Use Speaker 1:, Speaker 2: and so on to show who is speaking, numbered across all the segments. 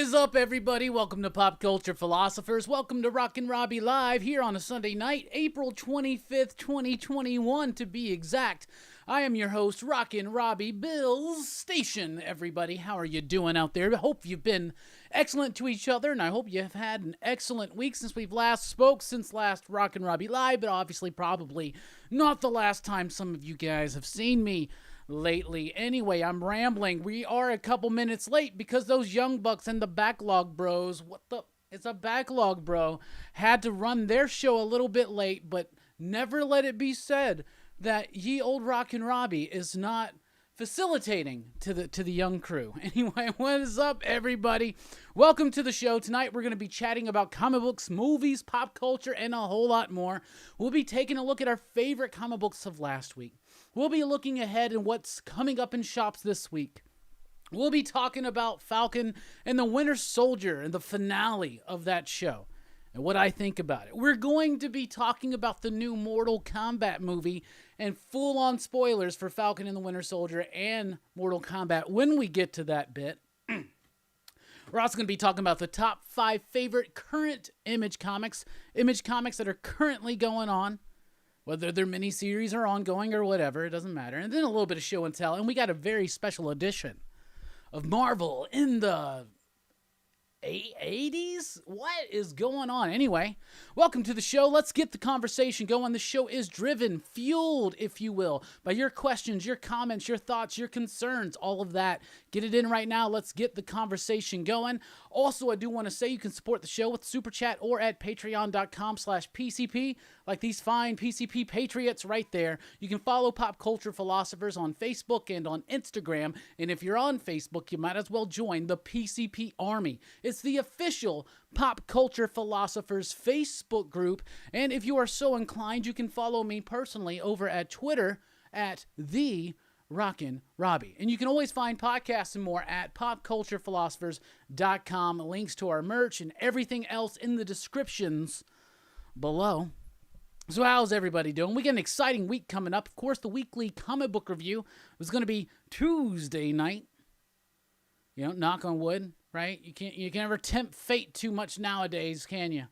Speaker 1: is up, everybody? Welcome to Pop Culture Philosophers. Welcome to Rockin Robbie Live here on a Sunday night, April 25th, 2021 to be exact. I am your host, Rockin Robbie Billups. Station, everybody. How are you doing out there? I hope you've been excellent to each other, and I hope you've had an excellent week since we've last spoke, since last Rockin Robbie Live, but obviously probably not the last time some of you guys have seen me lately. Anyway, I'm rambling. We are a couple minutes late because those young bucks and the backlog bros, it's a backlog bro, had to run their show a little bit late, but never let it be said that ye old Rockin' Robbie is not facilitating to the young crew. Anyway, what is up, everybody? Welcome to the show. Tonight we're going to be chatting about comic books, movies, pop culture, and a whole lot more. We'll be taking a look at our favorite comic books of last week. We'll be looking ahead at what's coming up in shops this week. We'll be talking about Falcon and the Winter Soldier and the finale of that show and what I think about it. We're going to be talking about the new Mortal Kombat movie and full-on spoilers for Falcon and the Winter Soldier and Mortal Kombat when we get to that bit. We're also going to be talking about the top 5 favorite current Image comics that are currently going on, whether they're miniseries or ongoing or whatever, it doesn't matter. And then a little bit of show and tell. And we got a very special edition of Marvel in the 80s? What is going on? Anyway, welcome to the show. Let's get the conversation going. The show is driven, fueled, if you will, by your questions, your comments, your thoughts, your concerns, all of that. Get it in right now. Let's get the conversation going. Also, I do want to say you can support the show with Super Chat or at patreon.com/PCP, like these fine PCP patriots right there. You can follow Pop Culture Philosophers on Facebook and on Instagram. And if you're on Facebook, you might as well join the PCP Army. It's the official Pop Culture Philosophers Facebook group. And if you are so inclined, you can follow me personally over at Twitter at the Rockin Robbie. And you can always find podcasts and more at popculturephilosophers.com. Links to our merch and everything else in the descriptions below. So how's everybody doing? We got an exciting week coming up. Of course, the weekly comic book review was going to be Tuesday night. You know, knock on wood, right? You can never tempt fate too much nowadays, can you?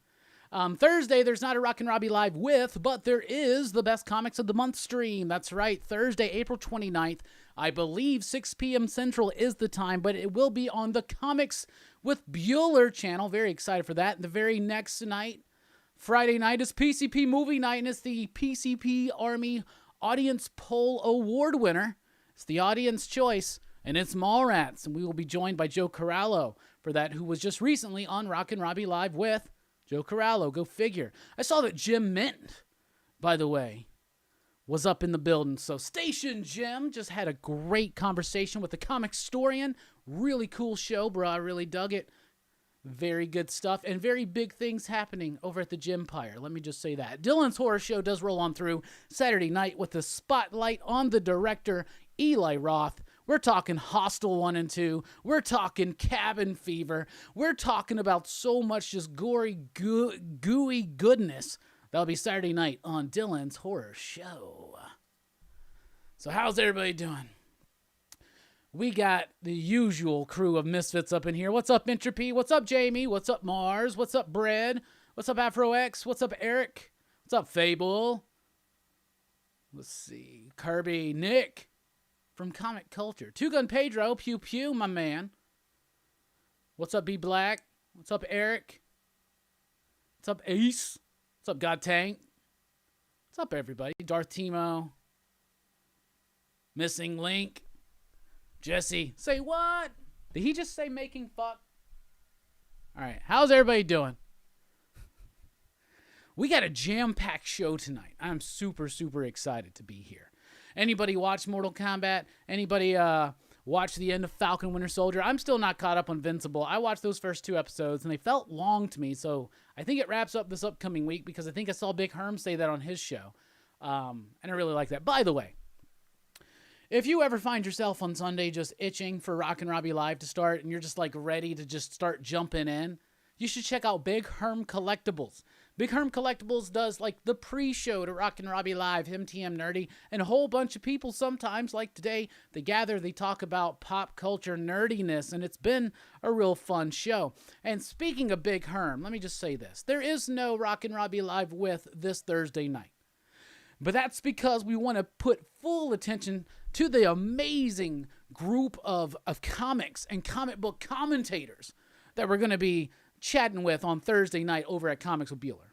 Speaker 1: Thursday, there's not a Rockin' Robbie Live with, but there is the Best Comics of the Month stream. That's right, Thursday, April 29th. I believe 6 p.m. Central is the time, but it will be on the Comics with Bueller channel. Very excited for that. And the very next night, Friday night, is PCP Movie Night, and it's the PCP Army Audience Poll Award winner. It's the audience choice, and it's Mallrats. And we will be joined by Joe Corallo for that, who was just recently on Rockin' Robbie Live with Joe Corallo. Go figure. I saw that Jim Mint, by the way, was up in the building. So Station Jim just had a great conversation with the comic historian. Really cool show, bro. I really dug it. Very good stuff and very big things happening over at the Gympire. Let me just say that. Dylan's Horror Show does roll on through Saturday night with the spotlight on the director, Eli Roth. We're talking Hostel 1 and 2. We're talking Cabin Fever. We're talking about so much just gory, gooey goodness. That'll be Saturday night on Dylan's Horror Show. So how's everybody doing? We got the usual crew of misfits up in here. What's up, Entropy? What's up, Jamie? What's up, Mars? What's up, Bread? What's up, Afro X? What's up, Eric? What's up, Fable? Let's see. Kirby, Nick from Comic Culture. Two Gun Pedro, Pew Pew, my man. What's up, B Black? What's up, Eric? What's up, Ace? What's up, God Tank? What's up, everybody? Darth Timo. Missing Link. Jesse. Say what? Did he just say making fuck? All right. How's everybody doing? We got a jam-packed show tonight. I'm super, super excited to be here. Anybody watch Mortal Kombat? Anybody watch the end of Falcon Winter Soldier? I'm still not caught up on Invincible. I watched those first 2 episodes, and they felt long to me, so I think it wraps up this upcoming week because I think I saw Big Herm say that on his show, and I really like that. By the way, if you ever find yourself on Sunday just itching for Rockin' Robbie Live to start, and you're just like ready to just start jumping in, you should check out Big Herm Collectibles. Big Herm Collectibles does like the pre-show to Rockin Robbie Live, him, TM Nerdy, and a whole bunch of people sometimes, like today, they gather, they talk about pop culture nerdiness, and it's been a real fun show. And speaking of Big Herm, let me just say this. There is no Rockin Robbie Live with this Thursday night. But that's because we want to put full attention to the amazing group of comics and comic book commentators that we're going to be chatting with on Thursday night over at Comics with Bueller.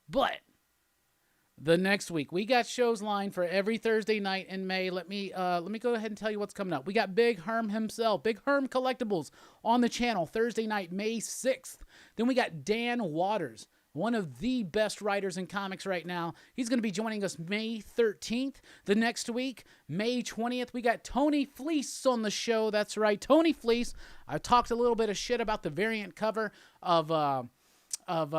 Speaker 1: But the next week, we got shows lined for every Thursday night in May. Let me go ahead and tell you what's coming up. We got Big Herm himself, Big Herm Collectibles on the channel Thursday night, May 6th. Then we got Dan Waters, one of the best writers in comics right now. He's going to be joining us May 13th. The next week, May 20th, we got Tony Fleece on the show. That's right, Tony Fleece. I talked a little bit of shit about the variant cover of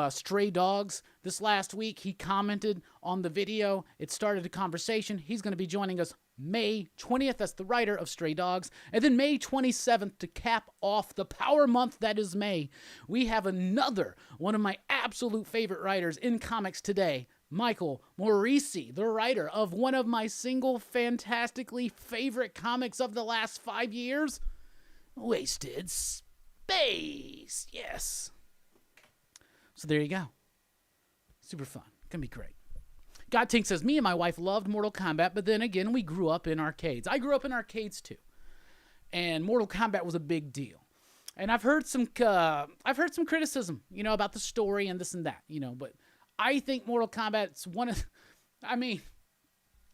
Speaker 1: Stray Dogs this last week. He commented on the video. It started a conversation. He's going to be joining us May 20th. That's the writer of Stray Dogs. And then May 27th, to cap off the power month that is May, we have another one of my absolute favorite writers in comics today, Michael Morisi, the writer of one of my single fantastically favorite comics of the last 5 years, Wasted Space. Yes. So there you go. Super fun. Gonna be great. God Tink says, me and my wife loved Mortal Kombat, but then again, we grew up in arcades. I grew up in arcades too. And Mortal Kombat was a big deal. And I've heard some criticism, about the story and this and that, but I think Mortal Kombat's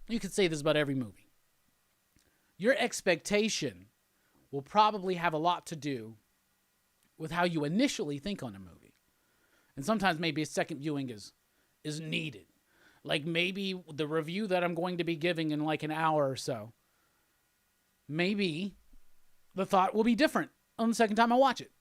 Speaker 1: you could say this about every movie. Your expectation will probably have a lot to do with how you initially think on a movie. And sometimes maybe a second viewing is needed. Like maybe the review that I'm going to be giving in like an hour or so, maybe the thought will be different on the second time I watch it.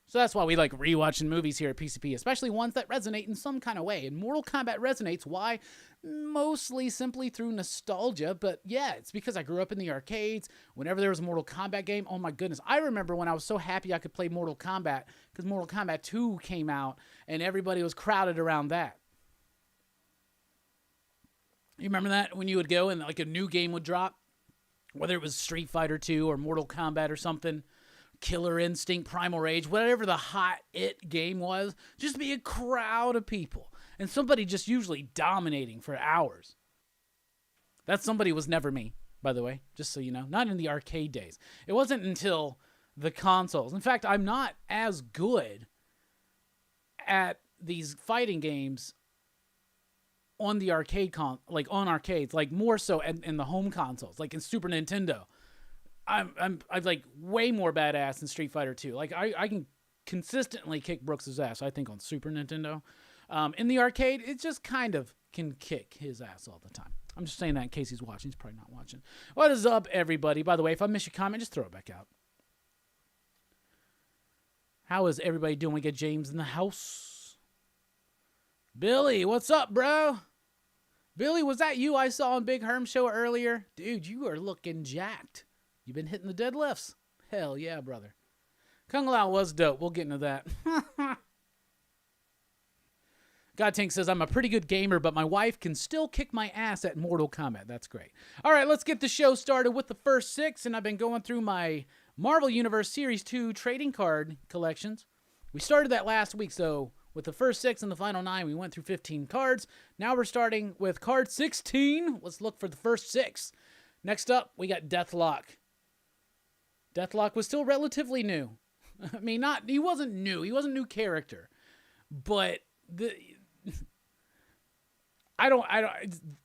Speaker 1: So that's why we like rewatching movies here at PCP, especially ones that resonate in some kind of way. And Mortal Kombat resonates. Why? Mostly simply through nostalgia. But yeah, it's because I grew up in the arcades. Whenever there was a Mortal Kombat game, oh my goodness. I remember when I was so happy I could play Mortal Kombat because Mortal Kombat 2 came out and everybody was crowded around that. You remember that? When you would go and like a new game would drop? Whether it was Street Fighter 2 or Mortal Kombat or something. Killer Instinct, Primal Rage, whatever the hot game was. Just be a crowd of people. And somebody just usually dominating for hours. That somebody was never me, by the way. Just so you know. Not in the arcade days. It wasn't until the consoles. In fact, I'm not as good at these fighting games on the arcade on arcades, like more so in the home consoles, like in Super Nintendo. I'm like way more badass than Street Fighter 2. Like I can consistently kick Brooks' ass, I think, on Super Nintendo. In the arcade, it just kind of can kick his ass all the time. I'm just saying that in case he's watching. He's probably not watching. What is up, everybody? By the way, if I miss your comment, just throw it back out. How is everybody doing? We get James in the house. Billy, what's up, bro? Billy, was that you I saw on Big Herm show earlier? Dude, you are looking jacked. You been hitting the deadlifts? Hell yeah, brother. Kung Lao was dope. We'll get into that. God Tank says, I'm a pretty good gamer, but my wife can still kick my ass at Mortal Kombat. That's great. All right, let's get the show started with the first 6, and I've been going through my Marvel Universe Series 2 trading card collections. We started that last week, so with the first 6 and the final 9, we went through 15 cards. Now we're starting with card 16. Let's look for the first 6. Next up, we got Deathlock. Deathlock was still relatively new. I mean, he wasn't new. He wasn't a new character. But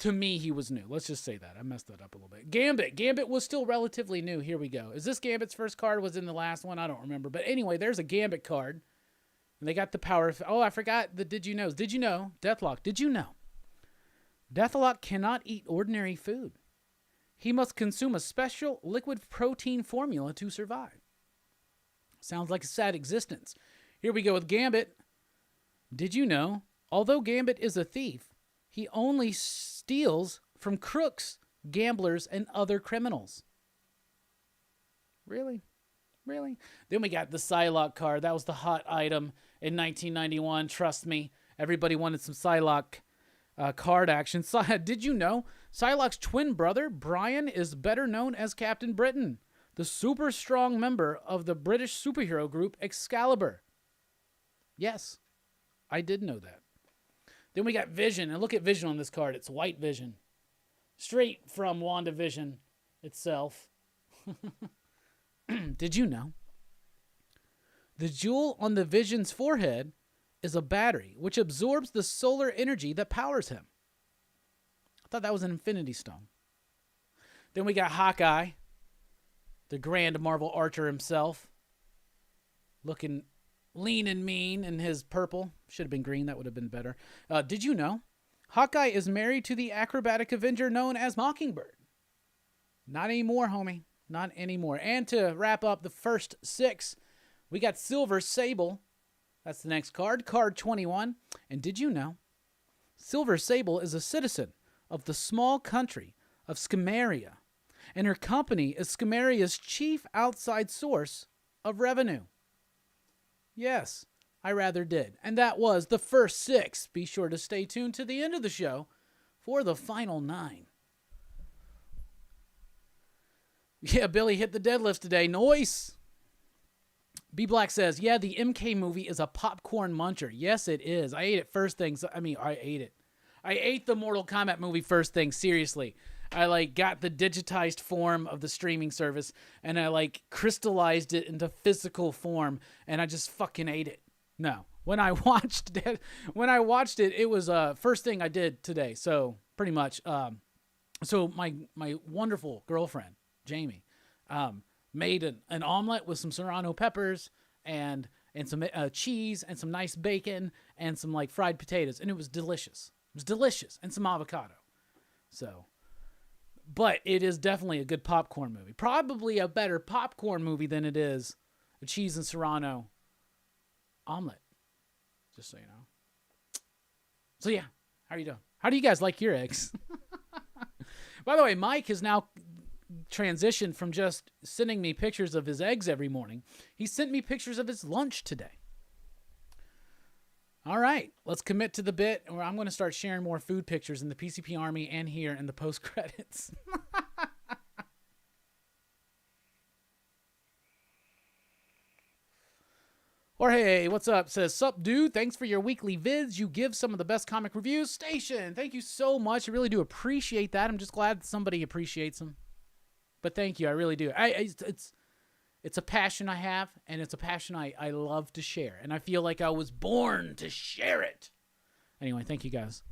Speaker 1: to me, he was new. Let's just say that. I messed that up a little bit. Gambit was still relatively new. Here we go. Is this Gambit's first card? Was in the last one? I don't remember. But anyway, there's a Gambit card. And they got the power. Oh, I forgot the did you knows. Did you know? Deathlock. Did you know? Deathlock cannot eat ordinary food. He must consume a special liquid protein formula to survive. Sounds like a sad existence. Here we go with Gambit. Did you know, although Gambit is a thief, he only steals from crooks, gamblers, and other criminals? Really? Really? Then we got the Psylocke card. That was the hot item in 1991. Trust me, Everybody wanted some Psylocke card action. Did you know Psylocke's twin brother, Brian, is better known as Captain Britain, the super strong member of the British superhero group Excalibur? Yes, I did know that. Then we got Vision, and look at Vision on this card. It's White Vision. Straight from WandaVision itself. Did you know? The jewel on the Vision's forehead is a battery, which absorbs the solar energy that powers him. I thought that was an Infinity Stone. Then we got Hawkeye, the grand Marvel Archer himself, looking lean and mean in his purple. Should have been green. That would have been better. Did you know Hawkeye is married to the acrobatic Avenger known as Mockingbird? Not anymore, homie. Not anymore. And to wrap up the first 6, we got Silver Sable. That's the next card. Card 21. And did you know Silver Sable is a citizen of the small country of Skamaria, and her company is Skamaria's chief outside source of revenue? Yes, I rather did. And that was the first 6. Be sure to stay tuned to the end of the show for the final 9. Yeah, Billy hit the deadlifts today. Nice. B Black says, yeah, the MK movie is a popcorn muncher. Yes, it is. I ate it first thing. I ate it. I ate the Mortal Kombat movie first thing. Seriously. I got the digitized form of the streaming service, and I crystallized it into physical form, and I just fucking ate it. No. When I watched it, it was first thing I did today. So pretty much, so my wonderful girlfriend, Jamie, made an omelet with some serrano peppers and some cheese and some nice bacon and some fried potatoes, and it was delicious. It was delicious, and some avocado. So, but it is definitely a good popcorn movie. Probably a better popcorn movie than it is a cheese and serrano omelet. Just so you know. So yeah, how are you doing? How do you guys like your eggs? By the way, Mike has now transitioned from just sending me pictures of his eggs every morning. He sent me pictures of his lunch today. All right, let's commit to the bit where I'm going to start sharing more food pictures in the PCP Army and here in the post credits. Jorge, what's up? Says, sup, dude? Thanks for your weekly vids. You give some of the best comic reviews. Station, thank you so much. I really do appreciate that. I'm just glad that somebody appreciates them. But thank you. I really do. It's a passion I have, and it's a passion I love to share. And I feel like I was born to share it. Anyway, thank you guys.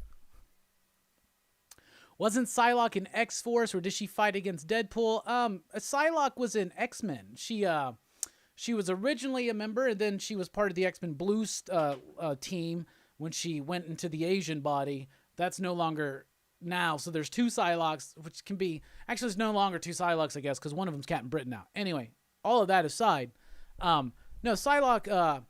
Speaker 1: Wasn't Psylocke in X-Force, or did she fight against Deadpool? Psylocke was in X-Men. She was originally a member, and then she was part of the X-Men Blue team when she went into the Asian body. That's no longer now. So there's 2 Psylocks, which can be... Actually, there's no longer 2 Psylocks, I guess, because one of them's Captain Britain now. Anyway, all of that aside, no, Psylocke,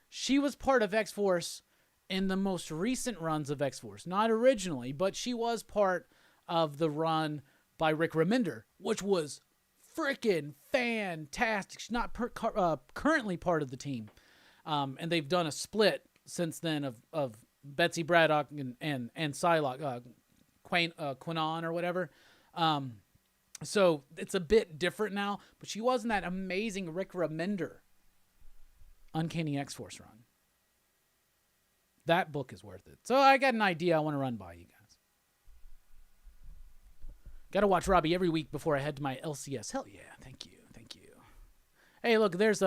Speaker 1: she was part of X-Force in the most recent runs of X-Force. Not originally, but she was part of the run by Rick Remender, which was freaking fantastic. She's not currently part of the team. And they've done a split since then of Betsy Braddock and Psylocke, Quinnon or whatever. So it's a bit different now, but she was in that amazing Rick Remender Uncanny X-Force run. That book is worth it. So I got an idea I want to run by you guys. Got to watch Robbie every week before I head to my LCS. Hell yeah. Thank you. Thank you. Hey, look, there's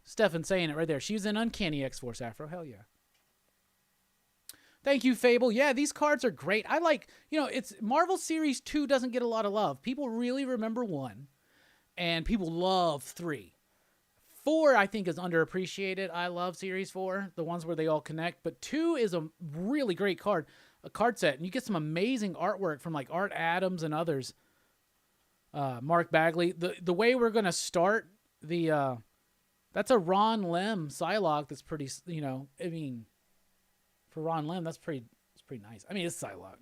Speaker 1: Stefan saying it right there. She's in Uncanny X-Force Afro. Hell yeah. Thank you, Fable. Yeah, these cards are great. I like, it's Marvel Series 2 doesn't get a lot of love. People really remember 1, and people love 3. 4, I think, is underappreciated. I love Series 4, the ones where they all connect. But 2 is a really great card set, and you get some amazing artwork from Art Adams and others. Mark Bagley. The way we're gonna start that's a Ron Lim Psylocke. That's pretty. For Ron Lim, it's pretty nice. I mean, it's Psylocke.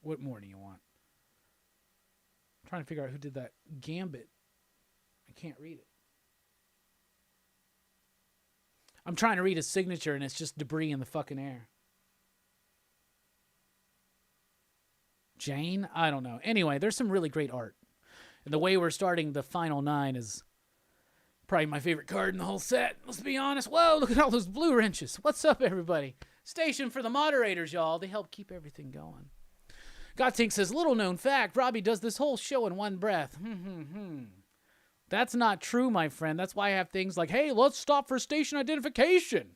Speaker 1: What more do you want? I'm trying to figure out who did that Gambit. I can't read it. I'm trying to read his signature, and it's just debris in the fucking air. Jane? I don't know. Anyway, there's some really great art. And the way we're starting the final 9 is probably my favorite card in the whole set. Let's be honest. Whoa, look at all those blue wrenches. What's up, everybody? Station for the moderators, y'all. They help keep everything going. Godtink says, little known fact, Robbie does this whole show in one breath. That's not true, my friend. That's why I have things like, hey, let's stop for station identification.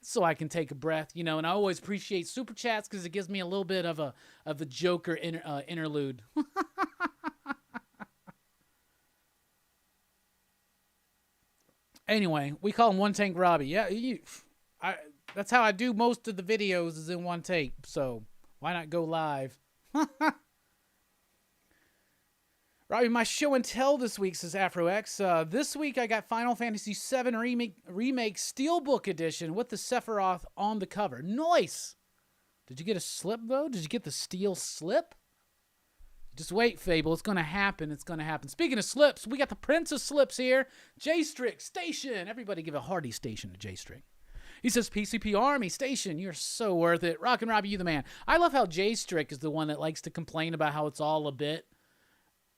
Speaker 1: So I can take a breath, and I always appreciate super chats because it gives me a little bit of a Joker interlude. Anyway, we call him One Tank Robbie. Yeah, that's how I do most of the videos is in one take. So why not go live? Robbie, my show and tell this week, says AfroX. This week I got Final Fantasy VII Remake Steelbook Edition with the Sephiroth on the cover. Nice! Did you get a slip, though? Did you get the steel slip? Just wait, Fable. It's going to happen. It's going to happen. Speaking of slips, we got the Prince of Slips here. J-Strick, Station. Everybody give a hearty station to J-Strick. He says, PCP Army, Station. You're so worth it. Rockin Robbie, you the man. I love how J-Strick is the one that likes to complain about how it's all a bit.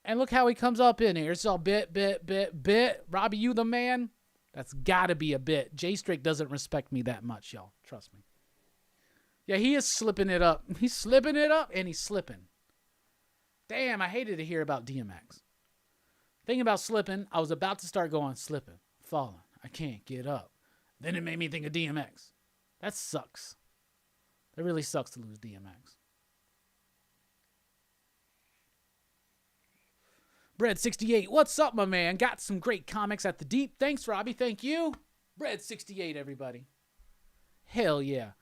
Speaker 1: And look how he comes up in here. It's all bit. Robbie, you the man? That's got to be a bit. J-Strick doesn't respect me that much, y'all. Trust me. Yeah, he is slipping it up. He's slipping it up, and he's slipping. Damn, I hated to hear about DMX. Thinking about slipping, I was about to start going, slipping, falling. I can't get up. Then it made me think of DMX. That sucks. That really sucks to lose DMX. Bread68, what's up, my man? Got some great comics at the Deep. Thanks, Robbie. Thank you. Bread68, everybody. Hell yeah.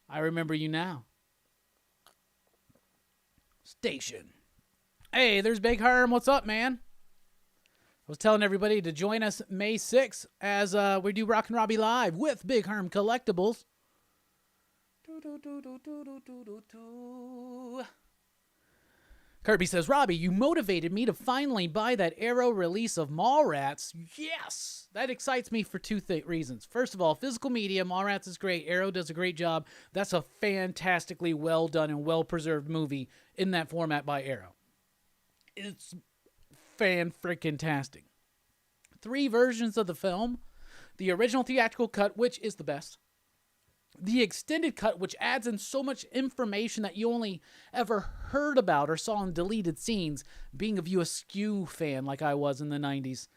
Speaker 1: I remember you now. Station. Hey, there's Big Herm. What's up, man? I was telling everybody to join us May 6th as we do Rockin Robbie Live with Big Herm Collectibles. Kirby says, Robbie, you motivated me to finally buy that Arrow release of Mallrats. Yes! That excites me for two reasons. First of all, physical media, Mallrats is great. Arrow does a great job. That's a fantastically well done and well-preserved movie in that format by Arrow. It's fan-freaking-tastic. 3 versions of the film. The original theatrical cut, which is the best. The extended cut, which adds in so much information that you only ever heard about or saw in deleted scenes, being a View Askew fan like I was in the 90s.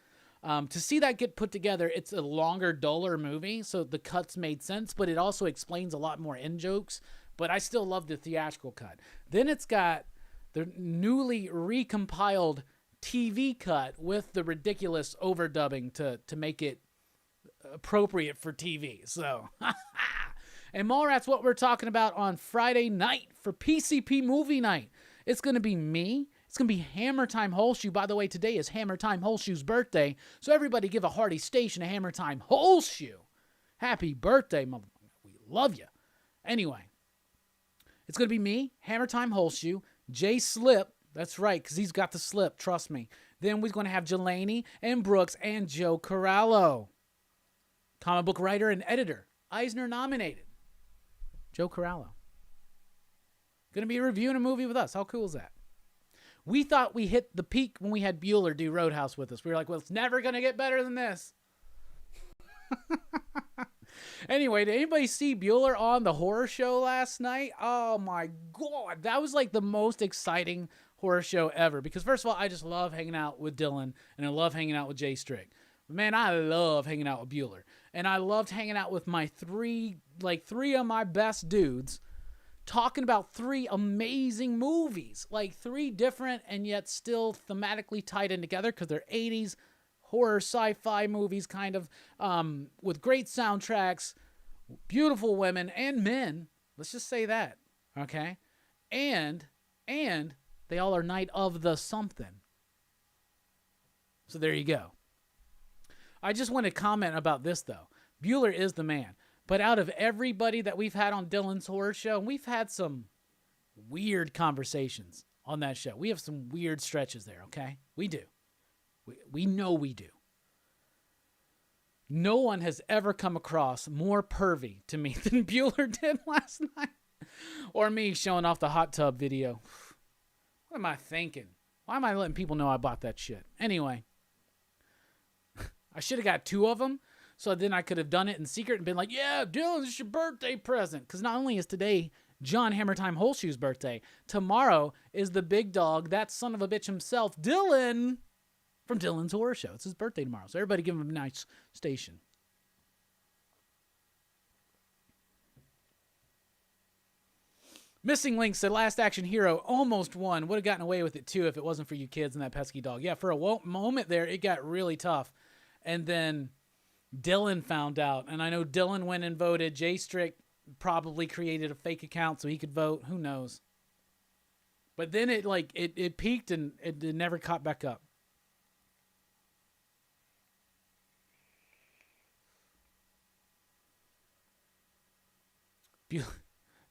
Speaker 1: To see that get put together, it's a longer, duller movie, so the cuts made sense, but it also explains a lot more in-jokes, but I still love the theatrical cut. Then it's got the newly recompiled TV cut with the ridiculous overdubbing to make it appropriate for TV, so... And Mallrats, what we're talking about on Friday night for PCP Movie Night. It's going to be me. It's going to be Hammer Time Holshoe. By the way, today is Hammer Time Holshoe's birthday. So everybody give a hearty station to Hammer Time Holshoe. Happy birthday, motherfucker. We love you. Anyway, it's going to be me, Hammer Time Holshoe, Jay Slip. That's right, because he's got the slip. Trust me. Then we're going to have Jelani and Brooks and Joe Corallo. Comic book writer and editor. Eisner nominated. Joe Corallo. Going to be reviewing a movie with us. How cool is that? We thought we hit the peak when we had Bueller do Roadhouse with us. We were like, well, it's never going to get better than this. Anyway, did anybody see Bueller on the horror show last night? Oh my God. That was like the most exciting horror show ever. Because first of all, I just love hanging out with Dylan and I love hanging out with Jay Strick. Man, I love hanging out with Bueller. And I loved hanging out with my three of my best dudes talking about 3 amazing movies. Like 3 different and yet still thematically tied in together because they're 80s horror sci-fi movies kind of with great soundtracks, beautiful women and men. Let's just say that, okay? And they all are Night of the something. So there you go. I just want to comment about this, though. Bueller is the man. But out of everybody that we've had on Dylan's Horror Show, we've had some weird conversations on that show. We have some weird stretches there, okay? We do. We know we do. No one has ever come across more pervy to me than Bueller did last night. Or me showing off the hot tub video. What am I thinking? Why am I letting people know I bought that shit? Anyway. I should have got 2 of them, so then I could have done it in secret and been like, yeah, Dylan, this is your birthday present. Because not only is today John Hammertime Holshoe's birthday, tomorrow is the big dog, that son of a bitch himself, Dylan, from Dylan's Horror Show. It's his birthday tomorrow, so everybody give him a nice station. Missing Link said, Last Action Hero almost won. Would have gotten away with it, too, if it wasn't for you kids and that pesky dog. Yeah, for a moment there, it got really tough. And then Dylan found out. And I know Dylan went and voted. Jay Strick probably created a fake account so he could vote. Who knows? But then it peaked and it never caught back up.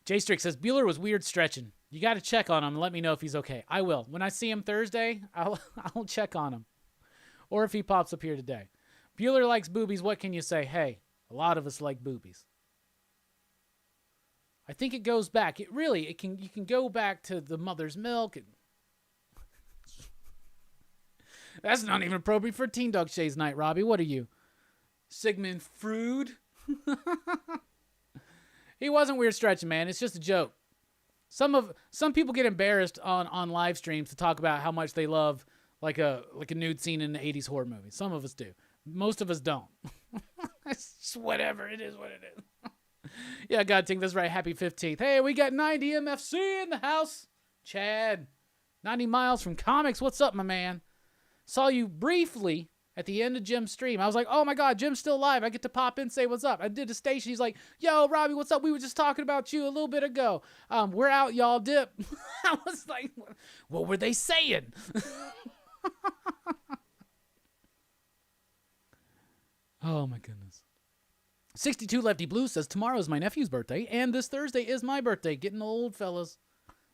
Speaker 1: Jay Strick says, Bueller was weird stretching. You got to check on him and let me know if he's okay. I will. When I see him Thursday, I'll check on him. Or if he pops up here today. Bueller likes boobies. What can you say? Hey, a lot of us like boobies. I think it goes back. You can go back to the mother's milk. And that's not even appropriate for Teen Dog Shay's night, Robbie. What are you? Sigmund Freud? He wasn't weird stretching, man. It's just a joke. Some people get embarrassed on live streams to talk about how much they love like a nude scene in the 80s horror movie. Some of us do. Most of us don't. It's just whatever. It is what it is. Yeah, God, think that's right. Happy 15th. Hey, we got 90 MFC in the house. Chad, 90 miles from comics. What's up, my man? Saw you briefly at the end of Jim's stream. I was like, oh my God, Jim's still live. I get to pop in and say what's up. I did the station. He's like, yo, Robbie, what's up? We were just talking about you a little bit ago. We're out, y'all. Dip. I was like, what were they saying? Oh my goodness. 62 Lefty Blue says, tomorrow is my nephew's birthday, and this Thursday is my birthday. Getting old, fellas.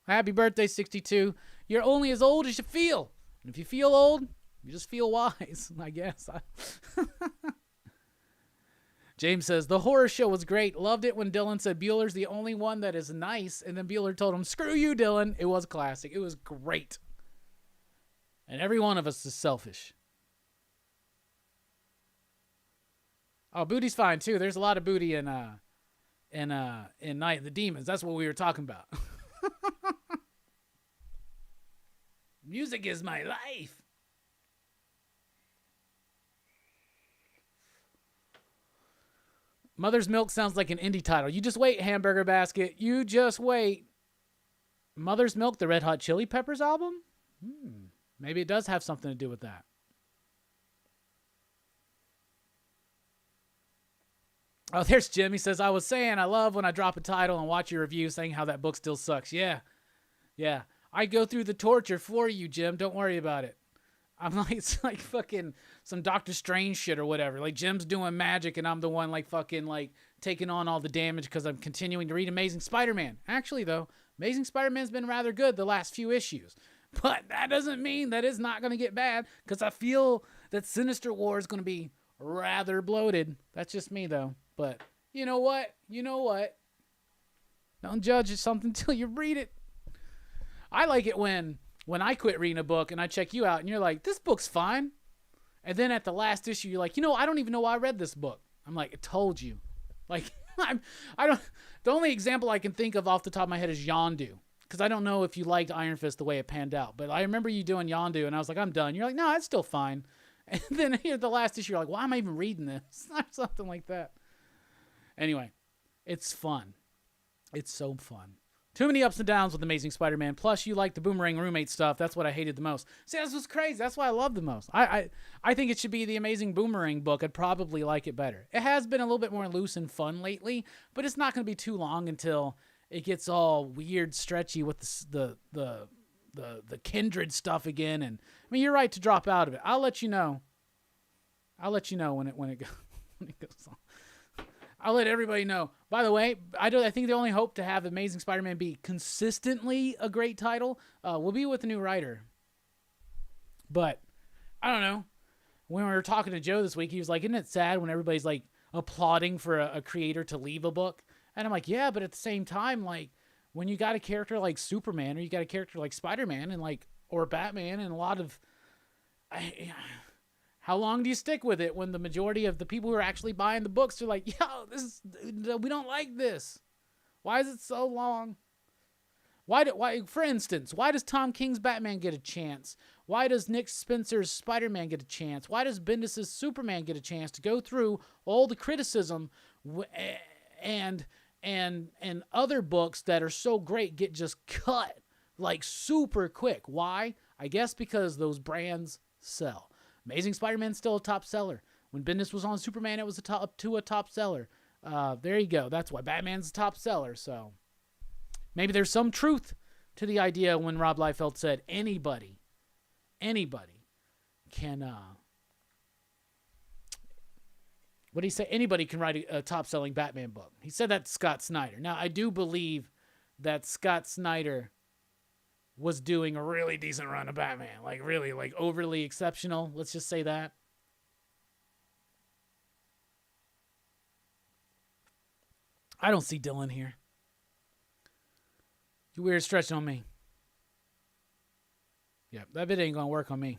Speaker 1: Happy birthday, 62. You're only as old as you feel. And if you feel old, you just feel wise, I guess. James says, the horror show was great. Loved it when Dylan said Bueller's the only one that is nice. And then Bueller told him, screw you, Dylan. It was classic. It was great. And every one of us is selfish. Oh, booty's fine, too. There's a lot of booty in Night of the Demons. That's what we were talking about. Music is my life. Mother's Milk sounds like an indie title. You just wait, Hamburger Basket. You just wait. Mother's Milk, the Red Hot Chili Peppers album? Maybe it does have something to do with that. Oh, there's Jim. He says, I was saying I love when I drop a title and watch your review saying how that book still sucks. Yeah. I go through the torture for you, Jim. Don't worry about it. I'm like, it's like fucking some Doctor Strange shit or whatever. Like Jim's doing magic and I'm the one like fucking like taking on all the damage because I'm continuing to read Amazing Spider-Man. Actually, though, Amazing Spider-Man's been rather good the last few issues. But that doesn't mean that it's not going to get bad because I feel that Sinister War is going to be rather bloated. That's just me, though. But you know what? Don't judge something until you read it. I like it when I quit reading a book and I check you out and you're like, this book's fine. And then at the last issue, you're like, I don't even know why I read this book. I'm like, I told you. Like, the only example I can think of off the top of my head is Yondu. Because I don't know if you liked Iron Fist the way it panned out. But I remember you doing Yondu and I was like, I'm done. You're like, no, it's still fine. And then here at the last issue, you're like, why am I even reading this? Or something like that. Anyway, it's fun. It's so fun. Too many ups and downs with Amazing Spider-Man. Plus, you like the Boomerang roommate stuff. That's what I hated the most. See, that's what's crazy. That's why I love the most. I think it should be the Amazing Boomerang book. I'd probably like it better. It has been a little bit more loose and fun lately, but it's not going to be too long until it gets all weird, stretchy with the kindred stuff again. And I mean, you're right to drop out of it. I'll let you know. When it goes on. I'll let everybody know. By the way, I think the only hope to have Amazing Spider-Man be consistently a great title will be with the new writer. But I don't know. When we were talking to Joe this week, he was like, isn't it sad when everybody's like applauding for a creator to leave a book? And I'm like, yeah, but at the same time, like, when you got a character like Superman or you got a character like Spider-Man and or Batman and a lot of how long do you stick with it when the majority of the people who are actually buying the books are like, yo, we don't like this. Why is it so long? Why, for instance, why does Tom King's Batman get a chance? Why does Nick Spencer's Spider-Man get a chance? Why does Bendis' Superman get a chance to go through all the criticism and other books that are so great get just cut super quick? Why? I guess because those brands sell. Amazing Spider-Man's still a top seller. When Bendis was on Superman, it was a top seller. There you go. That's why Batman's a top seller. So maybe there's some truth to the idea when Rob Liefeld said anybody can, what did he say? Anybody can write a top-selling Batman book. He said that to Scott Snyder. Now, I do believe that Scott Snyder was doing a really decent run of Batman. Really, overly exceptional. Let's just say that. I don't see Dylan here. You weird stretching on me. Yeah, that bit ain't gonna work on me.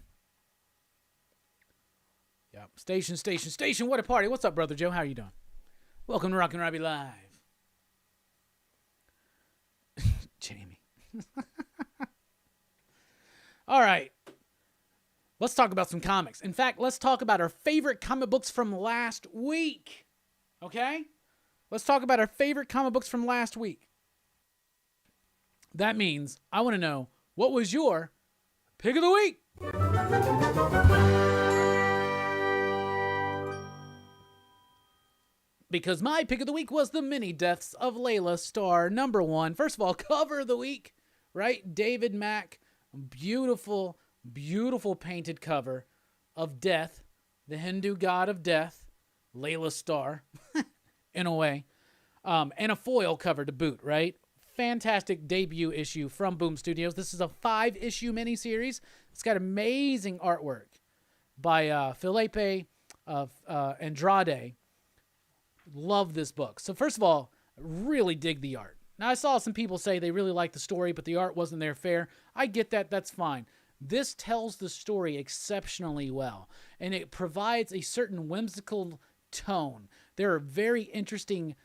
Speaker 1: Yeah, station. What a party. What's up, Brother Joe? How you doing? Welcome to Rockin Robbie Live. Jamie. All right. Let's talk about some comics. In fact, let's talk about our favorite comic books from last week. Okay? Let's talk about our favorite comic books from last week. That means I want to know, what was your pick of the week? Because my pick of the week was The Many Deaths of Layla, star number 1. First of all, cover of the week, right? David Mack, beautiful, beautiful painted cover of Death, the Hindu god of death, Layla star, in a way, and a foil cover to boot, right? Fantastic debut issue from Boom Studios. This is a 5-issue miniseries. It's got amazing artwork by Felipe Andrade. Love this book. So first of all, really dig the art. Now, I saw some people say they really liked the story, but the art wasn't there fair. I get that. That's fine. This tells the story exceptionally well, and it provides a certain whimsical tone. There are very interesting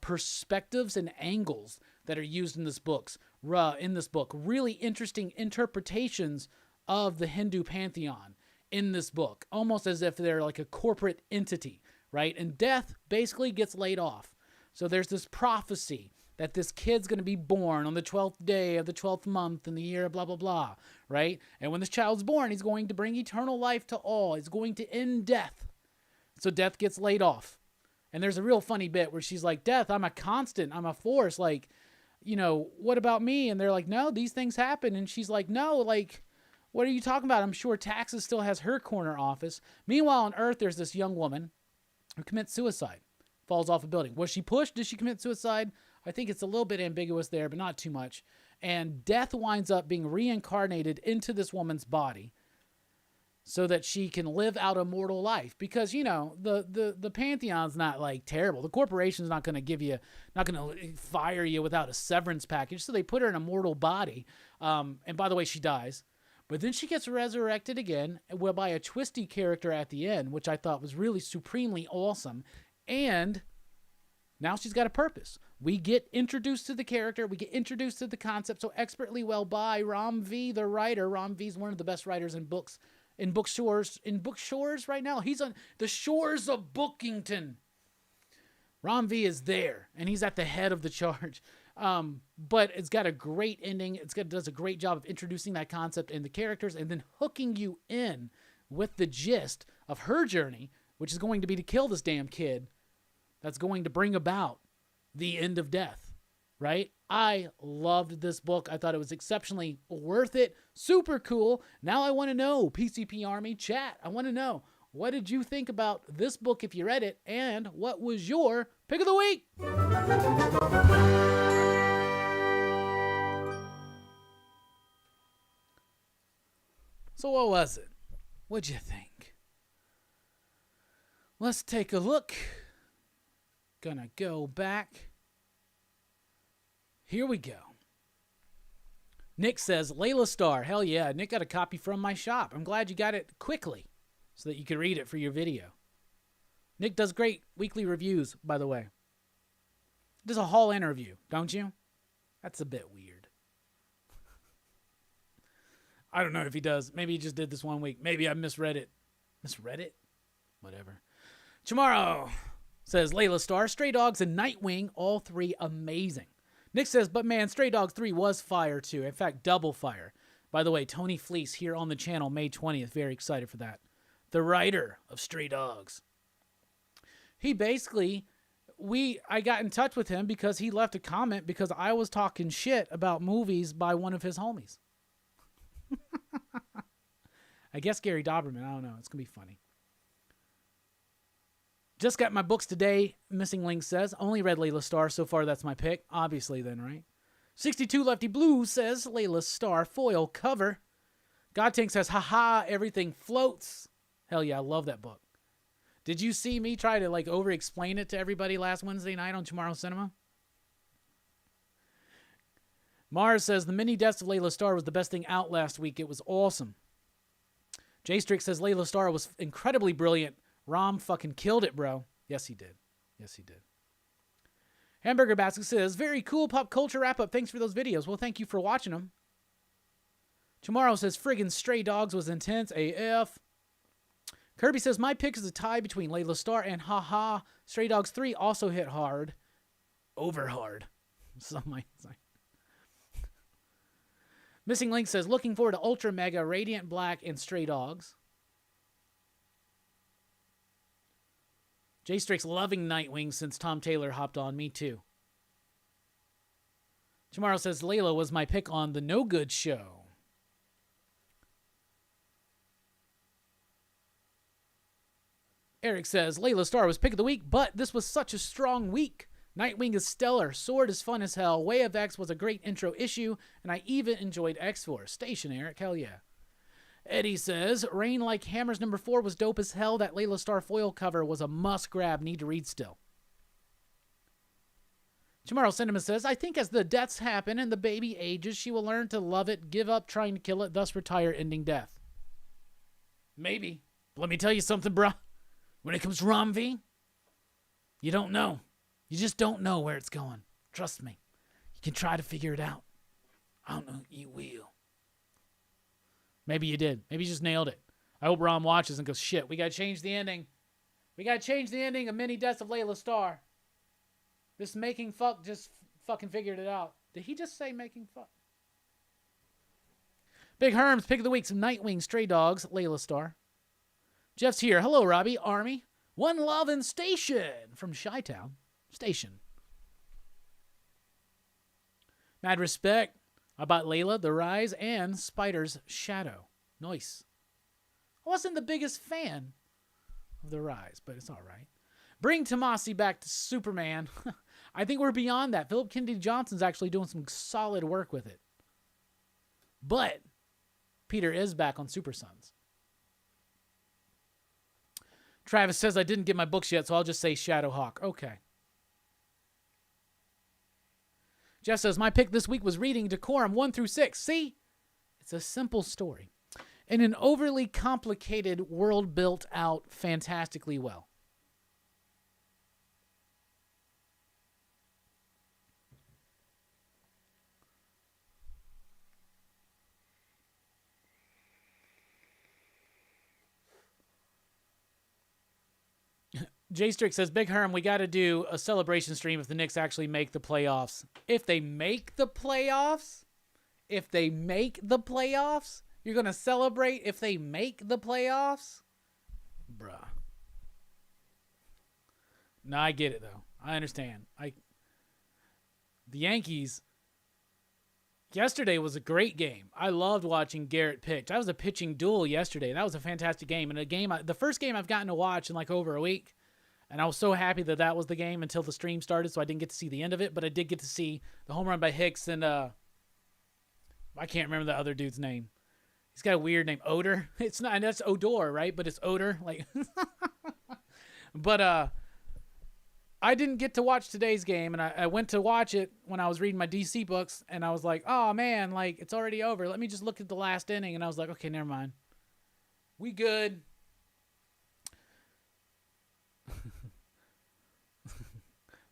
Speaker 1: perspectives and angles that are used in this book. Really interesting interpretations of the Hindu pantheon in this book, almost as if they're like a corporate entity, right? And Death basically gets laid off. So there's this prophecy that this kid's going to be born on the 12th day of the 12th month in the year blah, blah, blah, right? And when this child's born, he's going to bring eternal life to all. He's going to end death. So Death gets laid off. And there's a real funny bit where she's like, Death, I'm a constant. I'm a force. What about me? And they're like, no, these things happen. And she's like, no, what are you talking about? I'm sure Taxes still has her corner office. Meanwhile, on Earth, there's this young woman who commits suicide, falls off a building. Was she pushed? Did she commit suicide? I think it's a little bit ambiguous there, but not too much. And Death winds up being reincarnated into this woman's body so that she can live out a mortal life. Because, the Pantheon's not terrible. The corporation's not going to fire you without a severance package. So they put her in a mortal body. And by the way, she dies. But then she gets resurrected again by a twisty character at the end, which I thought was really supremely awesome. And now she's got a purpose. We get introduced to the character. We get introduced to the concept so expertly well by Ram V, the writer. Ram V's one of the best writers in bookshores right now. He's on the shores of Bookington. Ram V is there, and he's at the head of the charge. But it's got a great ending. Does a great job of introducing that concept and the characters and then hooking you in with the gist of her journey, which is going to be to kill this damn kid that's going to bring about the end of Death, right? I loved this book. I thought it was exceptionally worth it. Super cool. Now I want to know, PCP Army chat, I want to know, what did you think about this book if you read it? And what was your pick of the week? So what was it? What'd you think? Let's take a look. Gonna go back. Here we go. Nick says, Layla Star. Hell yeah. Nick got a copy from my shop. I'm glad you got it quickly so that you could read it for your video. Nick does great weekly reviews, by the way. Does a whole interview, don't you? That's a bit weird. I don't know if he does. Maybe he just did this one week. Maybe I misread it. Misread it? Whatever. Tomorrow says Layla Star, Stray Dogs, and Nightwing, all three amazing. Nick says, but man, Stray Dogs 3 was fire too. In fact, double fire. By the way, Tony Fleece here on the channel, May 20th. Very excited for that. The writer of Stray Dogs. He basically, I got in touch with him because he left a comment because I was talking shit about movies by one of his homies. I guess Gary Doberman. I don't know. It's going to be funny. Just got my books today, Missing Link says. Only read Layla Star. So far, that's my pick. Obviously, then, right? 62 Lefty Blue says Layla Star foil cover. Godtank says, haha, everything floats. Hell yeah, I love that book. Did you see me try to, like, over-explain it to everybody last Wednesday night on Tomorrow Cinema? Mars says, the mini deaths of Layla Star was the best thing out last week. It was awesome. J Strick says, Layla Star was incredibly brilliant. Rom fucking killed it, bro. Yes, he did. Yes, he did. Hamburger Basket says, very cool pop culture wrap-up. Thanks for those videos. Well, thank you for watching them. Tomorrow says, friggin' Stray Dogs was intense AF. Kirby says, my pick is a tie between Layla Star and haha. Stray Dogs 3 also hit hard. Over hard. Some might say. Missing Link says, looking forward to Ultra Mega, Radiant Black, and Stray Dogs. J Strick's loving Nightwing since Tom Taylor hopped on. Me too. Tomorrow says, Layla was my pick on the No Good Show. Eric says, Layla Star was pick of the week, but this was such a strong week. Nightwing is stellar. Sword is fun as hell. Way of X was a great intro issue, and I even enjoyed X-Force. Station, Eric. Hell yeah. Eddie says, Rain Like Hammers number 4 was dope as hell. That Layla Star foil cover was a must-grab. Need to read still. Tomorrow Cinema says, I think as the deaths happen and the baby ages, she will learn to love it, give up trying to kill it, thus retire, ending death. Maybe. But let me tell you something, bruh. When it comes to Rom V, you don't know. You just don't know where it's going. Trust me. You can try to figure it out. I don't know. You will. Maybe you did. Maybe you just nailed it. I hope Rom watches and goes, shit, we got to change the ending. We got to change the ending of Mini Deaths of Layla Star. This making fuck just fucking figured it out. Did he just say making fuck? Big Herms, pick of the week, some Nightwing, Stray Dogs, Layla Star. Jeff's here. Hello, Robbie, Army. One Love and Station from Chi-Town. Station. Mad respect. I bought Layla, The Rise, and Spider's Shadow. Nice. I wasn't the biggest fan of The Rise, but it's all right. Bring Tomasi back to Superman. I think we're beyond that. Philip Kennedy Johnson's actually doing some solid work with it. But Peter is back on Super Sons. Travis says I didn't get my books yet, so I'll just say Shadowhawk. Okay. Jeff says, my pick this week was reading Decorum 1 through 6. See? It's a simple story. In an overly complicated world built out fantastically well. J Strick says, Big Herm, we got to do a celebration stream if the Knicks actually make the playoffs. If they make the playoffs? If they make the playoffs? You're going to celebrate if they make the playoffs? Bruh. No, I get it, though. I understand. The Yankees, yesterday was a great game. I loved watching Garrett pitch. That was a pitching duel yesterday. That was a fantastic game. And the first game I've gotten to watch in like over a week. And I was so happy that that was the game until the stream started, so I didn't get to see the end of it. But I did get to see the home run by Hicks and I can't remember the other dude's name. He's got a weird name, Odor. It's not, and that's Odor, right? But it's Odor, like. But I I didn't get to watch today's game, and I went to watch it when I was reading my DC books, and I was like, oh, man, like, it's already over. Let me just look at the last inning, and I was like, okay, never mind. We good.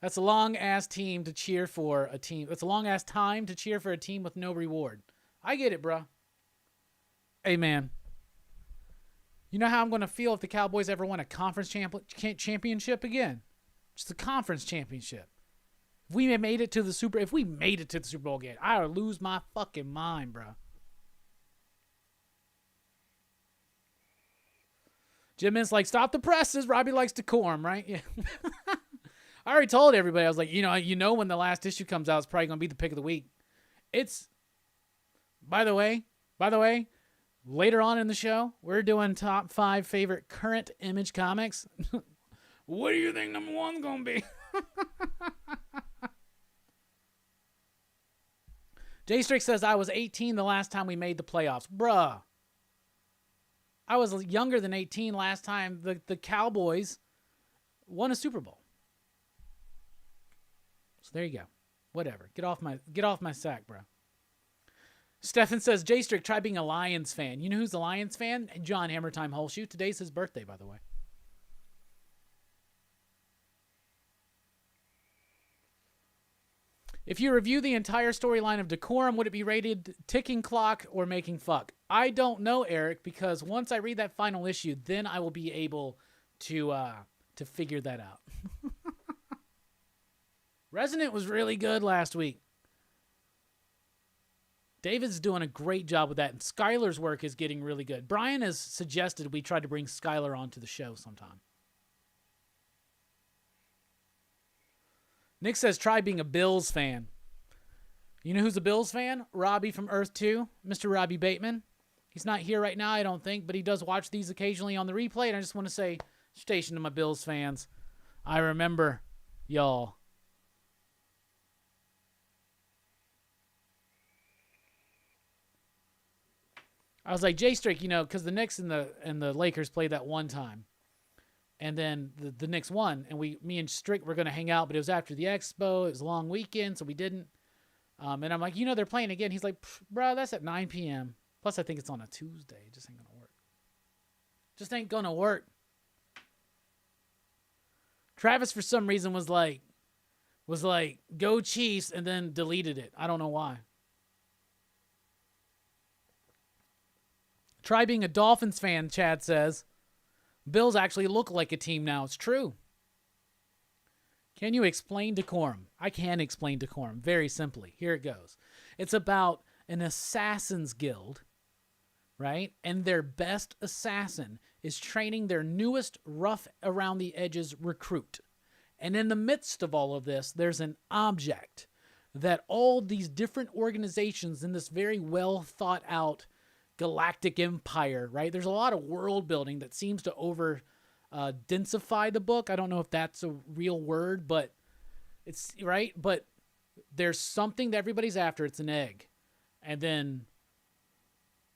Speaker 1: That's a long-ass team to cheer for a team. That's a long-ass time to cheer for a team with no reward. I get it, bro. Hey, man. You know how I'm going to feel if the Cowboys ever win a conference championship again? Just a conference championship. If we made it to the Super Bowl game, I would lose my fucking mind, bro. Jim is like, stop the presses. Robbie likes decorum, right? Yeah. I already told everybody. I was like, you know, when the last issue comes out, it's probably going to be the pick of the week. It's, by the way, later on in the show, we're doing top 5 favorite current Image comics. What do you think number 1's going to be? J Strick says, I was 18 the last time we made the playoffs. Bruh. I was younger than 18 last time the Cowboys won a Super Bowl. So there you go. Whatever. Get off my sack, bro. Stefan says, J Strick, try being a Lions fan. You know who's a Lions fan? John Hammertime Holshoe. Today's his birthday, by the way. If you review the entire storyline of Decorum, would it be rated ticking clock or making fuck? I don't know, Eric, because once I read that final issue, then I will be able to figure that out. Resonant was really good last week. David's doing a great job with that, and Skylar's work is getting really good. Brian has suggested we try to bring Skylar onto the show sometime. Nick says, try being a Bills fan. You know who's a Bills fan? Robbie from Earth 2, Mr. Robbie Bateman. He's not here right now, I don't think, but he does watch these occasionally on the replay, and I just want to say, station to my Bills fans, I remember y'all. I was like, Jay Strick, because the Knicks and the Lakers played that one time. And then the Knicks won, and me and Strick were going to hang out, but it was after the Expo. It was a long weekend, so we didn't. And I'm like, they're playing again. He's like, bro, that's at 9 p.m. Plus, I think it's on a Tuesday. It just ain't going to work. Just ain't going to work. Travis, for some reason, was like, go Chiefs, and then deleted it. I don't know why. Try being a Dolphins fan, Chad says. Bills actually look like a team now. It's true. Can you explain Decorum? I can explain Decorum very simply. Here it goes. It's about an assassin's guild, right? And their best assassin is training their newest rough around the edges recruit. And in the midst of all of this, there's an object that all these different organizations in this very well thought out galactic empire, right? There's a lot of world building that seems to over densify the book. I don't know if that's a real word, but it's right. But there's something that everybody's after. It's an egg. And then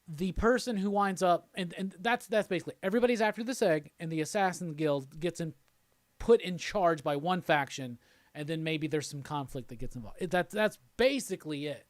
Speaker 1: the person who winds up, and that's basically everybody's after this egg, and the Assassin Guild gets put in charge by one faction, and then maybe there's some conflict that gets involved. That's basically it.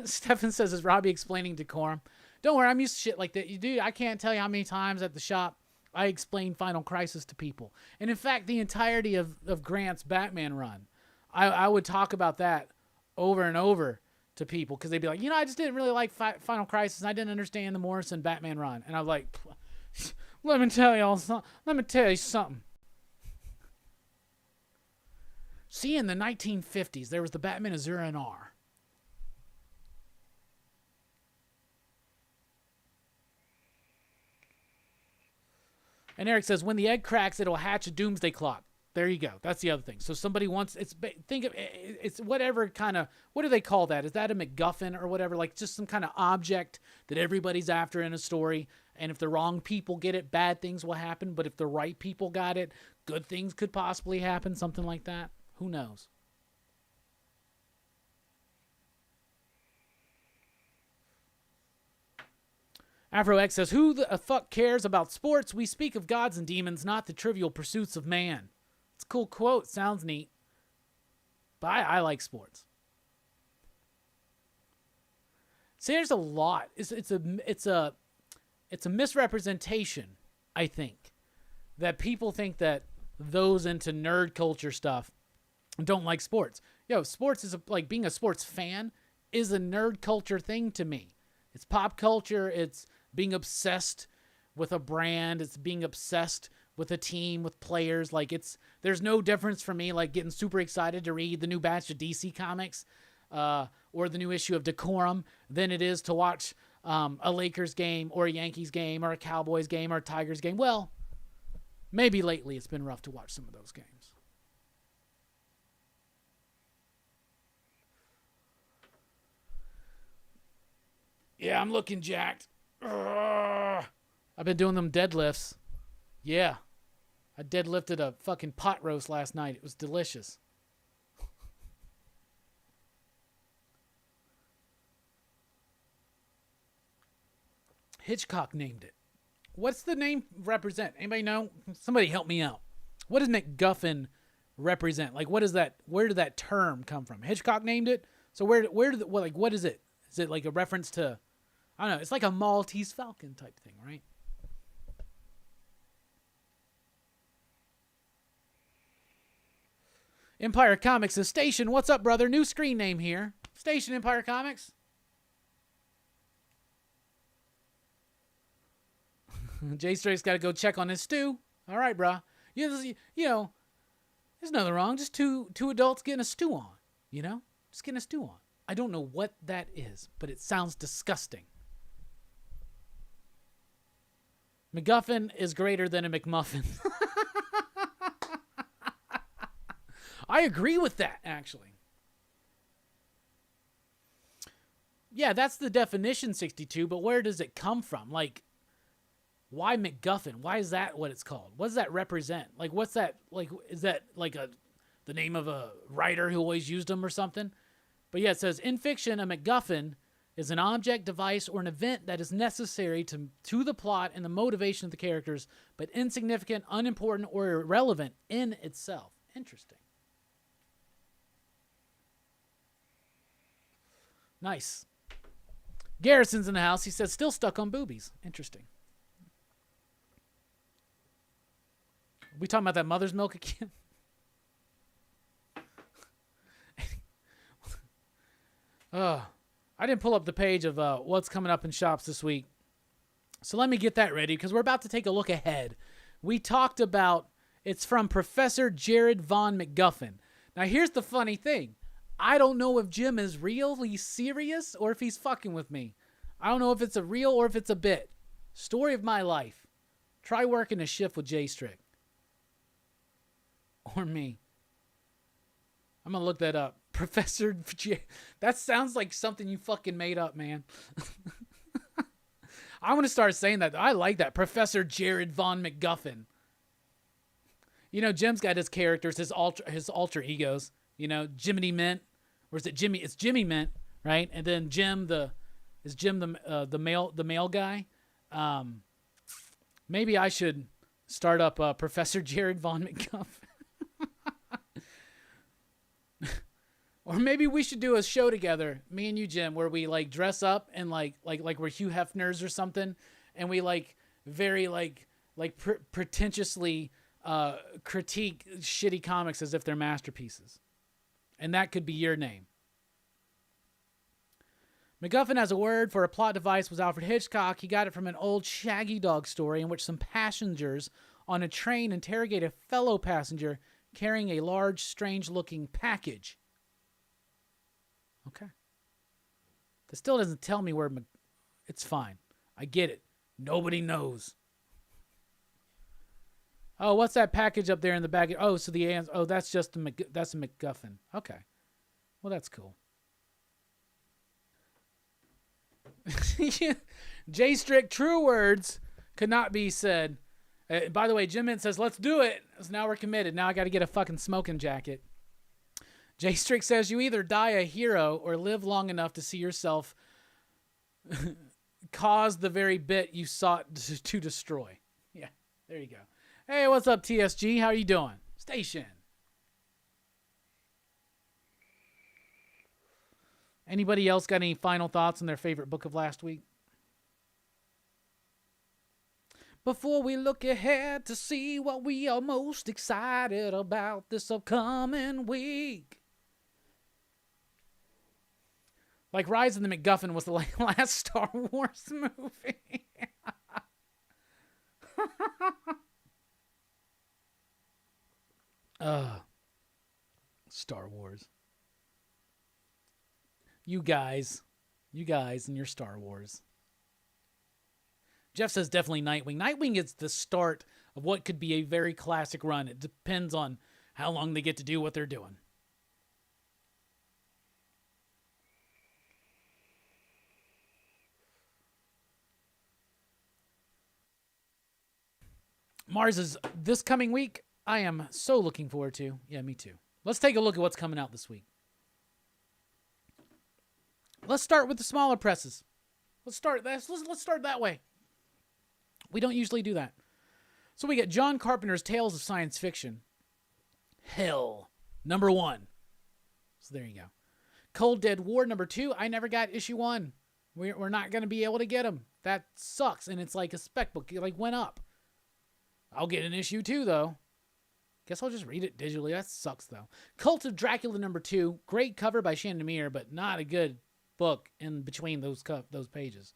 Speaker 1: Stefan says, is Robbie explaining Decorum? Don't worry, I'm used to shit like that. Dude, I can't tell you how many times at the shop I explain Final Crisis to people. And in fact, the entirety of Grant's Batman run, I would talk about that over and over to people because they'd be like, I just didn't really like Final Crisis, and I didn't understand the Morrison Batman run. And I'm like, let me tell you something. See, in the 1950s, there was the Batman Azura and R. And Eric says, when the egg cracks, it'll hatch a doomsday clock. There you go. That's the other thing. So somebody wants, it's whatever kind of, what do they call that? Is that a McGuffin or whatever? Like just some kind of object that everybody's after in a story. And if the wrong people get it, bad things will happen. But if the right people got it, good things could possibly happen. Something like that. Who knows? Afro X says, who the fuck cares about sports? We speak of gods and demons, not the trivial pursuits of man. It's a cool quote. Sounds neat. But I like sports. See, there's a lot. It's a misrepresentation, I think, that people think that those into nerd culture stuff don't like sports. Sports is like being a sports fan is a nerd culture thing to me. It's pop culture. It's being obsessed with a brand. It's being obsessed with a team, with players. Like there's no difference for me like getting super excited to read the new batch of DC Comics or the new issue of Decorum than it is to watch a Lakers game or a Yankees game or a Cowboys game or a Tigers game. Well, maybe lately it's been rough to watch some of those games. Yeah, I'm looking jacked. Ugh. I've been doing them deadlifts. Yeah. I deadlifted a fucking pot roast last night. It was delicious. Hitchcock named it. What's the name represent? Anybody know? Somebody help me out. What does McGuffin represent? Like, what is that? Where did that term come from? Hitchcock named it. So what is it? Is it like a reference to, I don't know. It's like a Maltese Falcon type thing, right? Empire Comics is Station. What's up, brother? New screen name here. Station Empire Comics. Jay Strake's got to go check on his stew. All right, brah. You know, there's nothing wrong. Just two adults getting a stew on. You know, just getting a stew on. I don't know what that is, but it sounds disgusting. McGuffin is greater than a McMuffin. I agree with that, actually. Yeah, that's the definition, 62, but where does it come from? Like, why McGuffin? Why is that what it's called? What does that represent? Like, what's that? Like, is that like the name of a writer who always used them or something? But yeah, it says, in fiction, a McGuffin is an object, device, or an event that is necessary to the plot and the motivation of the characters, but insignificant, unimportant, or irrelevant in itself. Interesting. Nice. Garrison's in the house. He says, still stuck on boobies. Interesting. We talking about that mother's milk again? I didn't pull up the page of what's coming up in shops this week. So let me get that ready because we're about to take a look ahead. We talked about, it's from Professor Jared Von McGuffin. Now here's the funny thing. I don't know if Jim is really serious or if he's fucking with me. I don't know if it's a real or if it's a bit. Story of my life. Try working a shift with Jay Strick. Or me. I'm going to look that up. Professor J. That sounds like something you fucking made up, man. I want to start saying that. I like that. Professor Jared Von McGuffin. You know, Jim's got his characters, his alter egos. You know, Jiminy Mint. Or is it Jimmy? It's Jimmy Mint, right? And then Jim the male guy. Maybe I should start up Professor Jared Von McGuffin. Or maybe we should do a show together, me and you, Jim, where we like dress up and like we're Hugh Hefners or something, and we like very pretentiously critique shitty comics as if they're masterpieces, and that could be your name. McGuffin has a word for a plot device was Alfred Hitchcock. He got it from an old Shaggy Dog story in which some passengers on a train interrogate a fellow passenger carrying a large, strange-looking package. Okay. That still doesn't tell me where... It's fine. I get it. Nobody knows. Oh, what's that package up there in the back? Oh, so the answer... Oh, that's just that's a McGuffin. Okay. Well, that's cool. Jay Strick, true words could not be said. By the way, Jim Mint says, let's do it. So now we're committed. Now I got to get a fucking smoking jacket. Jay Strick says, you either die a hero or live long enough to see yourself caused the very bit you sought to destroy. Yeah, there you go. Hey, what's up, TSG? How are you doing? Station. Anybody else got any final thoughts on their favorite book of last week? Before we look ahead to see what we are most excited about this upcoming week. Like Rise of the McGuffin was the last Star Wars movie. Star Wars. You guys and your Star Wars. Jeff says definitely Nightwing. Nightwing is the start of what could be a very classic run. It depends on how long they get to do what they're doing. Mars is this coming week. I am so looking forward to. Yeah, me too. Let's take a look at what's coming out this week. Let's start with the smaller presses. Let's start that way. We don't usually do that. So we get John Carpenter's Tales of Science Fiction. Hell, #1. So there you go. Cold Dead War #2. I never got issue 1. We're not going to be able to get them. That sucks. And it's like a spec book. It like went up. I'll get an issue 2 though. Guess I'll just read it digitally. That sucks though. Cult of Dracula #2. Great cover by Shannon Meir, but not a good book in between those pages.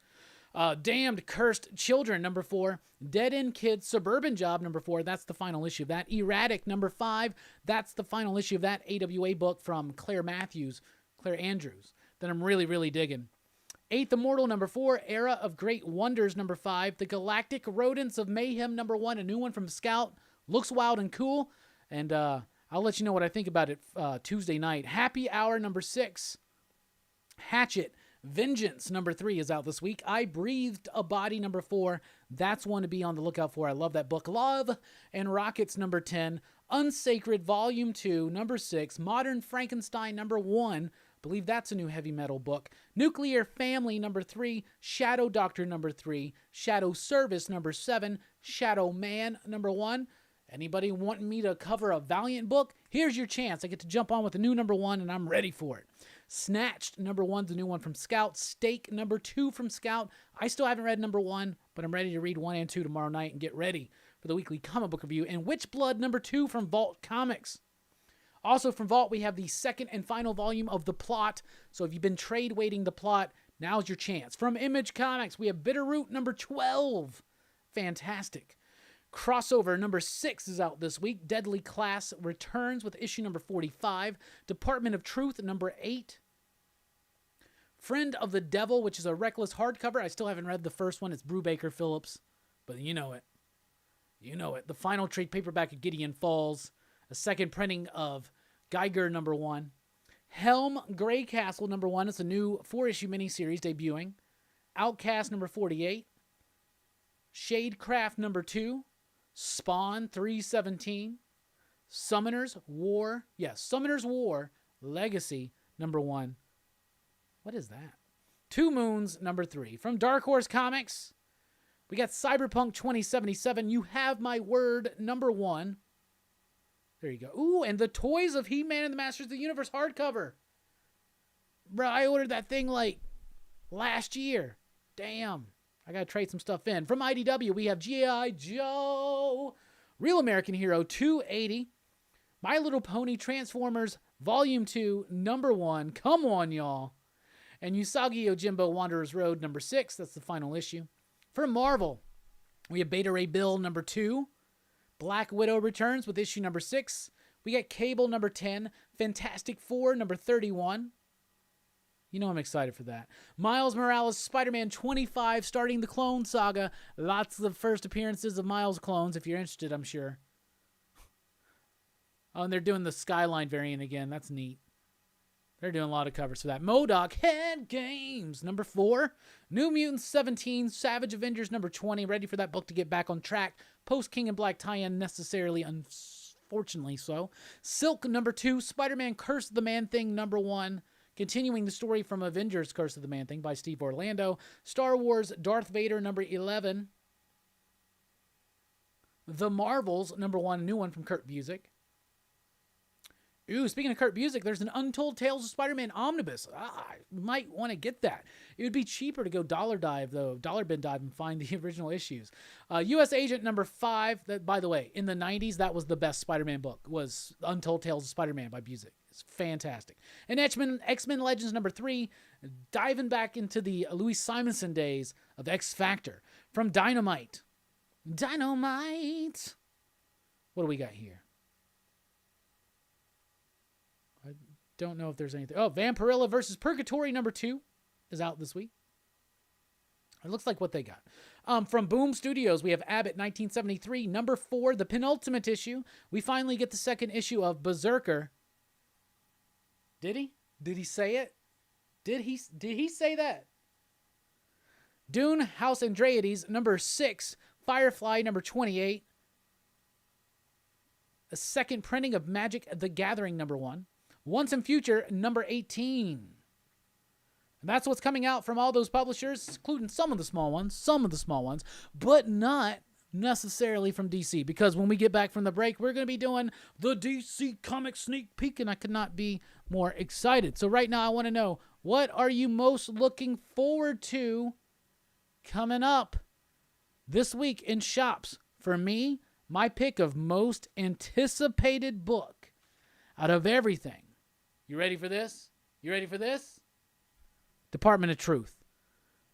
Speaker 1: Damned Cursed Children '4. Dead End Kids Suburban Job #4. That's the final issue of that. Erratic #5. That's the final issue of that AWA book from Claire Andrews that I'm really, really digging. Eighth Immortal #4. Era of Great Wonders #5. The Galactic Rodents of Mayhem #1. A new one from Scout. Looks wild and cool. And I'll let you know what I think about it Tuesday night. Happy Hour #6. Hatchet Vengeance #3 is out this week. I Breathed a Body #4. That's one to be on the lookout for. I love that book. Love and Rockets #10. Unsacred Volume 2 #6. Modern Frankenstein #1. Believe that's a new heavy metal book. Nuclear Family #3. Shadow Doctor #3. Shadow Service #7. Shadow Man #1. Anybody wanting me to cover a Valiant book? Here's your chance. I get to jump on with a new #1 and I'm ready for it. Snatched #1's a new one from Scout. Stake #2 from Scout. I still haven't read #1, but I'm ready to read 1 and 2 tomorrow night and get ready for the weekly comic book review. And Witchblood #2 from Vault Comics. Also from Vault, we have the second and final volume of The Plot. So if you've been trade waiting The Plot, now's your chance. From Image Comics, we have Bitterroot #12. Fantastic. Crossover #6 is out this week. Deadly Class returns with issue #45. Department of Truth #8. Friend of the Devil, which is a Reckless hardcover. I still haven't read the first one. It's Brubaker Phillips, but you know it. You know it. The final trade paperback of Gideon Falls. A second printing of Geiger #1. Helm Greycastle #1. It's a new 4-issue miniseries debuting. Outcast #48. Shadecraft #2. Spawn 317. Summoner's War. Yes, Summoner's War Legacy #1. What is that? Two Moons #3. From Dark Horse Comics, we got Cyberpunk 2077. You Have My Word #1. There you go. Ooh, and the Toys of He-Man and the Masters of the Universe hardcover. Bro, I ordered that thing like last year. Damn. I got to trade some stuff in. From IDW, we have G.I. Joe, Real American Hero 280, My Little Pony Transformers Volume 2, #1. Come on, y'all. And Usagi Yojimbo Wanderer's Road #6. That's the final issue. For Marvel, we have Beta Ray Bill #2. Black Widow returns with issue #6. We got Cable #10. Fantastic Four #31. You know I'm excited for that. Miles Morales Spider-Man 25 starting the Clone Saga. Lots of first appearances of Miles clones if you're interested, I'm sure. Oh, and they're doing the Skyline variant again. That's neat. They're doing a lot of covers for that. MODOK Head Games #4. New Mutants 17. Savage Avengers #20. Ready for that book to get back on track. Post King and Black tie-in necessarily, unfortunately so. Silk #2. Spider-Man Curse of the Man-Thing #1. Continuing the story from Avengers Curse of the Man-Thing by Steve Orlando. Star Wars Darth Vader number 11. The Marvels number 1, new one from Kurt Busiek. Ooh, speaking of Kurt Busiek, there's an Untold Tales of Spider-Man omnibus. I might want to get that. It would be cheaper to go dollar bin dive and find the original issues. U.S. Agent number 5. That, by the way, in the 90s, that was the best Spider-Man book, was Untold Tales of Spider-Man by Busiek. It's fantastic. And X-Men Legends number 3, diving back into the Louis Simonson days of X Factor. From Dynamite. Dynamite! What do we got here? Don't know if there's anything. Oh, Vampirilla versus Purgatory number 2 is out this week. It looks like what they got. From Boom Studios, we have Abbott 1973, number 4, the penultimate issue. We finally get the second issue of Berserker. Did he? Did he say it? Did he say that? Dune House Andreides number 6, Firefly number 28. A second printing of Magic the Gathering number 1. Once and Future, number 18. And that's what's coming out from all those publishers, including some of the small ones, but not necessarily from DC, because when we get back from the break, we're going to be doing the DC Comic Sneak Peek, and I could not be more excited. So right now, I want to know, what are you most looking forward to coming up this week in shops? For me, my pick of most anticipated book out of everything. You ready for this? You ready for this? Department of Truth.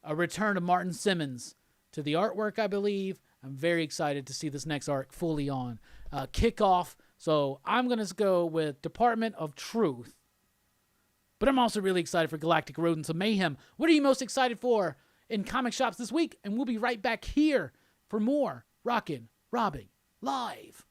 Speaker 1: A return of Martin Simmons to the artwork, I believe. I'm very excited to see this next arc fully on kickoff. So I'm going to go with Department of Truth. But I'm also really excited for Galactic Rodents of Mayhem. What are you most excited for in comic shops this week? And we'll be right back here for more Rockin' Robbie Live.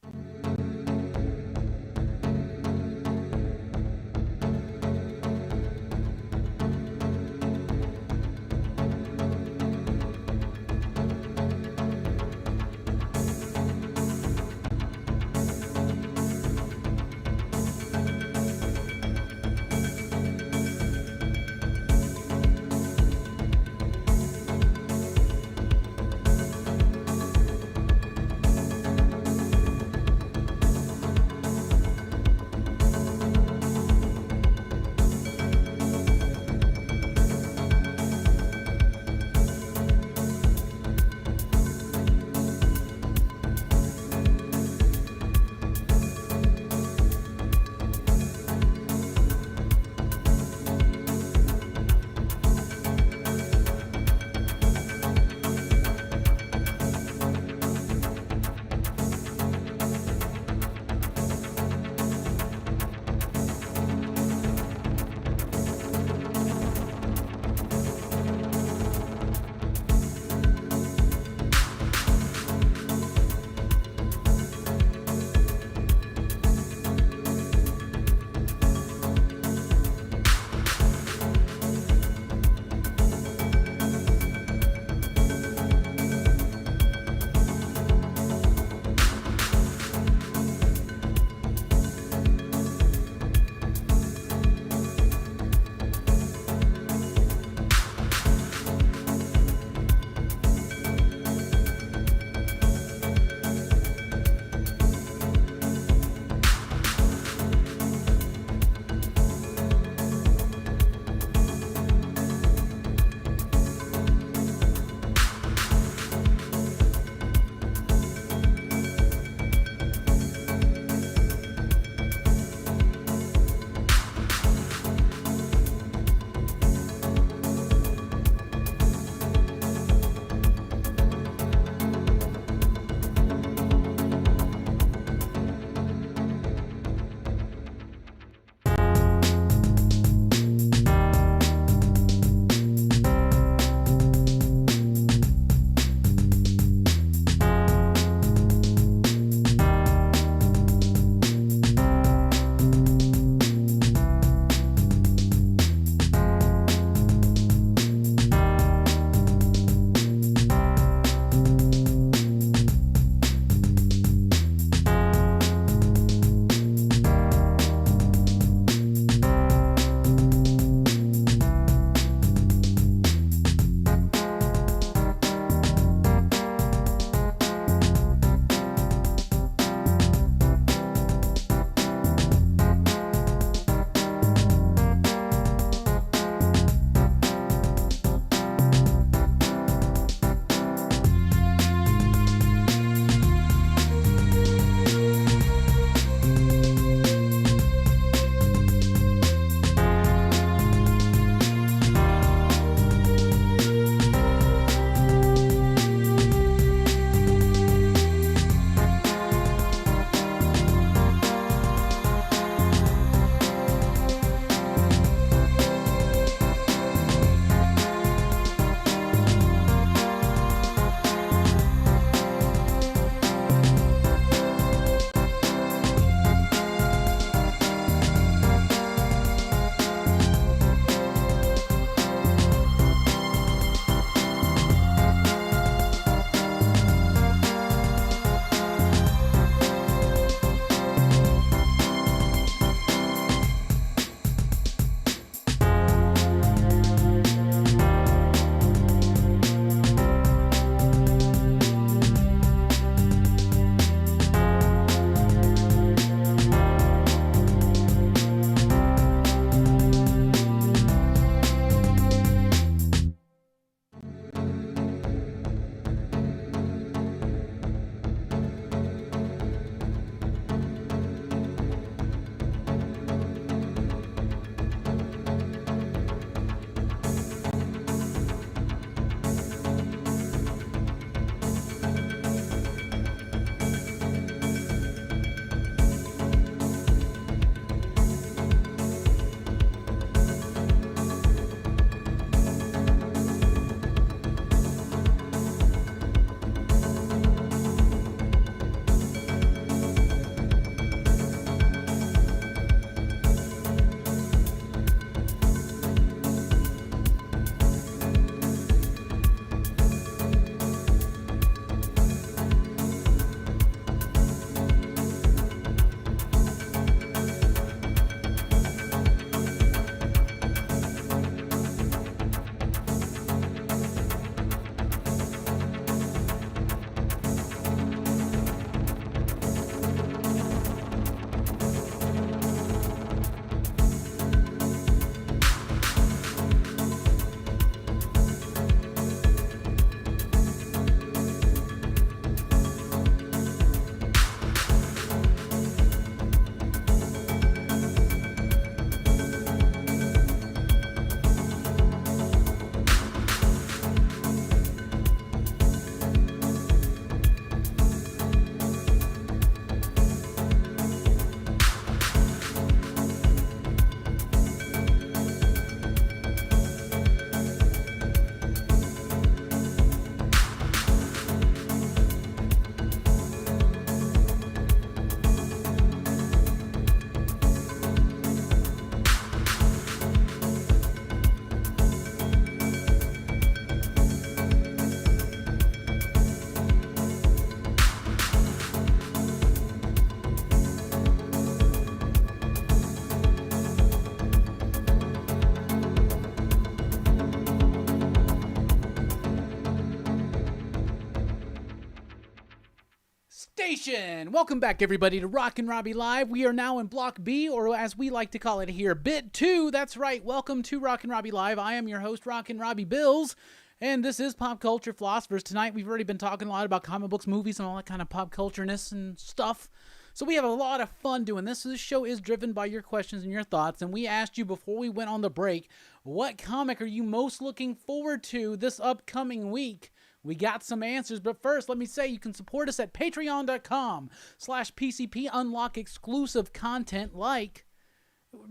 Speaker 1: Station! Welcome back, everybody, to Rockin Robbie Live. We are now in Block B, or as we like to call it here, Bit 2. That's right. Welcome to Rockin Robbie Live. I am your host, Rockin Robbie Bills, and this is Pop Culture Philosophers. Tonight, we've already been talking a lot about comic books, movies, and all that kind of pop culture-ness and stuff. So we have a lot of fun doing this. So this show is driven by your questions and your thoughts, and we asked you before we went on the break, what comic are you most looking forward to this upcoming week? We got some answers, but first, let me say you can support us at patreon.com/PCP. Unlock exclusive content like,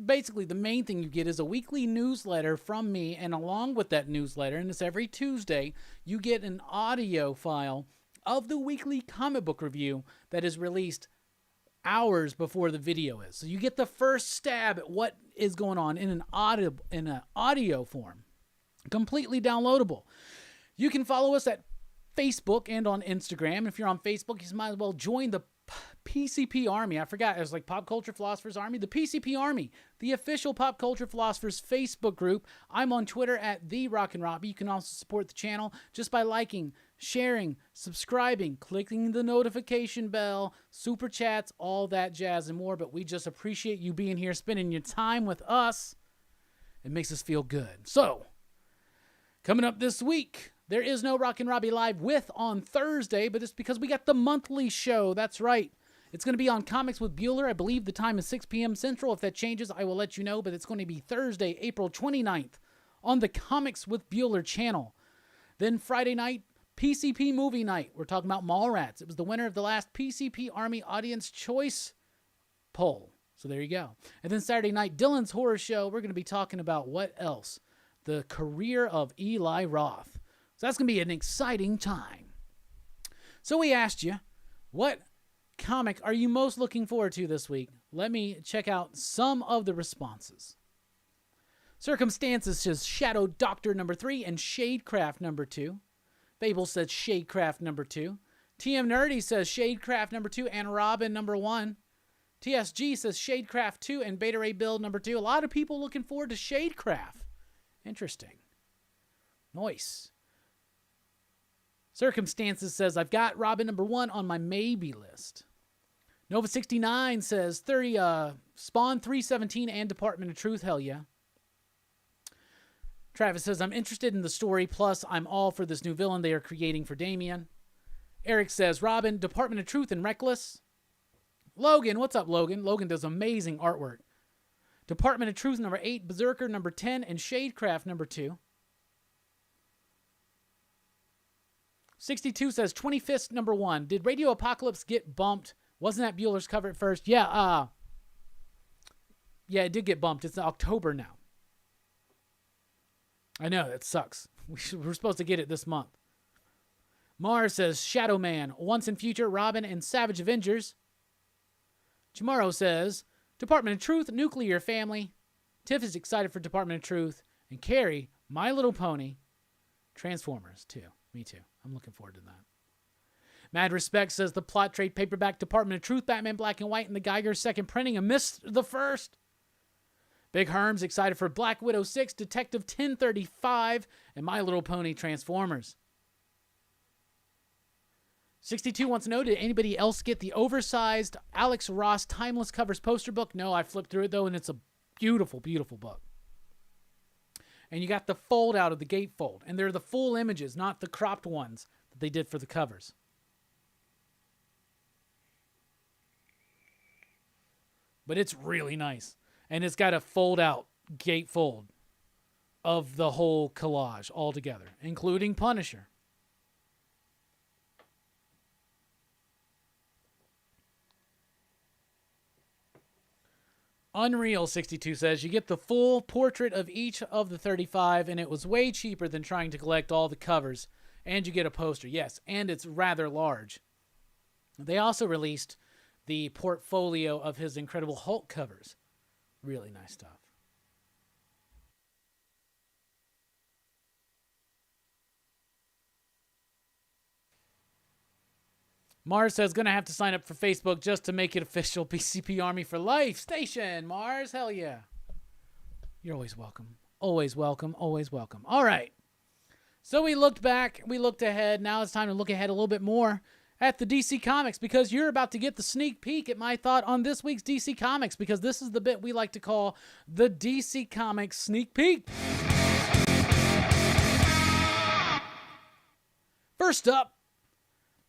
Speaker 1: basically the main thing you get is a weekly newsletter from me, and along with that newsletter, and it's every Tuesday, you get an audio file of the weekly comic book review that is released hours before the video is. So you get the first stab at what is going on in an audio form, completely downloadable. You can follow us at Facebook and on Instagram. If you're on Facebook, you might as well join the PCP Army. I forgot. It was like Pop Culture Philosophers Army. The PCP Army, the official Pop Culture Philosophers Facebook group. I'm on Twitter at the Rockin Robbie. You can also support the channel just by liking, sharing, subscribing, clicking the notification bell, super chats, all that jazz and more. But we just appreciate you being here, spending your time with us. It makes us feel good. So, coming up this week, there is no Rockin Robbie Live with on Thursday, but it's because we got the monthly show. That's right. It's going to be on Comics with Bueller. I believe the time is 6 p.m. Central. If that changes, I will let you know, but it's going to be Thursday, April 29th on the Comics with Bueller channel. Then Friday night, PCP Movie Night. We're talking about Mallrats. It was the winner of the last PCP Army Audience Choice poll. So there you go. And then Saturday night, Dylan's Horror Show. We're going to be talking about what else? The career of Eli Roth. So that's going to be an exciting time. So we asked you, what comic are you most looking forward to this week? Let me check out some of the responses. Circumstances says Shadow Doctor number 3 and Shadecraft number 2. Fable says Shadecraft number 2. TM Nerdy says Shadecraft number 2 and Robin number 1. TSG says Shadecraft 2 and Beta Ray Build number 2. A lot of people looking forward to Shadecraft. Interesting. Nice. Circumstances says, I've got Robin number 1 on my maybe list. Nova69 says, Spawn 317 and Department of Truth, hell yeah. Travis says, I'm interested in the story, plus I'm all for this new villain they are creating for Damian. Eric says, Robin, Department of Truth, and Reckless. Logan, what's up, Logan? Logan does amazing artwork. Department of Truth number 8, Berserker number 10, and Shadecraft number 2. 62 says 25th number 1. Did Radio Apocalypse get bumped? Wasn't that Bueller's cover at first? Yeah, it did get bumped. It's October now. I know, that sucks. We're supposed to get it this month. Mars says Shadow Man, Once and Future, Robin, and Savage Avengers. Chamorro says Department of Truth, Nuclear Family. Tiff is excited for Department of Truth. And Carrie, My Little Pony, Transformers, too. Me too. I'm looking forward to that. Mad Respect says the plot trade paperback Department of Truth, Batman Black and White, and the Geiger second printing and missed the first. Big Herm's excited for Black Widow 6, Detective 1035, and My Little Pony Transformers. 62 wants to know, did anybody else get the oversized Alex Ross Timeless Covers poster book? No, I flipped through it though, and it's a beautiful, beautiful book. And you got the fold out of the gatefold. And they're the full images, not the cropped ones that they did for the covers. But it's really nice. And it's got a fold out gatefold of the whole collage altogether, including Punisher. Unreal 62 says you get the full portrait of each of the 35, and it was way cheaper than trying to collect all the covers, and you get a poster. Yes, and it's rather large. They also released the portfolio of his Incredible Hulk covers. Really nice stuff. Mars says, gonna have to sign up for Facebook just to make it official. PCP Army for life. Station, Mars. Hell yeah. You're always welcome. Always welcome. Always welcome. All right. So we looked back. We looked ahead. Now it's time to look ahead a little bit more at the DC Comics, because you're about to get the sneak peek at my thought on this week's DC Comics, because this is the bit we like to call the DC Comics sneak peek. First up,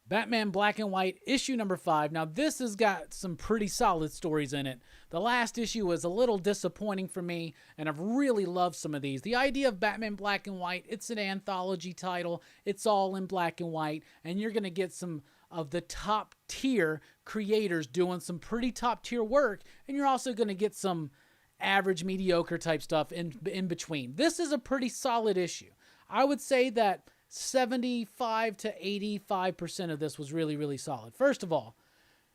Speaker 1: Batman Black and White, issue number 5. Now, this has got some pretty solid stories in it. The last issue was a little disappointing for me, and I've really loved some of these. The idea of Batman Black and White, it's an anthology title. It's all in black and white, and you're going to get some of the top-tier creators doing some pretty top-tier work, and you're also going to get some average, mediocre type stuff in between. This is a pretty solid issue. I would say that 75 to 85% of this was really, really solid. First of all,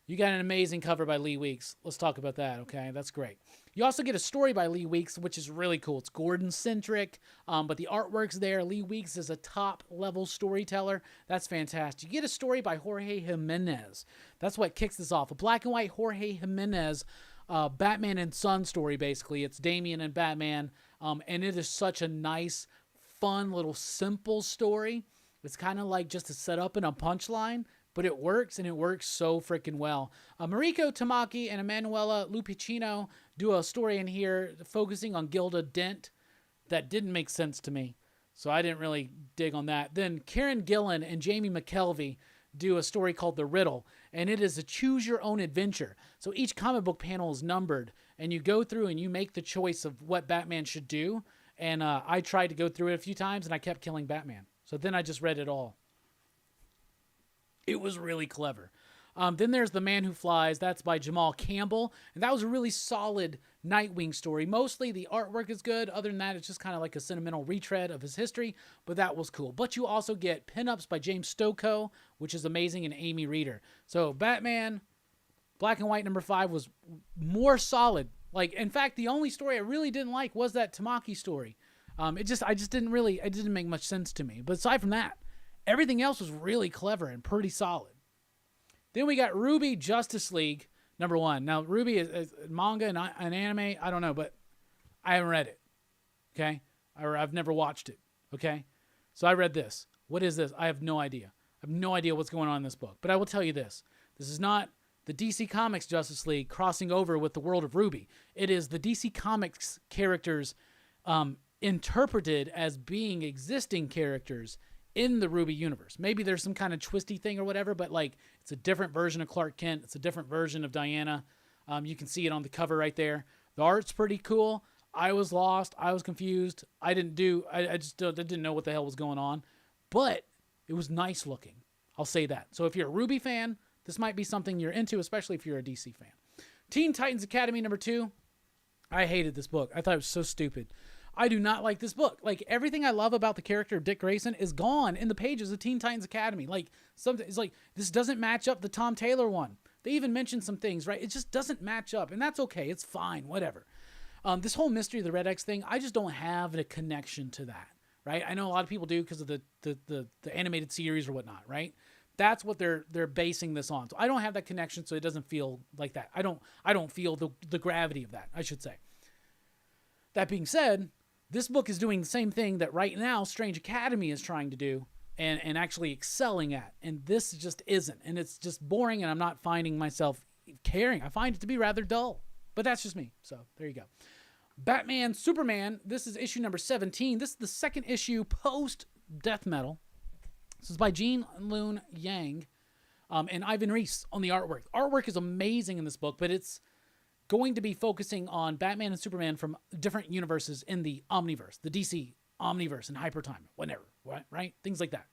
Speaker 1: you got an amazing cover by Lee Weeks. Let's talk about that, okay? That's great. You also get a story by Lee Weeks, which is really cool. It's Gordon-centric, but the artwork's there. Lee Weeks is a top-level storyteller. That's fantastic. You get a story by Jorge Jimenez. That's what kicks this off. A black and white Jorge Jimenez Batman and Son story, basically. It's Damian and Batman, and it is such a nice, fun little simple story. It's kind of like just a setup and a punchline, but it works, and it works so freaking well. Mariko Tamaki and Emanuela Lupicino do a story in here focusing on Gilda Dent that didn't make sense to me, so I didn't really dig on that. Then Karen Gillan and Jamie McKelvey do a story called The Riddle, and it is a choose-your-own adventure. So each comic book panel is numbered, and you go through and you make the choice of what Batman should do. And I tried to go through it a few times, and I kept killing Batman. So then I just read it all. It was really clever. Then there's The Man Who Flies. That's by Jamal Campbell. And that was a really solid Nightwing story. Mostly the artwork is good. Other than that, it's just kind of like a sentimental retread of his history. But that was cool. But you also get pinups by James Stokoe, which is amazing, and Amy Reeder. So Batman Black and White number 5 was more solid. Like, in fact, the only story I really didn't like was that Tamaki story. It didn't make much sense to me. But aside from that, everything else was really clever and pretty solid. Then we got Ruby Justice League number 1. Now, Ruby is manga and an anime. I don't know, but I haven't read it. Okay? Or I've never watched it. Okay? So I read this. What is this? I have no idea. I have no idea what's going on in this book. But I will tell you this. This is not the DC Comics Justice League crossing over with the world of Ruby. It is the DC Comics characters interpreted as being existing characters in the Ruby universe. Maybe there's some kind of twisty thing or whatever, but like it's a different version of Clark Kent. It's a different version of Diana. You can see it on the cover right there. The art's pretty cool. I was lost. I was confused. I just didn't know what the hell was going on, but it was nice looking. I'll say that. So if you're a Ruby fan, this might be something you're into, especially if you're a DC fan. Teen Titans Academy number 2. I hated this book. I thought it was so stupid. I do not like this book. Like, everything I love about the character of Dick Grayson is gone in the pages of Teen Titans Academy. Like, it's like, this doesn't match up the Tom Taylor one. They even mentioned some things, right? It just doesn't match up, and that's okay. It's fine, whatever. This whole Mystery of the Red X thing, I just don't have a connection to that, right? I know a lot of people do because of the animated series or whatnot, right? That's what they're basing this on. So I don't have that connection, so it doesn't feel like that. I don't feel the gravity of that, I should say. That being said, this book is doing the same thing that right now Strange Academy is trying to do and actually excelling at. And this just isn't. And it's just boring, and I'm not finding myself caring. I find it to be rather dull. But that's just me. So there you go. Batman Superman. This is issue number 17. This is the second issue post Death Metal. This is by Jean Lune Yang and Ivan Reis on the artwork. Artwork is amazing in this book, but it's going to be focusing on Batman and Superman from different universes in the Omniverse, the DC Omniverse and Hypertime, whatever, right? Things like that.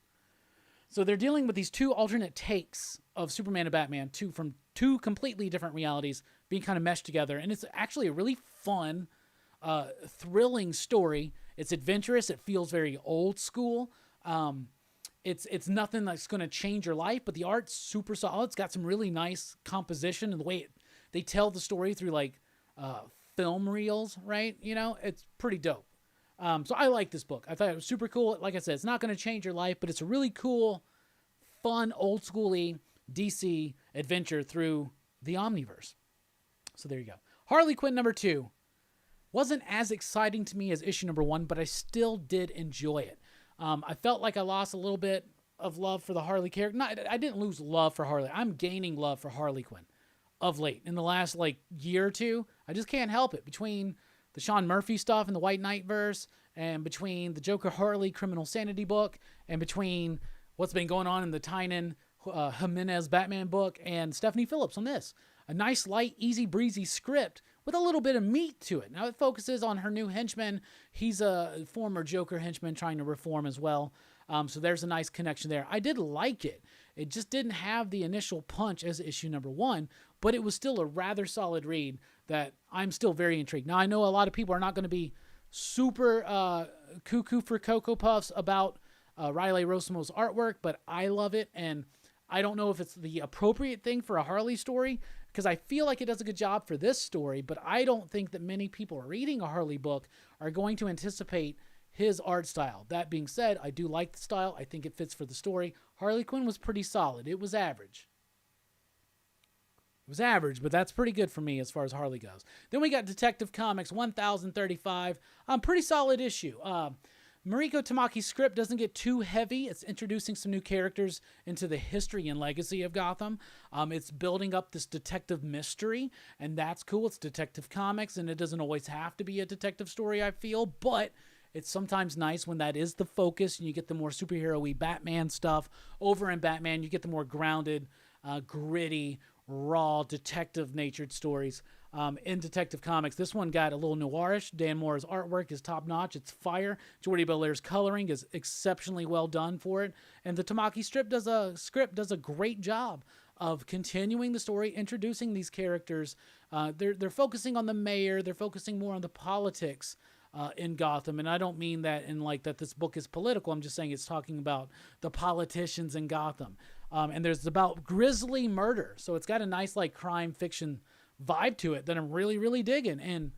Speaker 1: So they're dealing with these two alternate takes of Superman and Batman, from two completely different realities being kind of meshed together. And it's actually a really fun, thrilling story. It's adventurous. It feels very old school. It's nothing that's going to change your life, but the art's super solid. It's got some really nice composition, and the way they tell the story through like film reels, right? You know, it's pretty dope. So I like this book. I thought it was super cool. Like I said, it's not going to change your life, but it's a really cool, fun, old schooly DC adventure through the Omniverse. So there you go. Harley Quinn number 2 wasn't as exciting to me as issue number 1, but I still did enjoy it. I felt like I lost a little bit of love for the Harley character. Not, I didn't lose love for Harley. I'm gaining love for Harley Quinn of late. In the last like year or two, I just can't help it. Between the Sean Murphy stuff in the White Knight verse, and between the Joker Harley Criminal Sanity book, and between what's been going on in the Tynan Jimenez Batman book, and Stephanie Phillips on this. A nice, light, easy breezy script with a little bit of meat to it. Now it focuses on her new henchman. He's a former Joker henchman trying to reform as well. So there's a nice connection there. I did like it. It just didn't have the initial punch as issue number 1, but it was still a rather solid read that I'm still very intrigued. Now I know a lot of people are not going to be super cuckoo for Cocoa Puffs about Riley Rossimo's artwork, but I love it, and I don't know if it's the appropriate thing for a Harley story, because I feel like it does a good job for this story, but I don't think that many people reading a Harley book are going to anticipate his art style. That being said, I do like the style. I think it fits for the story. Harley Quinn was pretty solid. It was average. It was average, but that's pretty good for me as far as Harley goes. Then we got Detective Comics 1035. Pretty solid issue. Mariko Tamaki's script doesn't get too heavy. It's introducing some new characters into the history and legacy of Gotham. It's building up this detective mystery, and that's cool. It's Detective Comics, and it doesn't always have to be a detective story, I feel, but it's sometimes nice when that is the focus, and you get the more superhero-y Batman stuff. Over in Batman, you get the more grounded, gritty, raw, detective-natured stories. In Detective Comics, this one got a little noirish. Dan Mora's artwork is top-notch. It's fire. Jordi Belaire's coloring is exceptionally well done for it. And the Tamaki script does a great job of continuing the story, introducing these characters. They're focusing on the mayor. They're focusing more on the politics in Gotham. And I don't mean that in like that this book is political. I'm just saying it's talking about the politicians in Gotham. And there's about grisly murder. So it's got a nice like crime fiction vibe to it that I'm really, really digging. And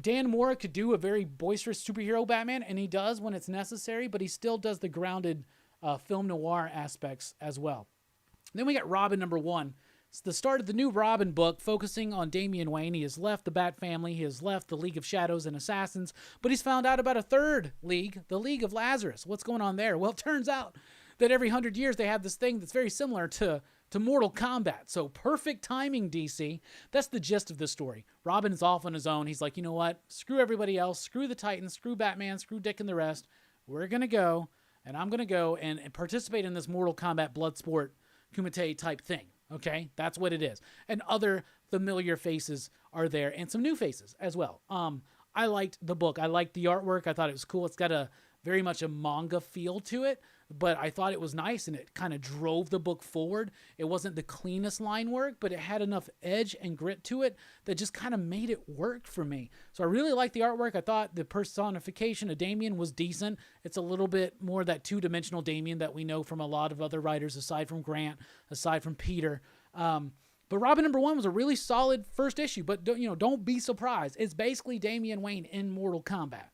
Speaker 1: Dan Mora could do a very boisterous superhero Batman, and he does when it's necessary, but he still does the grounded film noir aspects as well. Then we got Robin #1. It's the start of the new Robin book, focusing on Damian Wayne. He has left the Bat family. He has left the League of Shadows and Assassins, but he's found out about a third league, the League of Lazarus. What's going on there? Well, it turns out that every 100 years they have this thing that's very similar to Mortal Kombat. So perfect timing, DC. That's the gist of this story. Robin is off on his own. He's like, you know what? Screw everybody else. Screw the Titans. Screw Batman. Screw Dick and the rest. We're going to go, and I'm going to go and participate in this Mortal Kombat Bloodsport Kumite type thing. Okay? That's what it is. And other familiar faces are there, and some new faces as well. I liked the book. I liked the artwork. I thought it was cool. It's got a very much a manga feel to it, but I thought it was nice, and it kind of drove the book forward. It wasn't the cleanest line work, but it had enough edge and grit to it that just kind of made it work for me. So I really liked the artwork. I thought the personification of Damian was decent. It's a little bit more that two-dimensional Damian that we know from a lot of other writers, aside from Grant, aside from Peter. But Robin #1 was a really solid first issue, but don't be surprised. It's basically Damian Wayne in Mortal Kombat.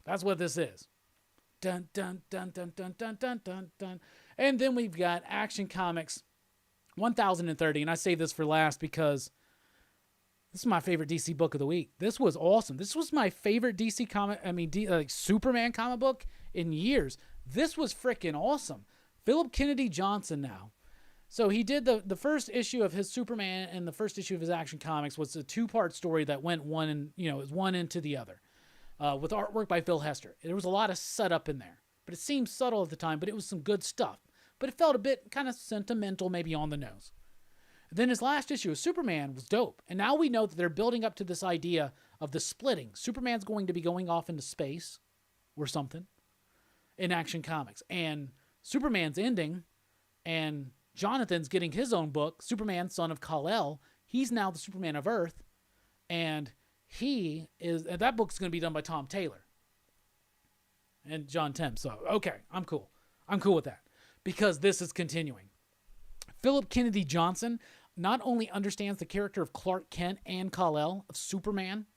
Speaker 1: That's what this is. Dun, dun, dun, dun, dun, dun, dun, dun, dun. And then we've got Action Comics 1030. And I say this for last because this is my favorite DC book of the week. This was awesome. This was my favorite DC comic, Superman comic book in years. This was freaking awesome. Philip Kennedy Johnson now. So he did the first issue of his Superman, and the first issue of his Action Comics was a two-part story that went one into the other. With artwork by Phil Hester. There was a lot of setup in there, but it seemed subtle at the time, but it was some good stuff. But it felt a bit kind of sentimental, maybe on the nose. Then his last issue of Superman was dope. And now we know that they're building up to this idea of the splitting. Superman's going to be going off into space or something in Action Comics. And Superman's ending, and Jonathan's getting his own book, Superman, Son of Kal-El. He's now the Superman of Earth. And that book's going to be done by Tom Taylor and John Tim. So, okay, I'm cool. I'm cool with that because this is continuing. Philip Kennedy Johnson not only understands the character of Clark Kent and Kal-El, of Superman,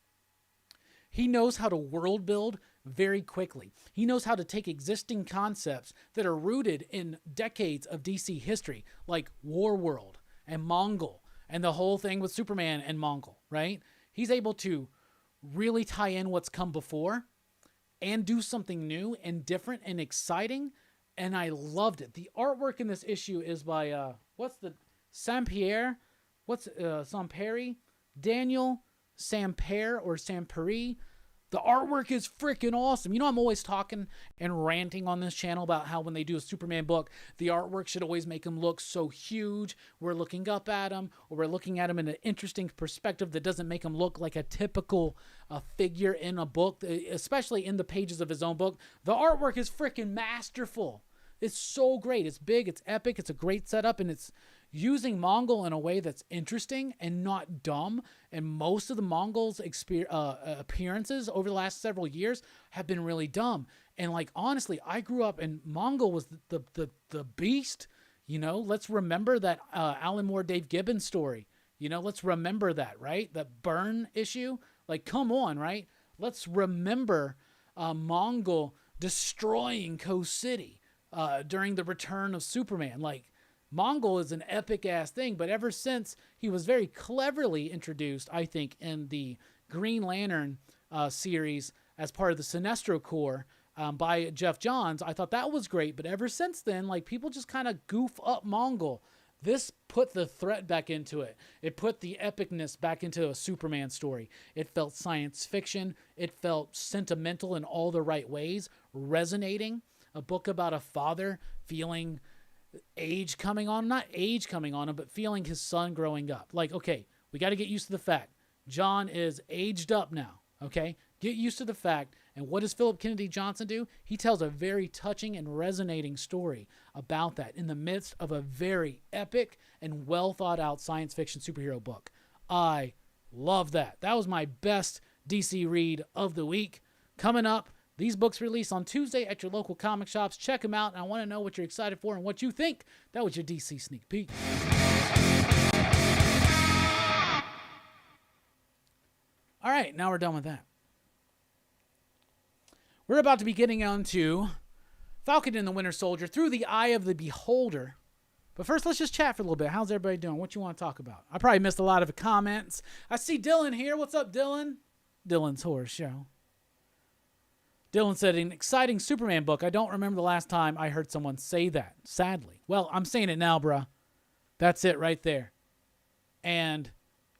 Speaker 1: he knows how to world build very quickly. He knows how to take existing concepts that are rooted in decades of DC history, like War World and Mongol and the whole thing with Superman and Mongol, right? He's able to really tie in what's come before and do something new and different and exciting. And I loved it. The artwork in this issue is by, Sampere? Samperi? Daniel Sampere or Samperi. The artwork is freaking awesome. You know, I'm always talking and ranting on this channel about how when they do a Superman book, the artwork should always make him look so huge. We're looking up at him, or we're looking at him in an interesting perspective that doesn't make him look like a typical figure in a book, especially in the pages of his own book. The artwork is freaking masterful. It's so great. It's big. It's epic. It's a great setup, and it's using Mongol in a way that's interesting and not dumb. And most of the Mongols' appearances over the last several years have been really dumb. And like, honestly, I grew up and Mongol was the beast. You know, let's remember that Alan Moore, Dave Gibbons story. You know, let's remember that, right? That burn issue. Like, come on, right? Let's remember Mongol destroying Coast City during the return of Superman. Like, Mongol is an epic-ass thing, but ever since he was very cleverly introduced, I think, in the Green Lantern series as part of the Sinestro Corps by Jeff Johns, I thought that was great, but ever since then, like, people just kind of goof up Mongol. This put the threat back into it. It put the epicness back into a Superman story. It felt science fiction. It felt sentimental in all the right ways, resonating. A book about a father feeling age coming on, not age coming on him, but feeling his son growing up. Like, okay, we got to get used to the fact John is aged up now, okay? Get used to the fact. And what does Philip Kennedy Johnson do? He tells a very touching and resonating story about that in the midst of a very epic and well thought out science fiction superhero book. I love that. That was my best DC read of the week. Coming up, these books release on Tuesday at your local comic shops. Check them out, and I want to know what you're excited for and what you think. That was your DC Sneak Peek. All right, now we're done with that. We're about to be getting on to Falcon and the Winter Soldier through the eye of the beholder. But first, let's just chat for a little bit. How's everybody doing? What you want to talk about? I probably missed a lot of the comments. I see Dylan here. What's up, Dylan? Dylan's Horror Show. Dylan said, an exciting Superman book. I don't remember the last time I heard someone say that, sadly. Well, I'm saying it now, bruh. That's it right there. And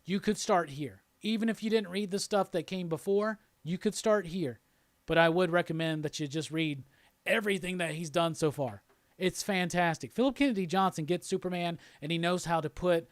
Speaker 1: you could start here. Even if you didn't read the stuff that came before, you could start here. But I would recommend that you just read everything that he's done so far. It's fantastic. Philip Kennedy Johnson gets Superman, and he knows how to put...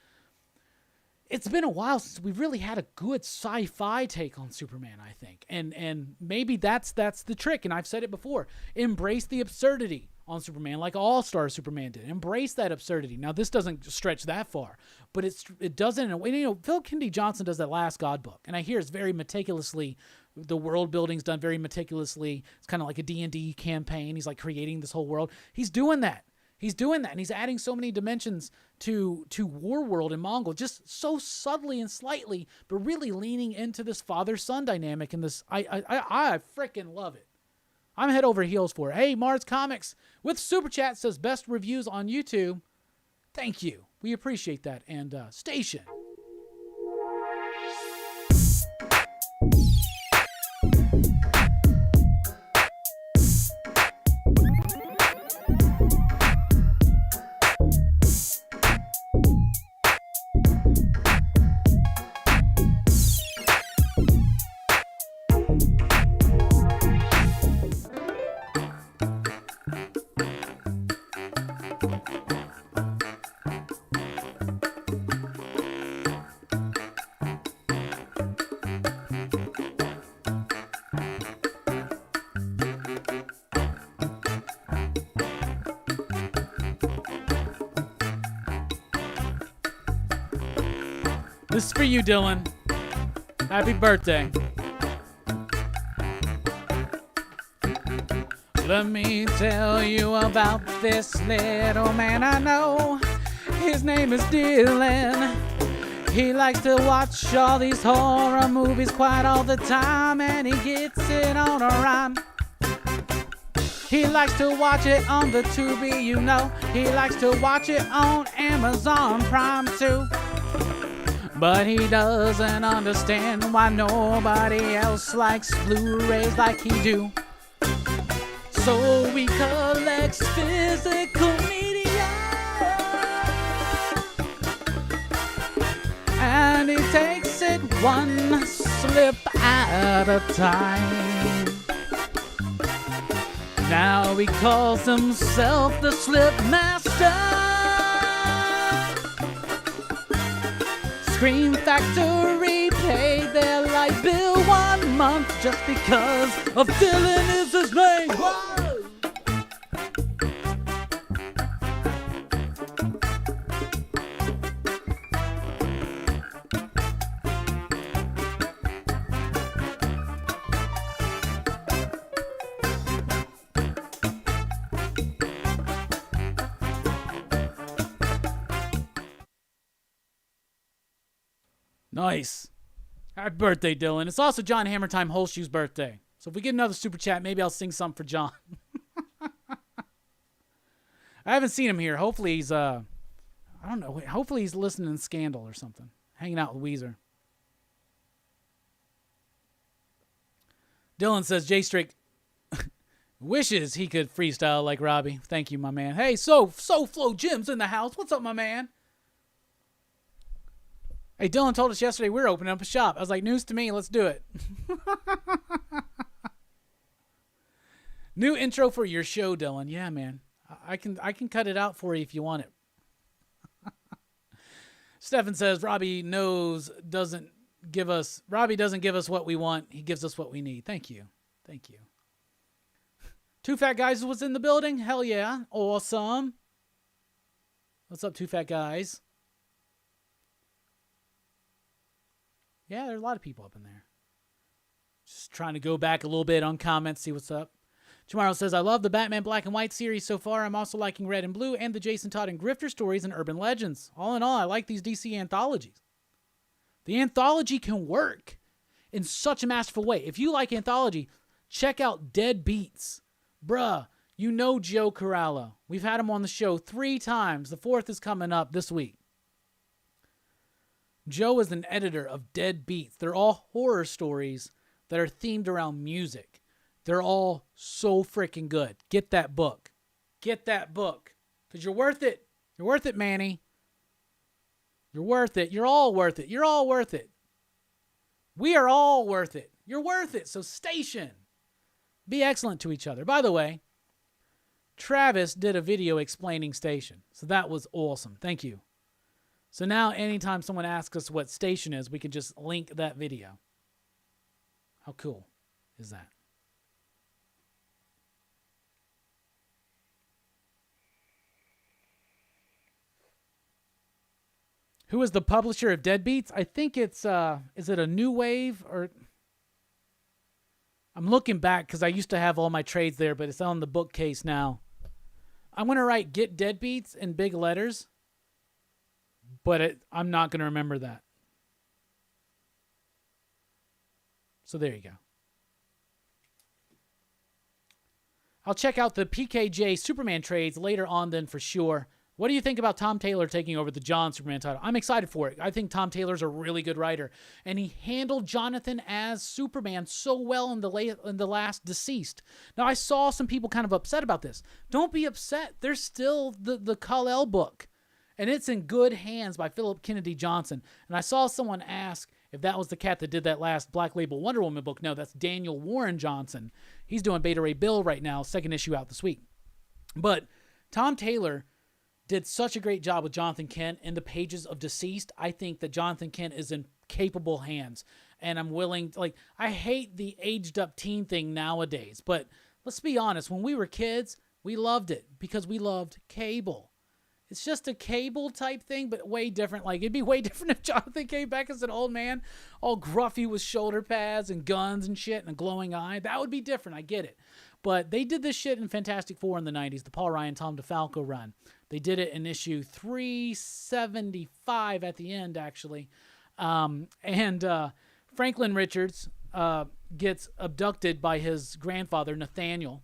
Speaker 1: It's been a while since we've really had a good sci-fi take on Superman, I think. And maybe that's the trick, and I've said it before. Embrace the absurdity on Superman like All-Star Superman did. Embrace that absurdity. Now, this doesn't stretch that far, but it doesn't in a way. You know, Philip Kennedy Johnson does that Last God book, and I hear it's very meticulously, the world building's done very meticulously. It's kind of like a D&D campaign. He's like creating this whole world. He's doing that. And he's adding so many dimensions to Warworld and Mongol, just so subtly and slightly, but really leaning into this father-son dynamic. And this, I freaking love it. I'm head over heels for it. Hey, Mars Comics with Super Chat says best reviews on YouTube. Thank you. We appreciate that. And Station. This is for you, Dylan. Happy birthday. Let me tell you about this little man I know. His name is Dylan. He likes to watch all these horror movies quite all the time, and he gets it on a rhyme. He likes to watch it on the Tubi, you know. He likes to watch it on Amazon Prime too. But he doesn't understand why nobody else likes Blu-rays like he do. So he collects physical media, and he takes it one slip at a time. Now he calls himself the Slip Master. Scream Factory paid their light bill 1 month just because of Dylan is his name. Whoa! Nice. Happy birthday, Dylan. It's also John Hammertime Holshoe's birthday. So if we get another super chat, maybe I'll sing something for John. I haven't seen him here. Hopefully he's, I don't know. Hopefully he's listening to Scandal or something. Hanging out with Weezer. Dylan says, J Strick wishes he could freestyle like Robbie. Thank you, my man. Hey, SoFlo Jim's in the house. What's up, my man? Hey, Dylan told us yesterday we were opening up a shop. I was like, news to me. Let's do it. New intro for your show, Dylan. Yeah, man. I can cut it out for you if you want it. Stefan says Robbie doesn't give us what we want. He gives us what we need. Thank you. Thank you. Two Fat Guys was in the building. Hell yeah. Awesome. What's up, Two Fat Guys? Yeah, there's a lot of people up in there. Just trying to go back a little bit on comments, see what's up. Tomorrow says, I love the Batman Black and White series so far. I'm also liking Red and Blue and the Jason Todd and Grifter stories and Urban Legends. All in all, I like these DC anthologies. The anthology can work in such a masterful way. If you like anthology, check out Dead Beats. Bruh, you know Joe Corallo. We've had him on the show 3 times. The 4th is coming up this week. Joe is an editor of Dead Beats. They're all horror stories that are themed around music. They're all so freaking good. Get that book. Get that book. Because you're worth it. You're worth it, Manny. You're worth it. You're all worth it. You're all worth it. We are all worth it. You're worth it. So station. Be excellent to each other. By the way, Travis did a video explaining station. So that was awesome. Thank you. So now anytime someone asks us what station is, we can just link that video. How cool is that? Who is the publisher of Deadbeats? I think it's, is it a New Wave or... I'm looking back because I used to have all my trades there, but it's on the bookcase now. I'm going to write Get Deadbeats in big letters. But I'm not going to remember that. So there you go. I'll check out the PKJ Superman trades later on then for sure. What do you think about Tom Taylor taking over the John Superman title? I'm excited for it. I think Tom Taylor's a really good writer. And he handled Jonathan as Superman so well in the last Deceased. Now, I saw some people kind of upset about this. Don't be upset. There's still the Kal-El book. And it's in good hands by Philip Kennedy Johnson. And I saw someone ask if that was the cat that did that last Black Label Wonder Woman book. No, that's Daniel Warren Johnson. He's doing Beta Ray Bill right now, 2nd issue out this week. But Tom Taylor did such a great job with Jonathan Kent in the pages of Deceased. I think that Jonathan Kent is in capable hands. And I'm willing to, I hate the aged up teen thing nowadays. But let's be honest, when we were kids, we loved it because we loved Cable. It's just a Cable type thing, but way different. It'd be way different if Jonathan came back as an old man, all gruffy with shoulder pads and guns and shit and a glowing eye. That would be different. I get it. But they did this shit in Fantastic Four in the 90s, the Paul Ryan, Tom DeFalco run. They did it in issue 375 at the end, actually. Franklin Richards gets abducted by his grandfather, Nathaniel,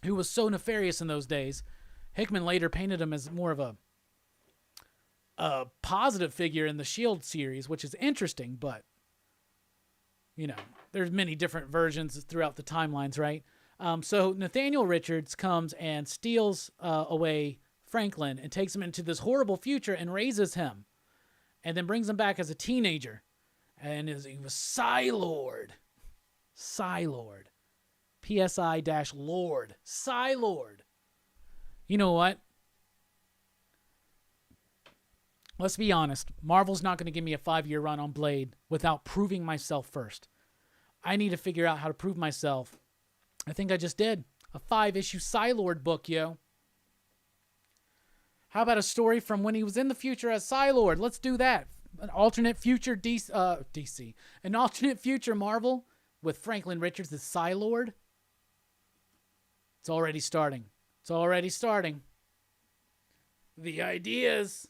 Speaker 1: who was so nefarious in those days. Hickman later painted him as more of a positive figure in the S.H.I.E.L.D. series, which is interesting, but, there's many different versions throughout the timelines, right? So Nathaniel Richards comes and steals away Franklin and takes him into this horrible future and raises him, and then brings him back as a teenager, and he was Psylord. Psylord. PSI-Lord. Psylord. You know what? Let's be honest. Marvel's not going to give me a 5-year run on Blade without proving myself first. I need to figure out how to prove myself. I think I just did. A 5-issue Psylord book, yo. How about a story from when he was in the future as Psylord? Let's do that. An alternate future DC. An alternate future Marvel with Franklin Richards as Psylord. It's already starting. It's already starting. The ideas.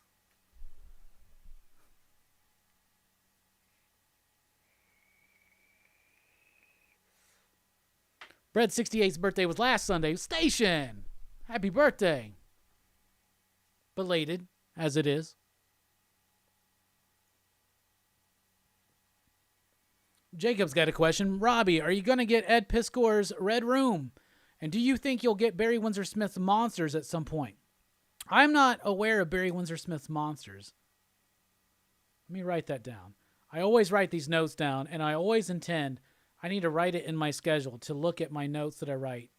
Speaker 1: Brett 68's birthday was last Sunday. Station! Happy birthday. Belated, as it is. Jacob's got a question. Robbie, are you going to get Ed Piskor's Red Room? And do you think you'll get Barry Windsor Smith's Monsters at some point? I'm not aware of Barry Windsor Smith's Monsters. Let me write that down. I always write these notes down, and I always intend I need to write it in my schedule to look at my notes that I write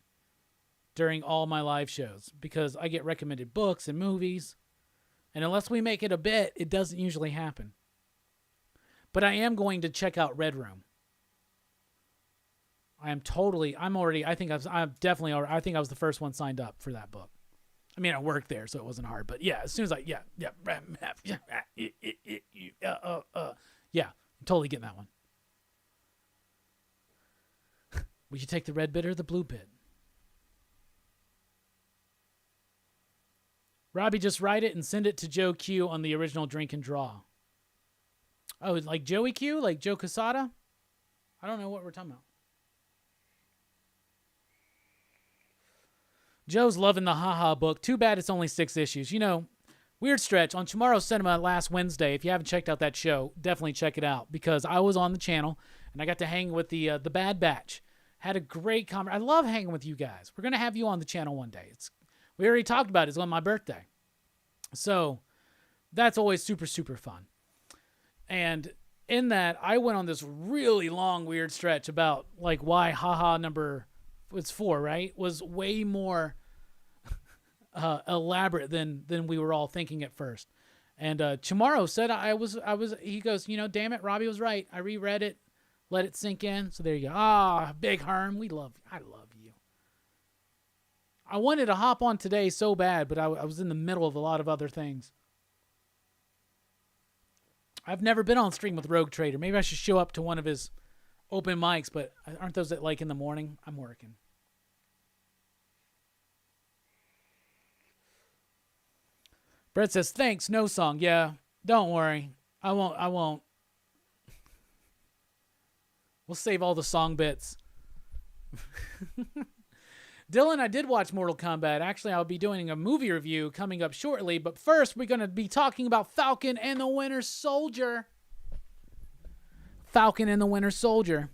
Speaker 1: during all my live shows, because I get recommended books and movies, and unless we make it a bit, it doesn't usually happen. But I am going to check out Red Room. I think I was the first one signed up for that book. I mean, I worked there, so it wasn't hard, but yeah, as soon as I'm totally getting that one. Would you take the red bit or the blue bit? Robbie, just write it and send it to Joe Q on the original Drink and Draw. Oh, like Joey Q? Like Joe Quesada? I don't know what we're talking about. Joe's loving the Haha book. Too bad it's only 6 issues. You know, weird stretch. On Tomorrow's Cinema last Wednesday, if you haven't checked out that show, definitely check it out, because I was on the channel and I got to hang with the Bad Batch. Had a great conversation. I love hanging with you guys. We're going to have you on the channel one day. We already talked about it. It's on my birthday. So that's always super, super fun. And in that, I went on this really long, weird stretch about like why Haha number was 4, right? Was way more elaborate than we were all thinking at first. And Chamorro said he goes, you know, damn it, Robbie was right. I reread it, let it sink in. So there you go. Big Herm, I love you. I wanted to hop on today so bad, but I was in the middle of a lot of other things. I've never been on stream with Rogue Trader. Maybe I should show up to one of his open mics, but aren't those at like in the morning? I'm working. Brett says, thanks, no song. Yeah, don't worry. I won't. We'll save all the song bits. Dylan, I did watch Mortal Kombat. Actually, I'll be doing a movie review coming up shortly. But first, we're going to be talking about Falcon and the Winter Soldier. Falcon and the Winter Soldier.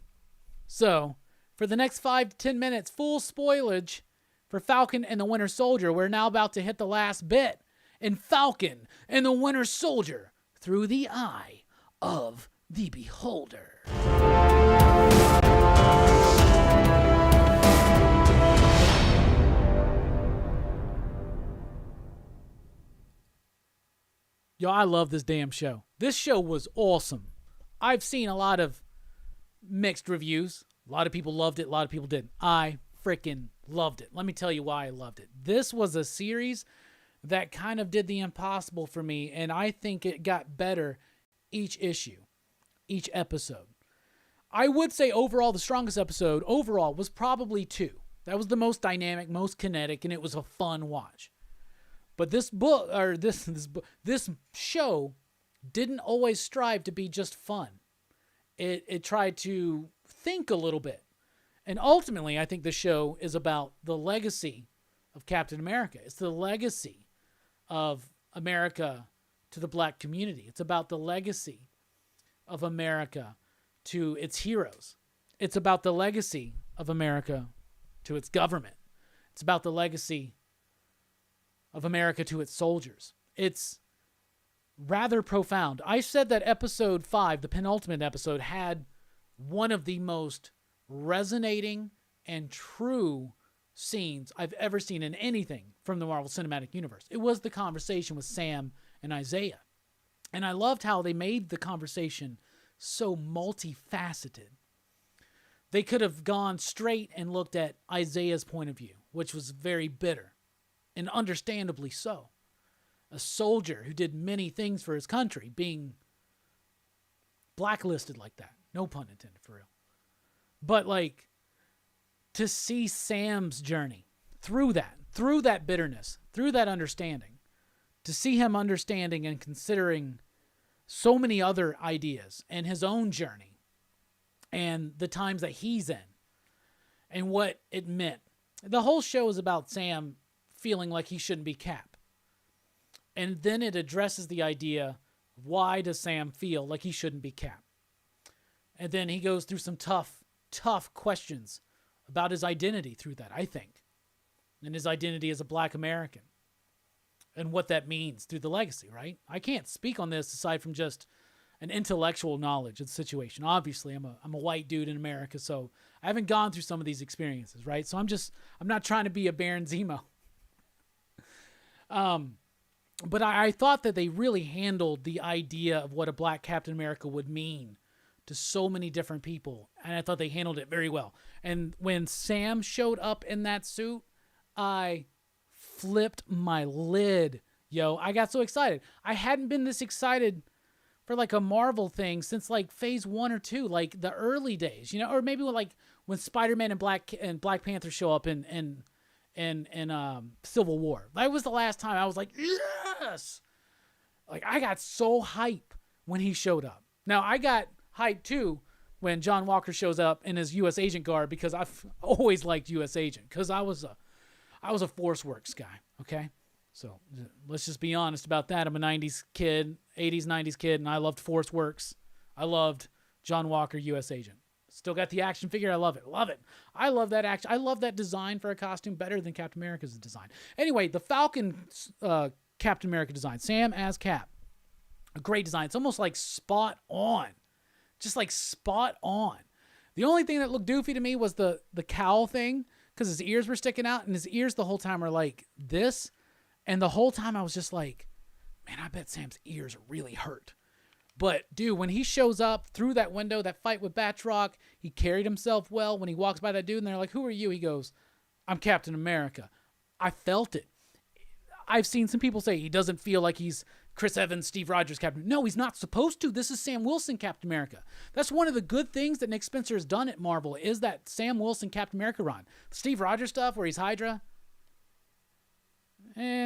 Speaker 1: So, for the next 5 to 10 minutes, full spoilage for Falcon and the Winter Soldier. We're now about to hit the last bit in Falcon and the Winter Soldier through the eye of the beholder. Yo, I love this damn show. This show was awesome. I've seen a lot of mixed reviews. A lot of people loved it. A lot of people didn't. I freaking loved it. Let me tell you why I loved it. This was a series that kind of did the impossible for me, and I think it got better each issue, each episode. I would say overall the strongest episode overall was probably 2. That was the most dynamic, most kinetic, and it was a fun watch. But this show didn't always strive to be just fun. It tried to think a little bit. And ultimately, I think the show is about the legacy of Captain America. It's the legacy of America to the black community. It's about the legacy of America to its heroes. It's about the legacy of America to its government. It's about the legacy of America to its soldiers. It's rather profound. I said that episode 5, the penultimate episode, had one of the most resonating and true scenes I've ever seen in anything from the Marvel Cinematic Universe. It was the conversation with Sam and Isaiah. And I loved how they made the conversation so multifaceted. They could have gone straight and looked at Isaiah's point of view, which was very bitter, and understandably so. A soldier who did many things for his country being blacklisted like that. No pun intended, for real. But like, to see Sam's journey through that bitterness, through that understanding, to see him understanding and considering so many other ideas and his own journey and the times that he's in and what it meant. The whole show is about Sam feeling like he shouldn't be Cap. And then it addresses the idea, why does Sam feel like he shouldn't be Cap? And then he goes through some tough questions about his identity through that, I think. And his identity as a Black American. And what that means through the legacy, right? I can't speak on this aside from just an intellectual knowledge of the situation. Obviously, I'm a white dude in America, so I haven't gone through some of these experiences, right? So I'm not trying to be a Baron Zemo. But I thought that they really handled the idea of what a Black Captain America would mean to so many different people, and I thought they handled it very well. And when Sam showed up in that suit, I flipped my lid, yo. I got so excited. I hadn't been this excited for like a Marvel thing since like phase 1 or 2, like the early days, or maybe when Spider-Man and Black Panther show up in Civil War. That was the last time I was like, yes! Like, I got so hype when he showed up. Now, I got hype too when John Walker shows up in his U.S. Agent garb, because I've always liked U.S. Agent, because I was a Force Works guy, okay? So let's just be honest about that. I'm a 90s kid, 80s, 90s kid, and I loved Force Works. I loved John Walker, U.S. Agent. Still got the action figure. I love it. Love it. I love that action. I love that design for a costume better than Captain America's design. Anyway, the Falcon Captain America design. Sam as Cap. A great design. It's almost like spot on. Just like spot on. The only thing that looked doofy to me was the cowl thing, because his ears were sticking out, and his ears the whole time are like this. And the whole time I was just like, man, I bet Sam's ears really hurt. But, dude, when he shows up through that window, that fight with Batroc, he carried himself well. When he walks by that dude and they're like, who are you? He goes, I'm Captain America. I felt it. I've seen some people say he doesn't feel like he's Chris Evans, Steve Rogers, Captain. No, he's not supposed to. This is Sam Wilson, Captain America. That's one of the good things that Nick Spencer has done at Marvel, is that Sam Wilson, Captain America run. Steve Rogers stuff where he's Hydra.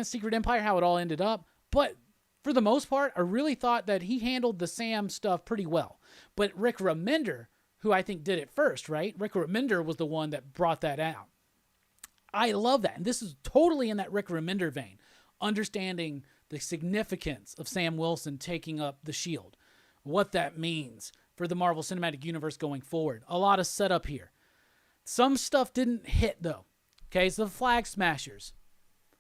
Speaker 1: Secret Empire, how it all ended up. But for the most part, I really thought that he handled the Sam stuff pretty well. But Rick Remender, who I think did it first, right? Rick Remender was the one that brought that out. I love that. And this is totally in that Rick Remender vein. Understanding the significance of Sam Wilson taking up the shield. What that means for the Marvel Cinematic Universe going forward. A lot of setup here. Some stuff didn't hit, though. Okay, so the Flag Smashers.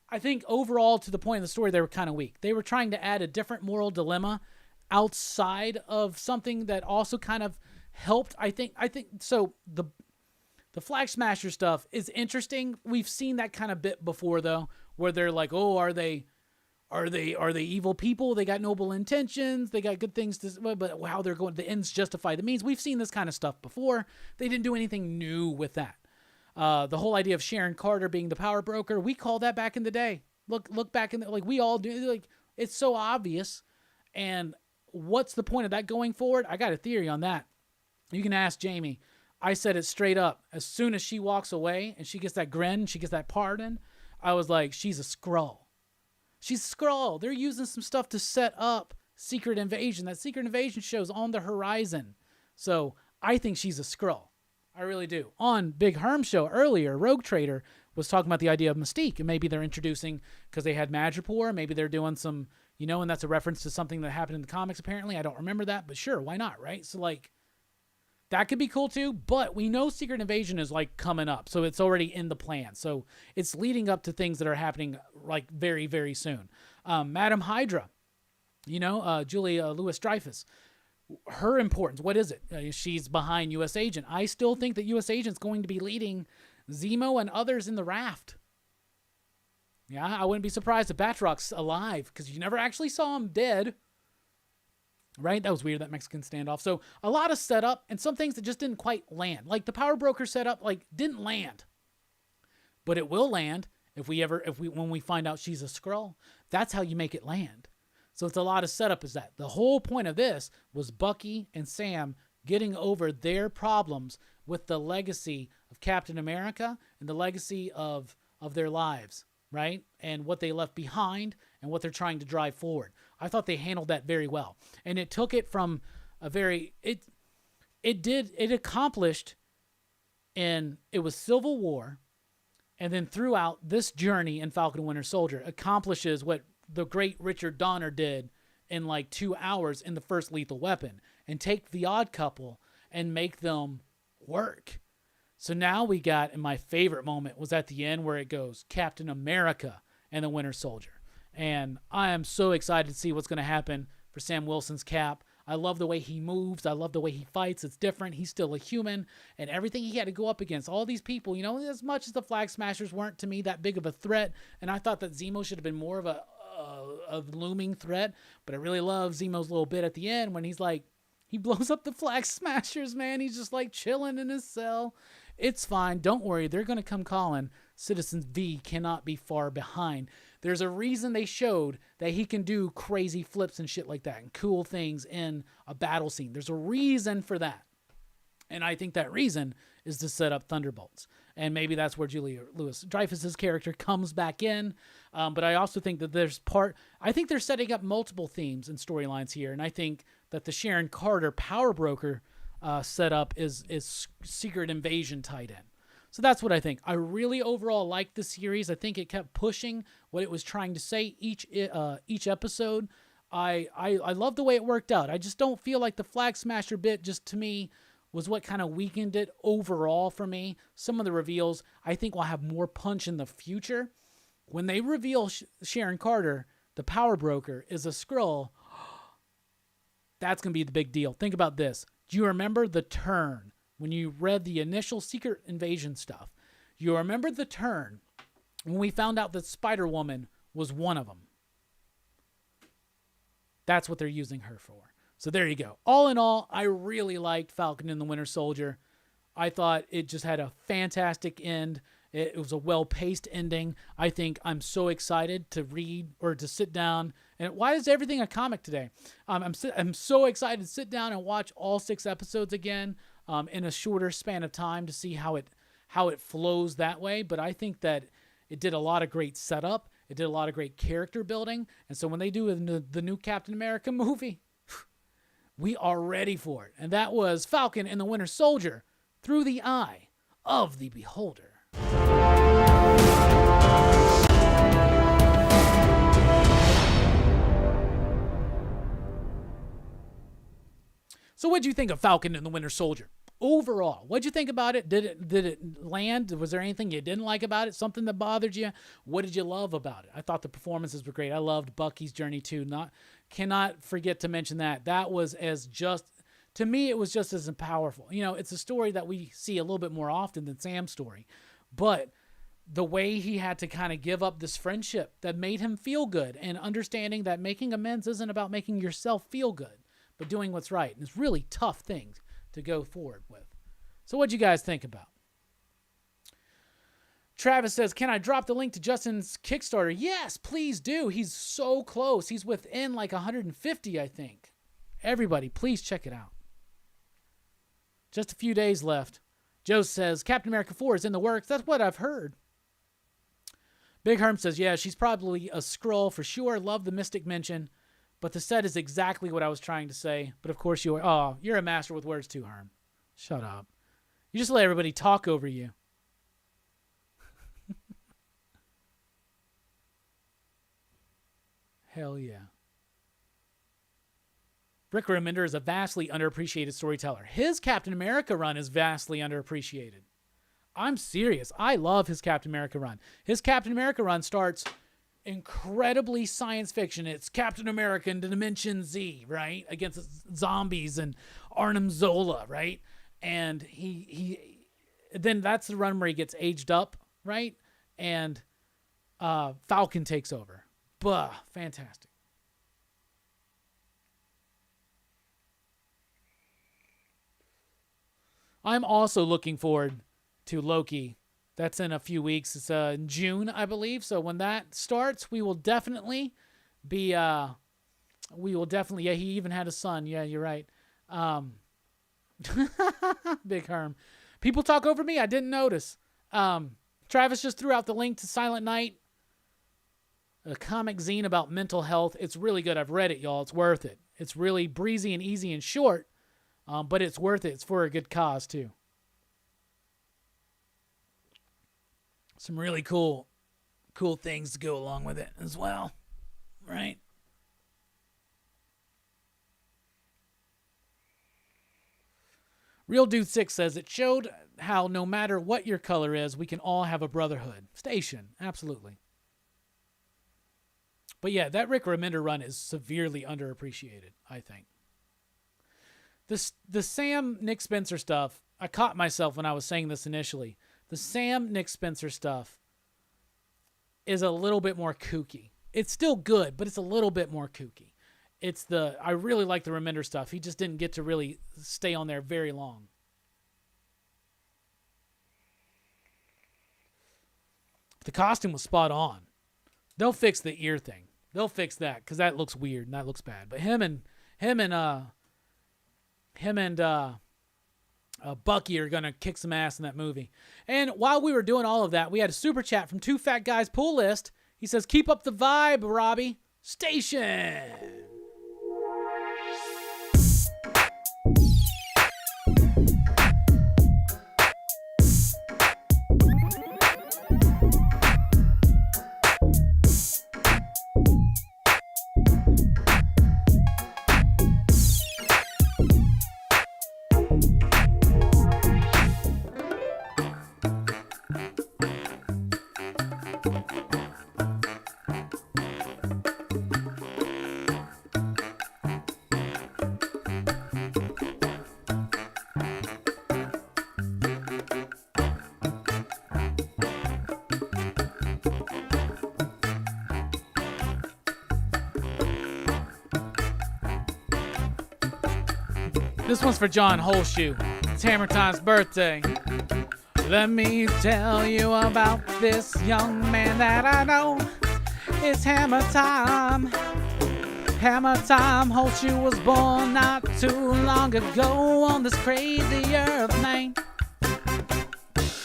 Speaker 1: I think overall, to the point of the story, they were kind of weak. They were trying to add a different moral dilemma outside of something that also kind of helped. I think so. The Flag Smasher stuff is interesting. We've seen that kind of bit before, though, where they're like, "Oh, are they evil people? They got noble intentions. They got good things to, but how they're going, the ends justify the means." We've seen this kind of stuff before. They didn't do anything new with that. The whole idea of Sharon Carter being the power broker, we called that back in the day. Look back in like we all do. Like, it's so obvious. And what's the point of that going forward? I got a theory on that. You can ask Jamie. I said it straight up. As soon as she walks away and she gets that grin, she gets that pardon, I was like, she's a Skrull. She's a Skrull. They're using some stuff to set up Secret Invasion. That Secret Invasion show's on the horizon. So I think she's a Skrull. I really do. On Big Herm's show earlier, Rogue Trader was talking about the idea of Mystique, and maybe they're introducing, because they had Madripoor, maybe they're doing some, and that's a reference to something that happened in the comics apparently. I don't remember that, but sure, why not, right? So, like, That could be cool too, but we know Secret Invasion is like coming up, so it's already in the plan. So it's leading up to things that are happening like very, very soon. Madam Hydra, Julia Louis-Dreyfus, her importance. What is it? She's behind U.S. Agent. I still think that U.S. Agent's going to be leading Zemo and others in the raft. Yeah, I wouldn't be surprised if Batrock's alive because you never actually saw him dead. Right? That was weird, that Mexican standoff. So a lot of setup and some things that just didn't quite land. Like the Power Broker setup, didn't land. But it will land when we find out she's a Skrull. That's how you make it land. So it's a lot of setup is that. The whole point of this was Bucky and Sam getting over their problems with the legacy of Captain America and the legacy of their lives, right? And what they left behind and what they're trying to drive forward. I thought they handled that very well. And it took it from it accomplished it was Civil War, and then throughout this journey in Falcon and Winter Soldier accomplishes what the great Richard Donner did in 2 hours in the first Lethal Weapon, and take the Odd Couple and make them work. So now we got, and my favorite moment was at the end where it goes Captain America and the Winter Soldier. And I am so excited to see what's going to happen for Sam Wilson's Cap. I love the way he moves. I love the way he fights. It's different. He's still a human. And everything he had to go up against, all these people, as much as the Flag Smashers weren't to me that big of a threat, and I thought that Zemo should have been more of a looming threat, but I really love Zemo's little bit at the end when he's he blows up the Flag Smashers, man. He's just chilling in his cell. It's fine. Don't worry. They're going to come calling. Citizens V cannot be far behind. There's a reason they showed that he can do crazy flips and shit like that and cool things in a battle scene. There's a reason for that. And I think that reason is to set up Thunderbolts. And maybe that's where Julia Louis-Dreyfus's character comes back in. But I also think that I think they're setting up multiple themes and storylines here. And I think that the Sharon Carter Power Broker setup is Secret Invasion tied in. So that's what I think. I really overall liked the series. I think it kept pushing what it was trying to say each episode. I love the way it worked out. I just don't feel like the Flag Smasher bit just to me was what kind of weakened it overall for me. Some of the reveals I think will have more punch in the future. When they reveal Sharon Carter, the Power Broker, is a Skrull, that's going to be the big deal. Think about this. Do you remember the turn when you read the initial Secret Invasion stuff? You remember the turn when we found out that Spider-Woman was one of them. That's what they're using her for. So there you go. All in all, I really liked Falcon and the Winter Soldier. I thought it just had a fantastic end. It was a well-paced ending. I think I'm so excited to read or to sit down. And why is everything a comic today? I'm so excited to sit down and watch all 6 episodes again in a shorter span of time to see how it flows that way. But I think that it did a lot of great setup. It did a lot of great character building. And so when they do the new Captain America movie, we are ready for it. And that was Falcon and the Winter Soldier through the eye of the beholder. So what'd you think of Falcon and the Winter Soldier? Overall, what'd you think about it? Did it land? Was there anything you didn't like about it? Something that bothered you? What did you love about it? I thought the performances were great. I loved Bucky's journey too. Cannot forget to mention that. That was to me, it was just as powerful. It's a story that we see a little bit more often than Sam's story. But the way he had to kind of give up this friendship that made him feel good, and understanding that making amends isn't about making yourself feel good, but doing what's right. And it's really tough things to go forward with. So what'd you guys think about? Travis says, can I drop the link to Justin's Kickstarter? Yes, please do. He's so close. He's within 150, I think. Everybody, please check it out. Just a few days left. Joe says, Captain America 4 is in the works. That's what I've heard. Big Herm says, yeah, she's probably a Skrull for sure. Love the Mystic mention. But the set is exactly what I was trying to say. But of course you are. Oh, you're a master with words too, Herm. Shut up. You just let everybody talk over you. Hell yeah. Rick Remender is a vastly underappreciated storyteller. His Captain America run is vastly underappreciated. I'm serious. I love his Captain America run. His Captain America run starts incredibly science fiction. It's Captain America in Dimension Z, right? Against zombies and Arnim Zola, right? And he then that's the run where he gets aged up, right? And Falcon takes over. Bah, fantastic. I'm also looking forward to Loki. That's in a few weeks. It's in June, I believe. So when that starts, we will definitely be, yeah, he even had a son. Yeah, you're right. Big Herm. People talk over me. I didn't notice. Travis just threw out the link to Silent Night, a comic zine about mental health. It's really good. I've read it, y'all. It's worth it. It's really breezy and easy and short, but it's worth it. It's for a good cause, too. Some really cool things to go along with it as well, right? Real Dude 6 says it showed how no matter what your color is, we can all have a brotherhood. Station, absolutely. But yeah, that Rick Remender run is severely underappreciated, I think. The Sam Nick Spencer stuff, I caught myself when I was saying this initially. The Sam Nick Spencer stuff is a little bit more kooky. It's still good, but it's a little bit more kooky. I really like the Remender stuff. He just didn't get to really stay on there very long. The costume was spot on. They'll fix the ear thing. They'll fix that because that looks weird and that looks bad. But him and Bucky are gonna kick some ass in that movie. And while we were doing all of that, we had a super chat from Two Fat Guys Pull List. He says, "Keep up the vibe, Robbie. Station." This one's for John Holshoe. It's Hammer Time's birthday. Let me tell you about this young man that I know. It's Hammer Time. Hammer Time. Holshoe was born not too long ago on this crazy earth, man.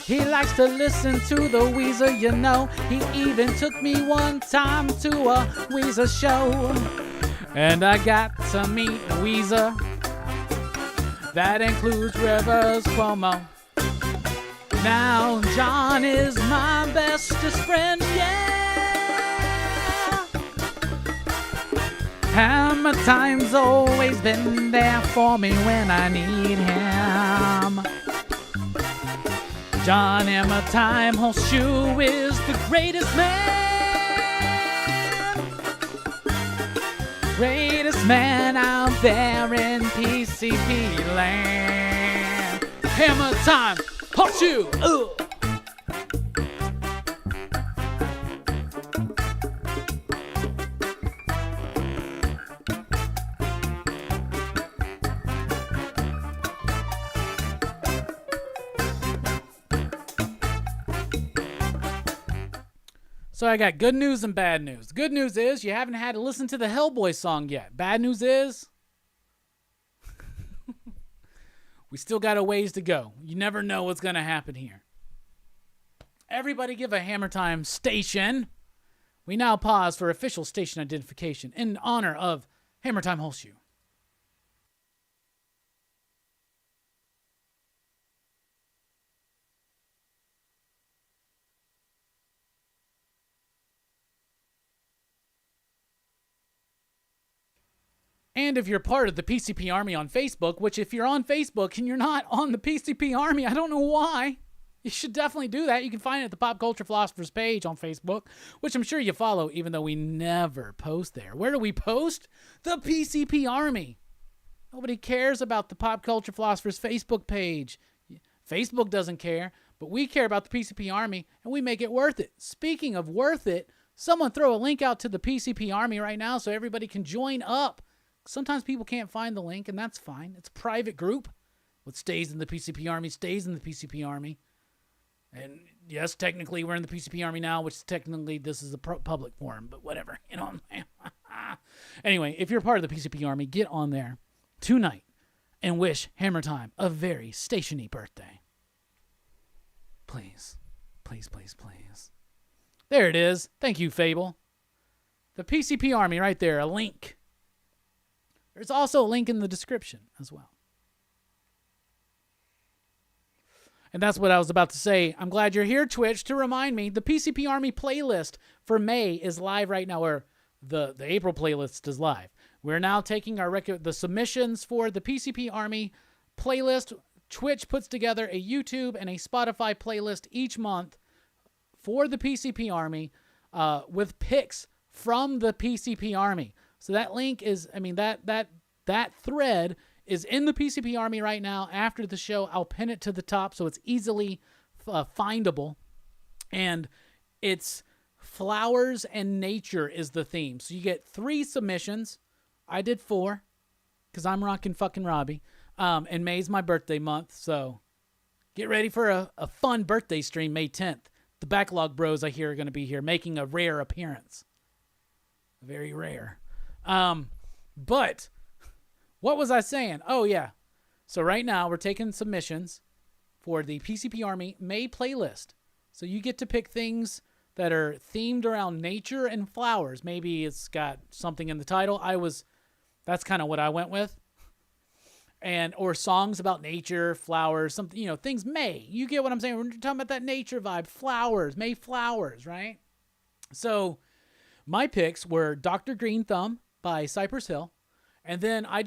Speaker 1: He likes to listen to the Weezer, you know. He even took me one time to a Weezer show. And I got to meet Weezer. That includes Rivers Cuomo. Now John is my bestest friend, yeah. Hammer Time's always been there for me when I need him. John Hammer Time Holshoe is the greatest man. Greatest man out there in PCP land. Hammer Time, Holshoe. So I got good news and bad news. The good news is you haven't had to listen to the Hellboy song yet. Bad news is we still got a ways to go. You never know what's going to happen here. Everybody give a Hammer Time station. We now pause for official station identification in honor of Hammer Time Holshoe. And if you're part of the PCP Army on Facebook, which if you're on Facebook and you're not on the PCP Army, I don't know why. You should definitely do that. You can find it at the Pop Culture Philosophers page on Facebook, which I'm sure you follow, even though we never post there. Where do we post? The PCP Army. Nobody cares about the Pop Culture Philosophers Facebook page. Facebook doesn't care, but we care about the PCP Army, and we make it worth it. Speaking of worth it, someone throw a link out to the PCP Army right now so everybody can join up. Sometimes people can't find the link, and that's fine. It's a private group. What stays in the PCP Army stays in the PCP Army. And yes, technically we're in the PCP Army now, which technically this is a public forum, but whatever. You know. Anyway, if you're part of the PCP Army, get on there tonight and wish Hammer Time a very stationy birthday. Please. Please, please, please. There it is. Thank you, Fable. The PCP Army right there, a link. There's also a link in the description as well. And that's what I was about to say. I'm glad you're here, Twitch, to remind me the PCP Army playlist for May is live right now, or the April playlist is live. We're now taking our the submissions for the PCP Army playlist. Twitch puts together a YouTube and a Spotify playlist each month for the PCP Army with picks from the PCP Army. So that link is, that thread is in the PCP Army right now. After the show, I'll pin it to the top so it's easily findable. And it's flowers and nature is the theme. So you get 3 submissions. I did 4 because I'm Rockin' fucking Robbie. And May's my birthday month, so get ready for a fun birthday stream May 10th. The Backlog Bros, I hear, are going to be here making a rare appearance. Very rare. But what was I saying? Oh, yeah. So right now we're taking submissions for the PCP Army May playlist. So you get to pick things that are themed around nature and flowers. Maybe it's got something in the title. That's kind of what I went with. Or songs about nature, flowers, something, things May. You get what I'm saying? We're talking about that nature vibe. Flowers, May flowers, right? So my picks were Dr. Green Thumb by Cypress Hill. And then I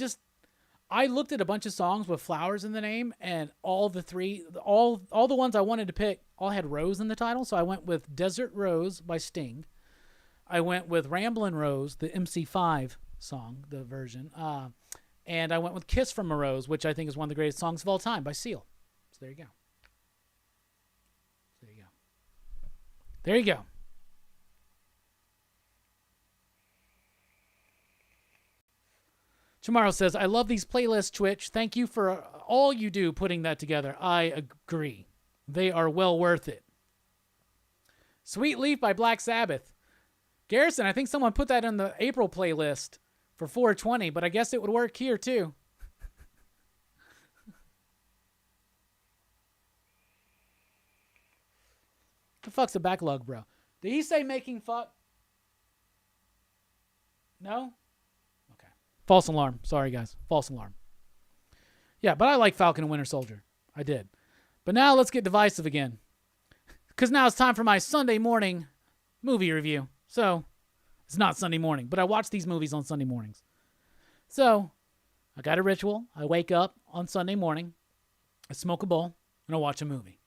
Speaker 1: looked at a bunch of songs with flowers in the name, and all the ones I wanted to pick all had Rose in the title. So I went with Desert Rose by Sting. I went with Ramblin' Rose, the MC5 song, the version. And I went with Kiss from a Rose, which I think is one of the greatest songs of all time by Seal. So there you go. There you go. Tomorrow says, I love these playlists, Twitch. Thank you for all you do putting that together. I agree. They are well worth it. Sweet Leaf by Black Sabbath. Garrison, I think someone put that in the April playlist for 420, but I guess it would work here too. The fuck's a backlog, bro? Did he say making fuck? No? Okay. False alarm. Sorry, guys. False alarm. Yeah, but I like Falcon and Winter Soldier. I did. But now let's get divisive again. Because now it's time for my Sunday morning movie review. So, it's not Sunday morning, but I watch these movies on Sunday mornings. So, I got a ritual. I wake up on Sunday morning, I smoke a bowl, and I watch a movie.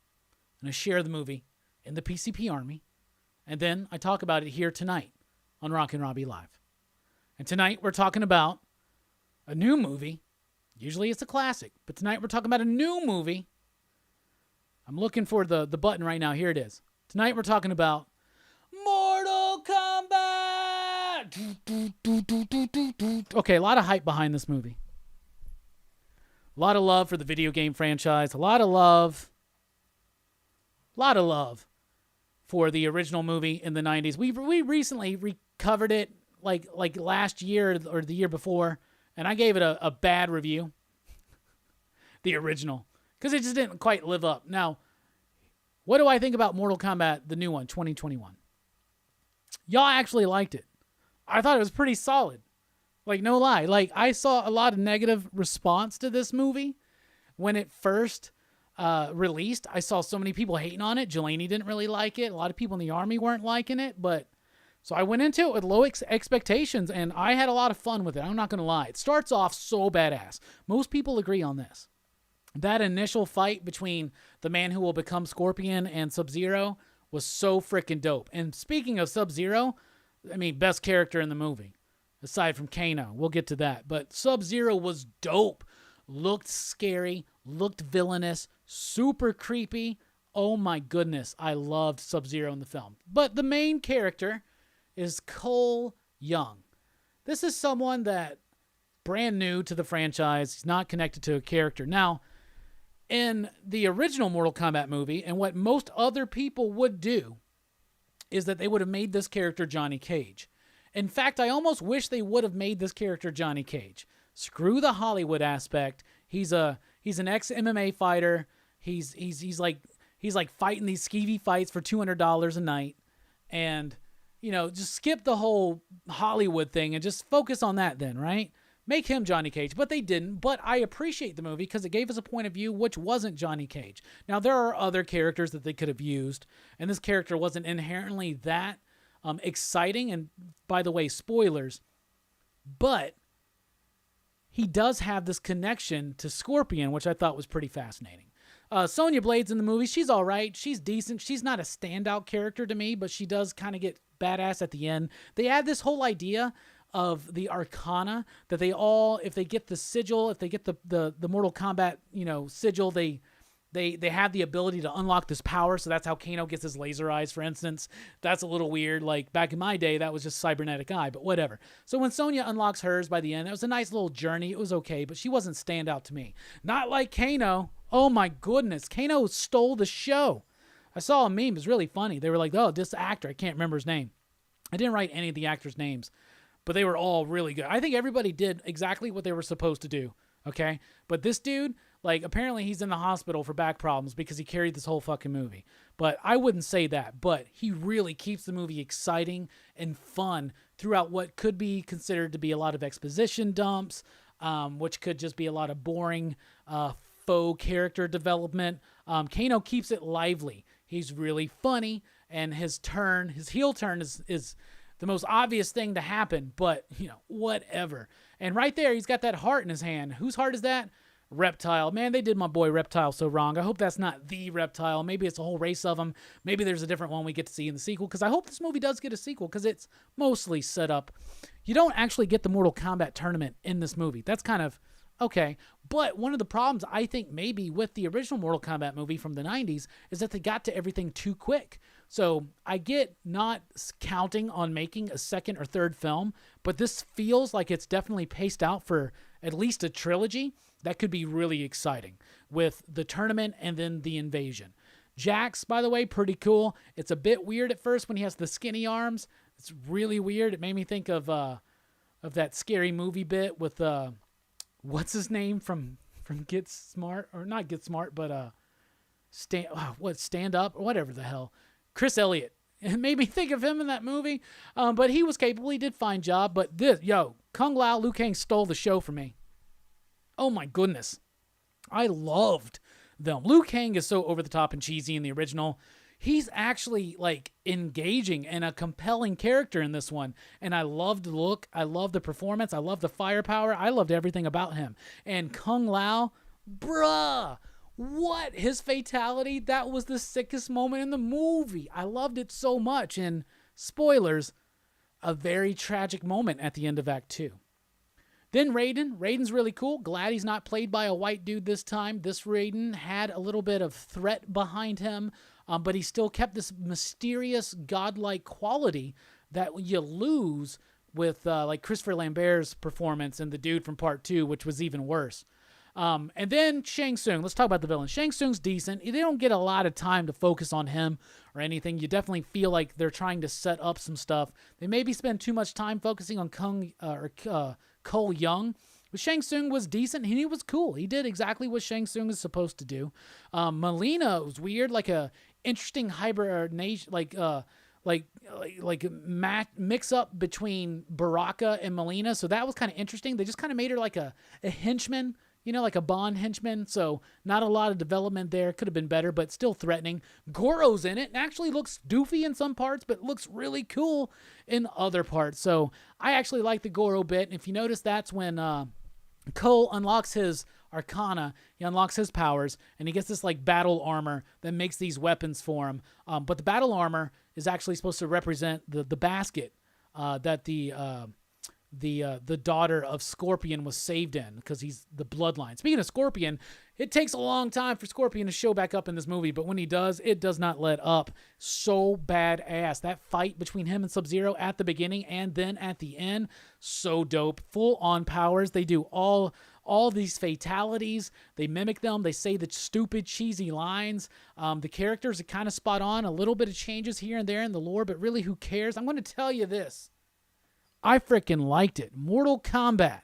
Speaker 1: And I share the movie in the PCP Army. And then I talk about it here tonight on Rockin Robbie Live. And tonight we're talking about a new movie. Usually it's a classic, but tonight we're talking about a new movie. I'm looking for the button right now. Here it is. Tonight we're talking about Mortal Kombat! Okay, a lot of hype behind this movie. A lot of love for the video game franchise. A lot of love for the original movie in the 90s. We recently recovered it like last year or the year before, and I gave it a bad review. The original. Because it just didn't quite live up. Now, what do I think about Mortal Kombat, the new one, 2021? Y'all actually liked it. I thought it was pretty solid. Like, no lie. Like, I saw a lot of negative response to this movie when it first released. I saw so many people hating on it. Jelani didn't really like it. A lot of people in the Army weren't liking it. But So I went into it with low expectations, and I had a lot of fun with it. I'm not going to lie. It starts off so badass. Most people agree on this. That initial fight between the man who will become Scorpion and Sub-Zero was so freaking dope. And speaking of Sub-Zero, I mean, best character in the movie, aside from Kano. We'll get to that. But Sub-Zero was dope. Looked scary, looked villainous, super creepy. Oh my goodness, I loved Sub-Zero in the film. But the main character is Cole Young. This is someone that brand new to the franchise. He's not connected to a character. Now, in the original Mortal Kombat movie, and what most other people would do, is that they would have made this character Johnny Cage. In fact, I almost wish they would have made this character Johnny Cage. Screw the Hollywood aspect. He's an ex-MMA fighter. He's like fighting these skeevy fights for $200 a night, and just skip the whole Hollywood thing and just focus on that then, right? Make him Johnny Cage. But they didn't. But I appreciate the movie because it gave us a point of view which wasn't Johnny Cage. Now, there are other characters that they could have used, and this character wasn't inherently that exciting. And by the way, spoilers, but he does have this connection to Scorpion, which I thought was pretty fascinating. Sonya Blade's in the movie. She's all right. She's decent. She's not a standout character to me, but she does kind of get badass at the end. They add this whole idea of the Arcana that they all, if they get the sigil, if they get the Mortal Kombat, sigil, they have the ability to unlock this power. So that's how Kano gets his laser eyes, for instance. That's a little weird. Like back in my day, that was just cybernetic eye, but whatever. So when Sonya unlocks hers by the end, it was a nice little journey. It was okay, but she wasn't standout to me. Not like Kano. Oh my goodness. Kano stole the show. I saw a meme. It was really funny. They were like, oh, this actor, I can't remember his name. I didn't write any of the actors' names, but they were all really good. I think everybody did exactly what they were supposed to do, okay? But this dude, apparently he's in the hospital for back problems because he carried this whole fucking movie. But I wouldn't say that, but he really keeps the movie exciting and fun throughout what could be considered to be a lot of exposition dumps, which could just be a lot of boring faux character development. Kano keeps it lively. He's really funny, and his heel turn is the most obvious thing to happen, but, whatever. And right there, he's got that heart in his hand. Whose heart is that? Reptile. Man, they did my boy Reptile so wrong. I hope that's not the Reptile. Maybe it's a whole race of them. Maybe there's a different one we get to see in the sequel, because I hope this movie does get a sequel, because it's mostly set up. You don't actually get the Mortal Kombat tournament in this movie. That's kind of okay. But one of the problems, I think, maybe with the original Mortal Kombat movie from the 90s is that they got to everything too quick. So I get not counting on making a second or third film, but this feels like it's definitely paced out for at least a trilogy. That could be really exciting with the tournament and then the invasion. Jax, by the way, pretty cool. It's a bit weird at first when he has the skinny arms. It's really weird. It made me think of that scary movie bit with what's his name from Get Smart, or not Get Smart, but Stand Up, or whatever the hell. Chris Elliott. It made me think of him in that movie. But he was capable. He did a fine job. But Kung Lao, Liu Kang stole the show for me. Oh my goodness. I loved them. Liu Kang is so over the top and cheesy in the original. He's actually engaging and a compelling character in this one. And I loved the look. I loved the performance. I loved the firepower. I loved everything about him. And Kung Lao, bruh, what? His fatality, that was the sickest moment in the movie. I loved it so much. And spoilers, a very tragic moment at the end of Act 2. Then Raiden. Raiden's really cool. Glad he's not played by a white dude this time. This Raiden had a little bit of threat behind him, but he still kept this mysterious, godlike quality that you lose with Christopher Lambert's performance and the dude from Part 2, which was even worse. And then Shang Tsung. Let's talk about the villain. Shang Tsung's decent. They don't get a lot of time to focus on him or anything. You definitely feel like they're trying to set up some stuff. They maybe spend too much time focusing on Cole Young. But Shang Tsung was decent. He was cool. He did exactly what Shang Tsung is supposed to do. Melina was weird, like a interesting hybridization, mix up between Baraka and Melina. So that was kind of interesting. They just kind of made her like a henchman, like a Bond henchman. So not a lot of development there. Could have been better, but still threatening. Goro's in it and actually looks doofy in some parts, but looks really cool in other parts. So I actually like the Goro bit. And if you notice, that's when Cole unlocks his Arcana, he unlocks his powers, and he gets this like battle armor that makes these weapons for him. But the battle armor is actually supposed to represent the basket that the daughter of Scorpion was saved in, because he's the bloodline. Speaking of Scorpion, it takes a long time for Scorpion to show back up in this movie, but when he does, it does not let up. So badass. That fight between him and Sub-Zero at the beginning and then at the end, so dope. Full on powers. They do all these fatalities. They mimic them. They say the stupid, cheesy lines. The characters are kind of spot on. A little bit of changes here and there in the lore, but really, who cares? I'm going to tell you this. I freaking liked it. Mortal Kombat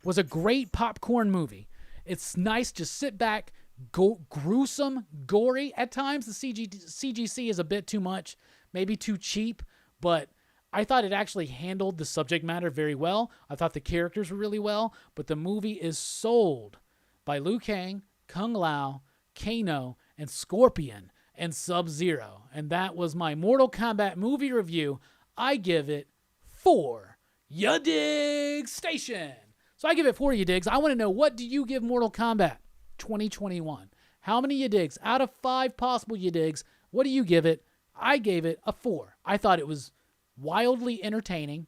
Speaker 1: was a great popcorn movie. It's nice to sit back, go gruesome, gory. At times, the CGC is a bit too much, maybe too cheap, but I thought it actually handled the subject matter very well. I thought the characters were really well, but the movie is sold by Liu Kang, Kung Lao, Kano, and Scorpion, and Sub-Zero. And that was my Mortal Kombat movie review. I give it 4 ya digs station. So I give it 4 ya digs. I want to know, what do you give Mortal Kombat 2021? How many ya digs? Out of 5 possible ya digs, what do you give it? I gave it a 4. I thought it was wildly entertaining.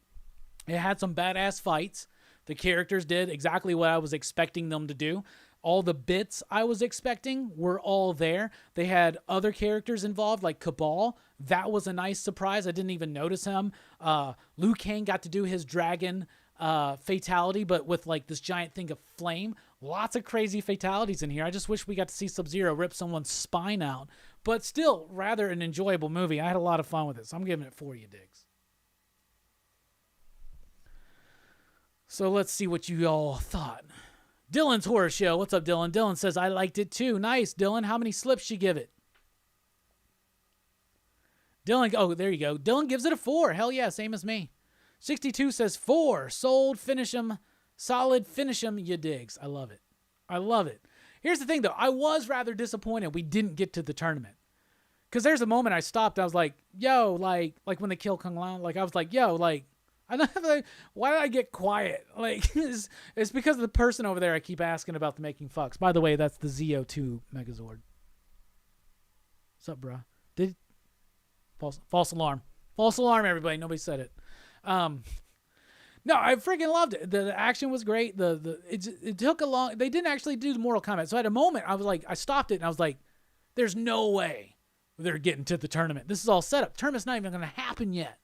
Speaker 1: It had some badass fights. The characters did exactly what I was expecting them to do. All the bits I was expecting were all there. They had other characters involved, like Cabal. That was a nice surprise. I didn't even notice him. Liu Kang got to do his dragon fatality, but with like this giant thing of flame. Lots of crazy fatalities in here. I just wish we got to see Sub-Zero rip someone's spine out. But still, rather an enjoyable movie. I had a lot of fun with it, so I'm giving it 4 ya digs. So let's see what you all thought. Dylan's Horror Show. What's up, Dylan? Dylan says, I liked it too. Nice, Dylan. How many slips you give it? Dylan, oh, there you go. Dylan gives it a 4. Hell yeah, same as me. 62 says 4. Sold, finish 'em. Solid, finish 'em, ya digs. I love it. I love it. Here's the thing, though. I was rather disappointed we didn't get to the tournament. Because there's a moment I stopped. I was like, yo, like when they kill Kung Lao, like, I was like, yo, like, I don't have like, why did I get quiet? Like, it's because of the person over there I keep asking about the making fucks. By the way, that's the ZO2 Megazord. What's up, bro? False alarm. False alarm, everybody. Nobody said it. No, I freaking loved it. The action was great. It took a long. They didn't actually do the Mortal Kombat. So at a moment, I was like, I stopped it and I was like, there's no way they're getting to the tournament. This is all set up. Tournament's not even going to happen yet.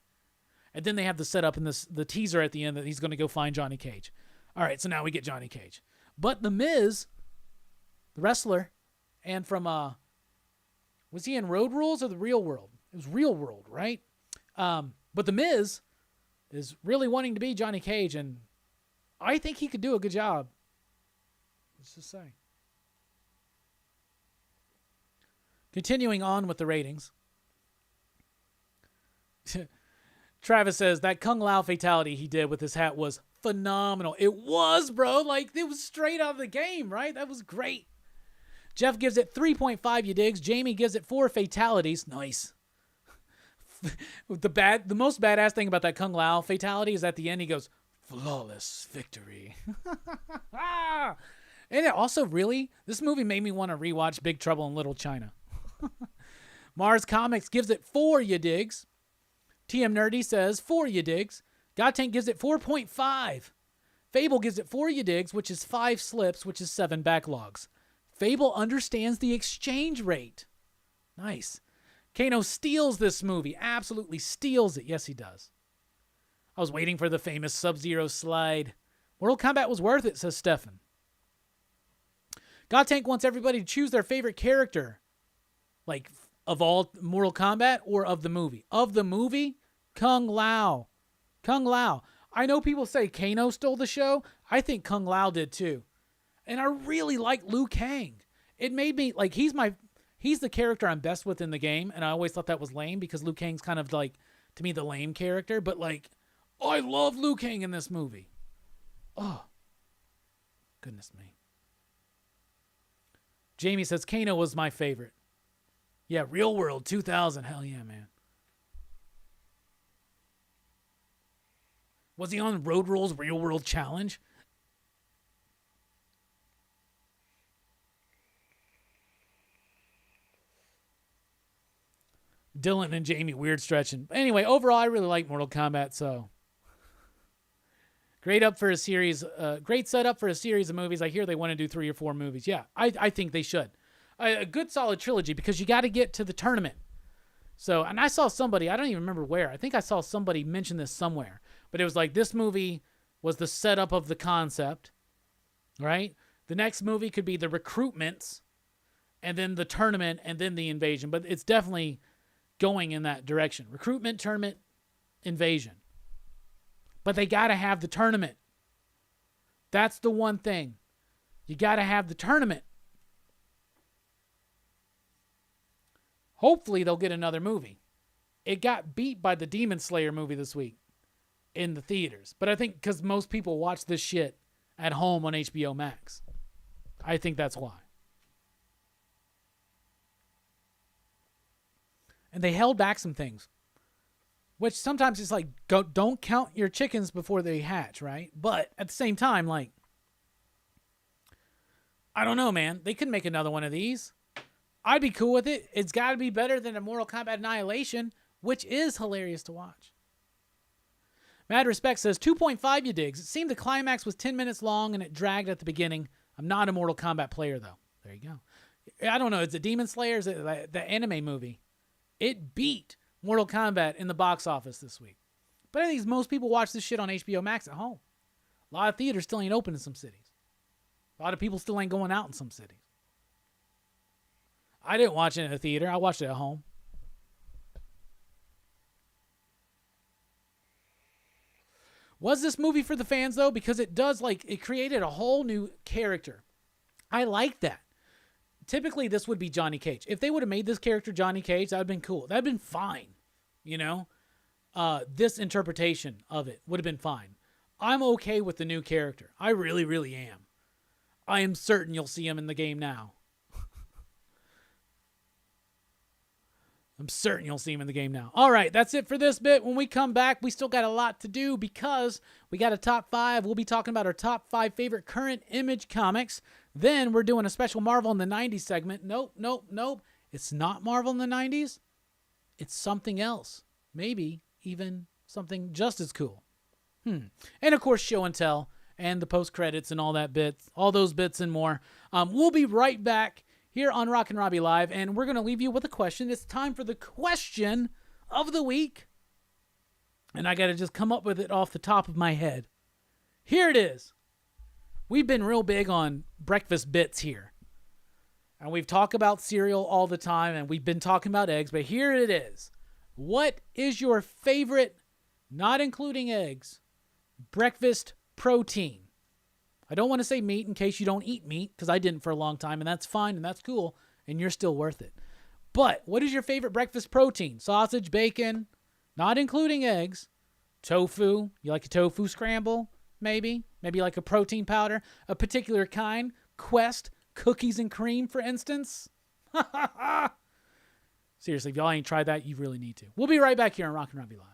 Speaker 1: And then they have the setup and the teaser at the end that he's going to go find Johnny Cage. All right, so now we get Johnny Cage. But The Miz, the wrestler, and from, was he in Road Rules or The Real World? It was Real World, right? But The Miz is really wanting to be Johnny Cage, and I think he could do a good job. Let's just say. Continuing on with the ratings. Travis says that Kung Lao fatality he did with his hat was phenomenal. It was, bro. Like, it was straight out of the game, right? That was great. Jeff gives it 3.5 ya digs. Jamie gives it 4 fatalities. Nice. The most badass thing about that Kung Lao fatality is at the end he goes, flawless victory. And it also really, this movie made me want to rewatch Big Trouble in Little China. Mars Comics gives it 4 ya digs. TM Nerdy says 4 ya digs. Godtank gives it 4.5. Fable gives it 4 ya digs, which is 5 slips, which is 7 backlogs. Fable understands the exchange rate. Nice. Kano steals this movie. Absolutely steals it. Yes, he does. I was waiting for the famous Sub-Zero slide. Mortal Kombat was worth it, says Stefan. Godtank wants everybody to choose their favorite character. Like, of all Mortal Kombat or of the movie? Of the movie, Kung Lao. Kung Lao. I know people say Kano stole the show. I think Kung Lao did too. And I really like Liu Kang. It made me, like, he's the character I'm best with in the game, and I always thought that was lame because Liu Kang's kind of like, to me, the lame character, but like, I love Liu Kang in this movie. Oh, goodness me. Jamie says, Kano was my favorite. Yeah, Real World 2000. Hell yeah, man. Was he on Road Rules Real World Challenge? Dylan and Jamie, weird stretching. Anyway, overall, I really like Mortal Kombat, so great up for a series. Great setup for a series of movies. I hear they want to do 3 or 4 movies. Yeah, I think they should. A good solid trilogy because you got to get to the tournament. So, and I saw somebody, I don't even remember where. I think I saw somebody mention this somewhere, but it was like this movie was the setup of the concept, right? The next movie could be the recruitments, and then the tournament, and then the invasion. But it's definitely going in that direction. Recruitment, tournament, invasion. But they got to have the tournament. That's the one thing. You got to have the tournament. Hopefully they'll get another movie. It got beat by the Demon Slayer movie this week in the theaters. But I think because most people watch this shit at home on HBO Max. I think that's why. And they held back some things. Which sometimes it's like, don't count your chickens before they hatch, right? But at the same time, like, I don't know, man. They could make another one of these. I'd be cool with it. It's got to be better than a Mortal Kombat Annihilation, which is hilarious to watch. Mad Respect says, 2.5 you digs. It seemed the climax was 10 minutes long and it dragged at the beginning. I'm not a Mortal Kombat player, though. There you go. I don't know. Is it Demon Slayer? Is it the anime movie? It beat Mortal Kombat in the box office this week. But I think most people watch this shit on HBO Max at home. A lot of theaters still ain't open in some cities. A lot of people still ain't going out in some cities. I didn't watch it in a theater. I watched it at home. Was this movie for the fans, though? Because it does, like, it created a whole new character. I like that. Typically, this would be Johnny Cage. If they would have made this character Johnny Cage, that would have been cool. That would have been fine. You know? This interpretation of it would have been fine. I'm okay with the new character. I really, really am. I am certain you'll see him in the game now. I'm certain you'll see him in the game now. All right, that's it for this bit. When we come back, we still got a lot to do because we got a top 5. We'll be talking about our top 5 favorite current Image comics. Then we're doing a special Marvel in the 90s segment. Nope. It's not Marvel in the 90s. It's something else. Maybe even something just as cool. And of course, show and tell and the post-credits and all that bits, all those bits and more. We'll be right back here on Rockin Robbie Live, and we're going to leave you with a question. It's time for the question of the week. And I got to just come up with it off the top of my head. Here it is. We've been real big on breakfast bits here. And we've talked about cereal all the time, and we've been talking about eggs, but here it is. What is your favorite, not including eggs, breakfast protein? I don't want to say meat in case you don't eat meat, because I didn't for a long time, and that's fine, and that's cool, and you're still worth it. But what is your favorite breakfast protein? Sausage, bacon, not including eggs, tofu. You like a tofu scramble, maybe? Maybe like a protein powder, a particular kind, Quest, cookies and cream, for instance. Seriously, if y'all ain't tried that, you really need to. We'll be right back here on Rockin Robbie Live.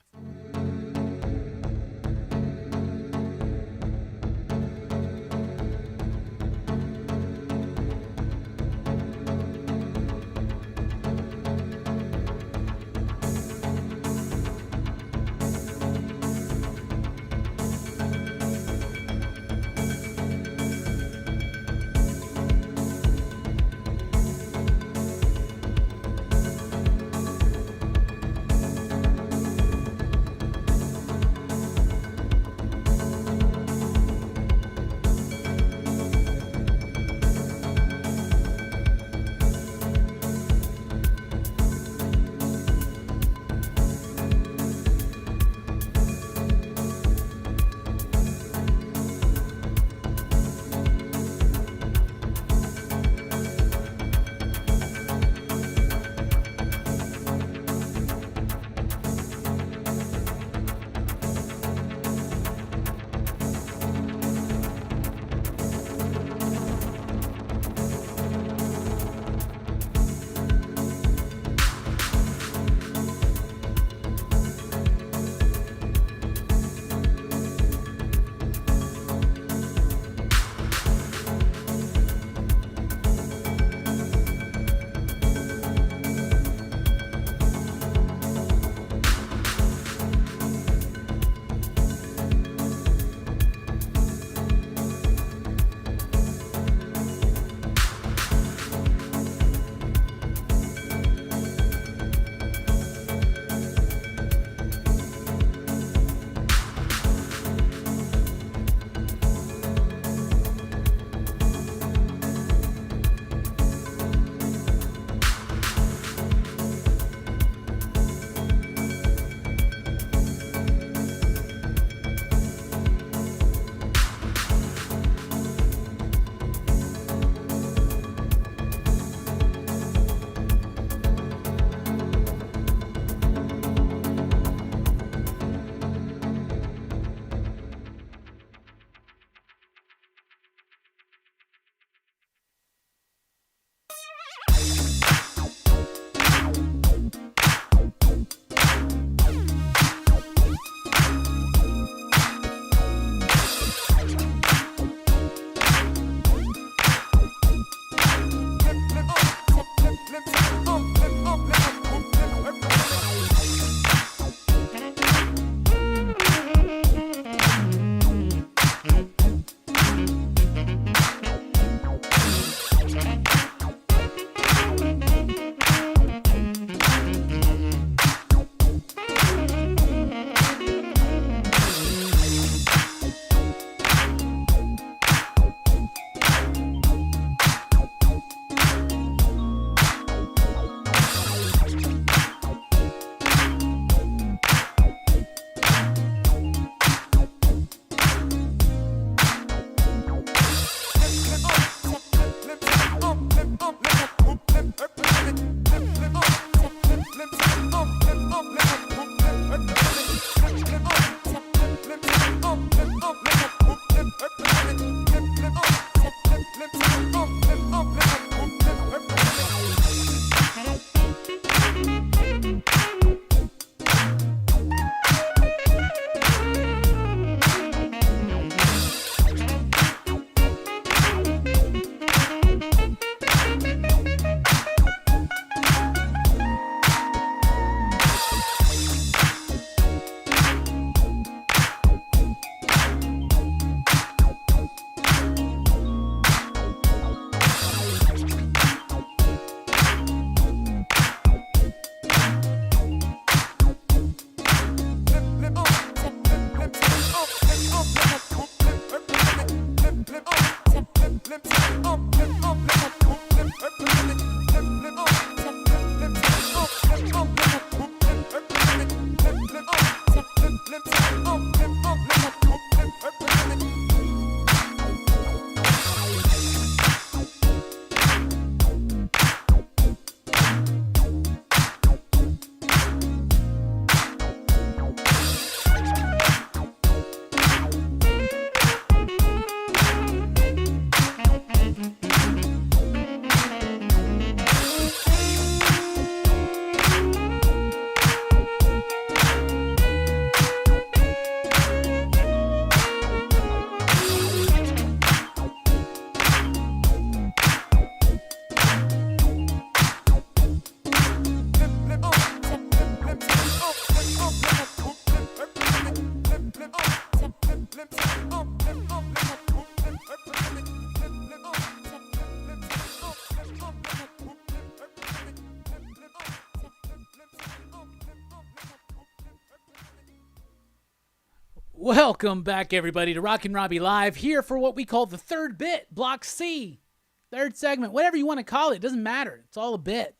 Speaker 1: Welcome back, everybody, to Rockin Robbie Live, here for what we call the third bit, Block C, third segment, whatever you want to call it, doesn't matter. It's all a bit.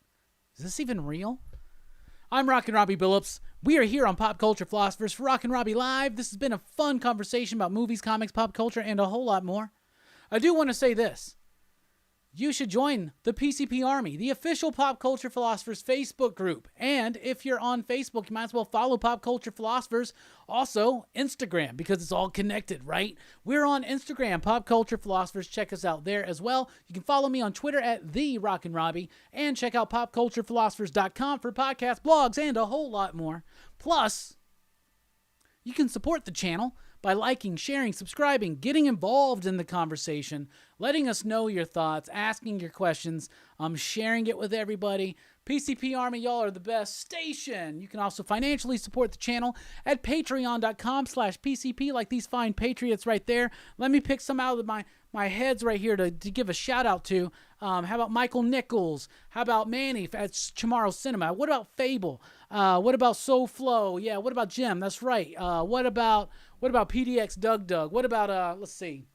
Speaker 1: Is this even real? I'm Rockin Robbie Billups. We are here on Pop Culture Philosophers for Rockin Robbie Live. This has been a fun conversation about movies, comics, pop culture, and a whole lot more. I do want to say this. You should join the PCP Army, the official Pop Culture Philosophers Facebook group. And if you're on Facebook, you might as well follow Pop Culture Philosophers. Also, Instagram, because it's all connected, right? We're on Instagram, Pop Culture Philosophers. Check us out there as well. You can follow me on Twitter at @TheRockinRobbie and check out popculturephilosophers.com for podcasts, blogs, and a whole lot more. Plus, you can support the channel by liking, sharing, subscribing, getting involved in the conversation, letting us know your thoughts, asking your questions, sharing it with everybody. PCP Army, y'all are the best station. You can also financially support the channel at patreon.com/PCP, like these fine patriots right there. Let me pick some out of my heads right here to give a shout out to. How about Michael Nichols? How about Manny at Tomorrow Cinema? What about Fable? What about SoFlo? Yeah, what about Jim? That's right. What about PDX Doug? What about let's see.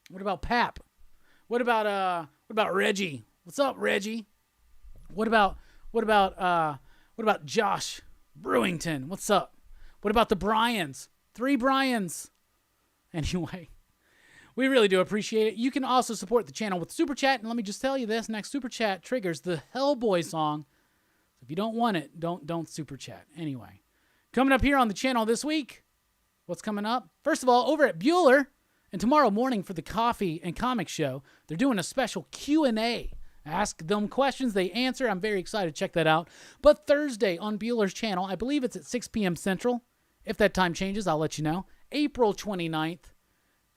Speaker 1: What about Pap? What about Reggie? What's up, Reggie? What about Josh Brewington? What's up? What about the Bryans? 3 Bryans. Anyway, we really do appreciate it. You can also support the channel with Super Chat, and let me just tell you this, next Super Chat triggers the Hellboy song. So if you don't want it, don't Super Chat. Anyway, coming up here on the channel this week, what's coming up? First of all, over at Bueller, and tomorrow morning for the Coffee and Comic Show, they're doing a special Q&A. Ask them questions, they answer. I'm very excited to check that out. But Thursday on Bueller's channel, I believe it's at 6 p.m. Central. If that time changes, I'll let you know. April 29th,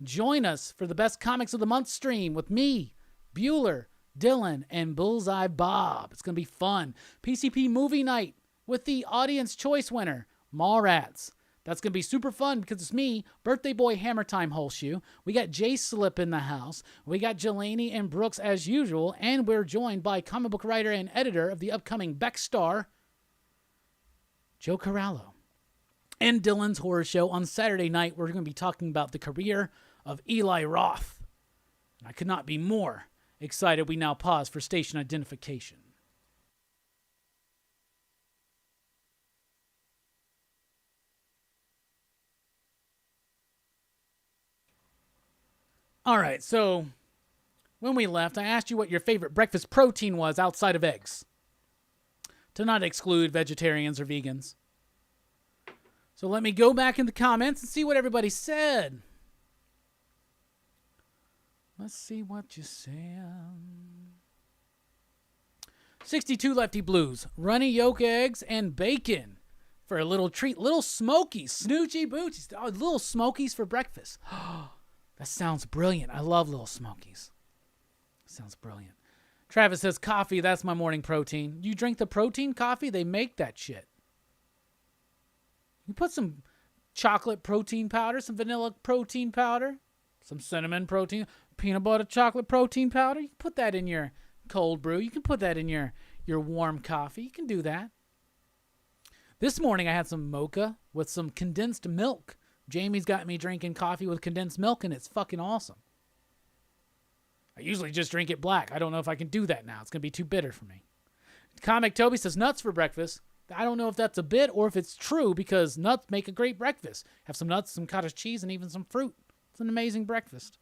Speaker 1: join us for the Best Comics of the Month stream with me, Bueller, Dylan, and Bullseye Bob. It's going to be fun. PCP Movie Night with the Audience Choice winner, Mallrats. That's going to be super fun because it's me, Birthday Boy Hammer Time Holshoe. We got Jay Slip in the house. We got Jelani and Brooks as usual. And we're joined by comic book writer and editor of the upcoming Beck Star, Joe Corallo. And Dylan's Horror Show on Saturday night, we're going to be talking about the career of Eli Roth. And I could not be more excited. We now pause for station identification. All right, so when we left, I asked you what your favorite breakfast protein was outside of eggs. to not exclude vegetarians or vegans. So let me go back in the comments and see what everybody said. Let's see what you said. 62 Lefty Blues. Runny yolk eggs and bacon for a little treat. Little Smokies. Snoochy Boochies. Oh, little Smokies for breakfast. That sounds brilliant. I love Little Smokies. Sounds brilliant. Travis says, coffee, that's my morning protein. You drink the protein coffee? They make that shit. You put some chocolate protein powder, some vanilla protein powder, some cinnamon protein, peanut butter chocolate protein powder. You can put that in your cold brew. You can put that in your warm coffee. You can do that. This morning I had some mocha with some condensed milk. Jamie's got me drinking coffee with condensed milk, and it's fucking awesome. I usually just drink it black. I don't know if I can do that now. It's going to be too bitter for me. Comic Toby says nuts for breakfast. I don't know if that's a bit or if it's true, because nuts make a great breakfast. Have some nuts, some cottage cheese, and even some fruit. It's an amazing breakfast.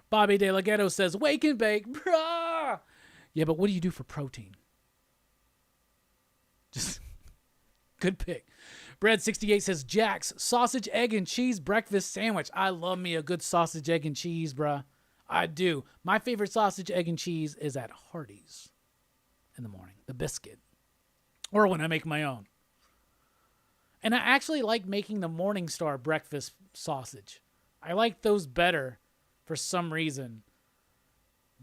Speaker 1: Bobby De La Ghetto says, wake and bake. Brah! Yeah, but what do you do for protein? Just good pick. Bread68 says, Jack's sausage, egg, and cheese breakfast sandwich. I love me a good sausage, egg, and cheese, bruh. I do. My favorite sausage, egg, and cheese is at Hardee's in the morning. The biscuit. Or when I make my own. And I actually like making the Morningstar breakfast sausage. I like those better for some reason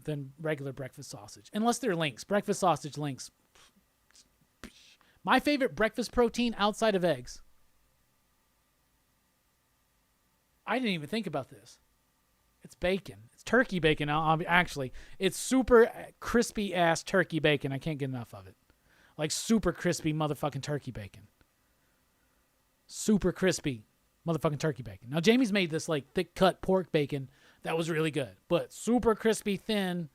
Speaker 1: than regular breakfast sausage. Unless they're links. Breakfast sausage links. My favorite breakfast protein outside of eggs. I didn't even think about this. It's bacon. It's turkey bacon. Actually, it's super crispy ass turkey bacon. I can't get enough of it. Like super crispy motherfucking turkey bacon. Super crispy motherfucking turkey bacon. Now, Jamie's made this like thick cut pork bacon. That was really good. But super crispy, thin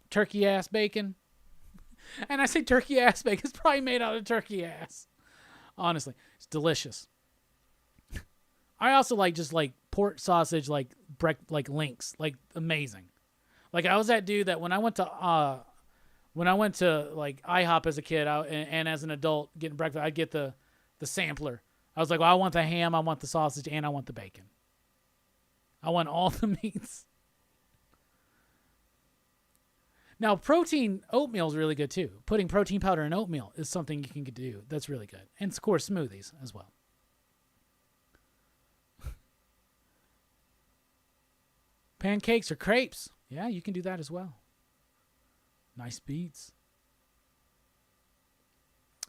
Speaker 1: turkey ass bacon. And I say turkey ass bacon. It's probably made out of turkey ass. Honestly, it's delicious. I also like just like pork sausage, like links, like amazing. Like I was that dude that when I went to like IHOP as a kid and as an adult getting breakfast, I'd get the sampler. I was like, well, I want the ham, I want the sausage, and I want the bacon. I want all the meats. Now, protein oatmeal is really good too. Putting protein powder in oatmeal is something you can do. That's really good. And of course, smoothies as well. Pancakes or crepes. Yeah, you can do that as well. Nice beats.